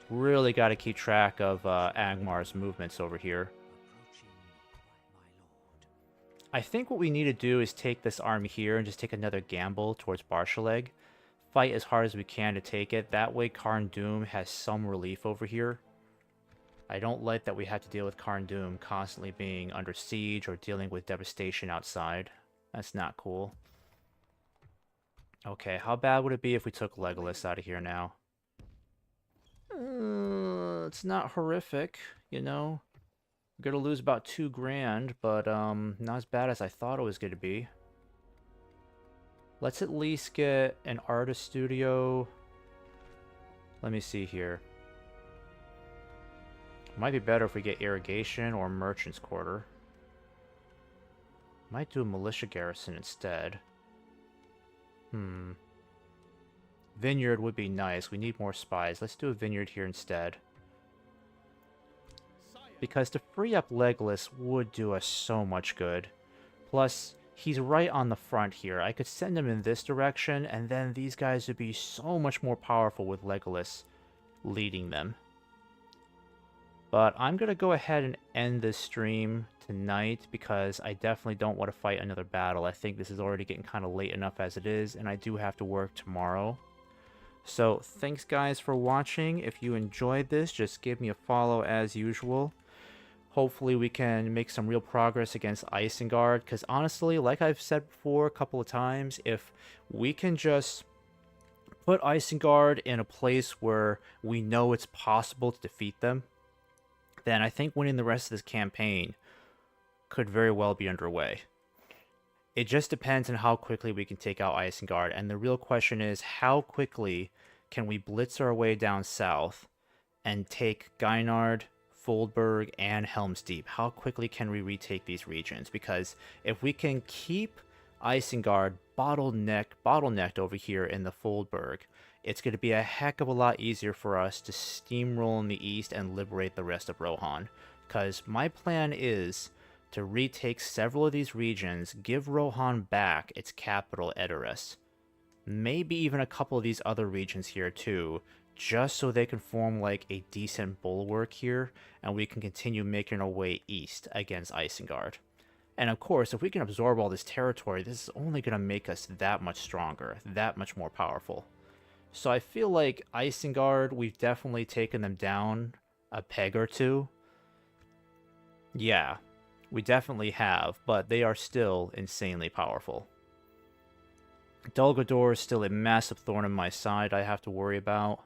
Really got to keep track of Agmar's movements over here. Approaching, my lord. I think what we need to do is take this army here and just take another gamble towards Barshaleg. Fight as hard as we can to take it. That way Karn Doom has some relief over here. I don't like that we have to deal with Karn Doom constantly being under siege or dealing with devastation outside. That's not cool. Okay, how bad would it be if we took Legolas out of here now? It's not horrific, you know. We're gonna lose about 2 grand, but not as bad as I thought it was gonna be. Let's at least get an artist studio. Let me see here. Might be better if we get irrigation or merchant's quarter. Might do a militia garrison instead. Vineyard would be nice. We need more spies. Let's do a vineyard here instead. Because to free up Legolas would do us so much good. Plus, he's right on the front here. I could send him in this direction, and then these guys would be so much more powerful with Legolas leading them. But I'm going to go ahead and end this stream tonight because I definitely don't want to fight another battle. I think this is already getting kind of late enough as it is, and I do have to work tomorrow. So, thanks guys for watching. If you enjoyed this, just give me a follow as usual. Hopefully we can make some real progress against Isengard, because honestly, like I've said before a couple of times, if we can just put Isengard in a place where we know it's possible to defeat them, then I think winning the rest of this campaign could very well be underway. It just depends on how quickly we can take out Isengard, and the real question is, how quickly can we blitz our way down south and take Gynard, Foldberg, and Helm's Deep? How quickly can we retake these regions? Because if we can keep Isengard bottlenecked over here in the Foldberg, it's going to be a heck of a lot easier for us to steamroll in the east and liberate the rest of Rohan. Because my plan is to retake several of these regions, give Rohan back its capital Edoras. Maybe even a couple of these other regions here too, just so they can form like a decent bulwark here, and we can continue making our way east against Isengard. And of course, if we can absorb all this territory, this is only going to make us that much stronger, that much more powerful. So I feel like Isengard, we've definitely taken them down a peg or two. Yeah, we definitely have, but they are still insanely powerful. Dol Guldur is still a massive thorn in my side I have to worry about.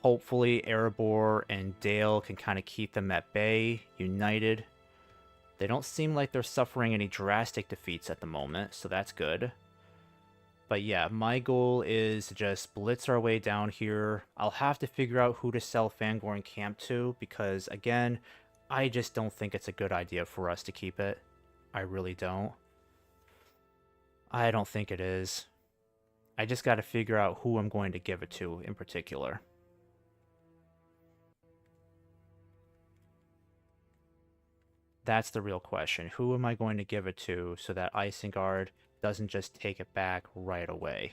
Hopefully Erebor and Dale can kind of keep them at bay, united. They don't seem like they're suffering any drastic defeats at the moment, so that's good. But yeah, my goal is to just blitz our way down here. I'll have to figure out who to sell Fangorn Camp to, because again, I just don't think it's a good idea for us to keep it. I really don't. I don't think it is. I just got to figure out who I'm going to give it to in particular. That's the real question. Who am I going to give it to so that Isengard doesn't just take it back right away?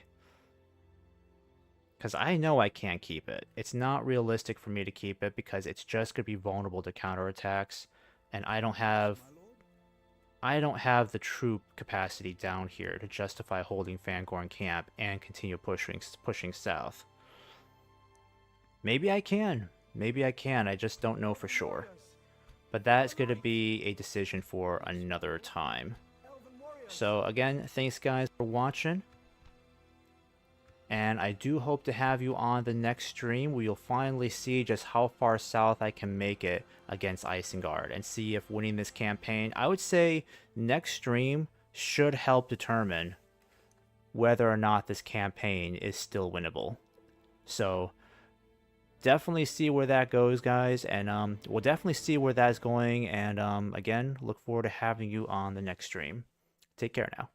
Because I know I can't keep it. It's not realistic for me to keep it because it's just going to be vulnerable to counterattacks, and I don't have the troop capacity down here to justify holding Fangorn Camp and continue pushing south. Maybe I can. Maybe I can. I just don't know for sure. But that's going to be a decision for another time. So again, thanks guys for watching. And I do hope to have you on the next stream where you'll finally see just how far south I can make it against Isengard and see if winning this campaign, I would say next stream should help determine whether or not this campaign is still winnable. So definitely see where that goes, guys, and we'll definitely see where that's going, and again, look forward to having you on the next stream. Take care now.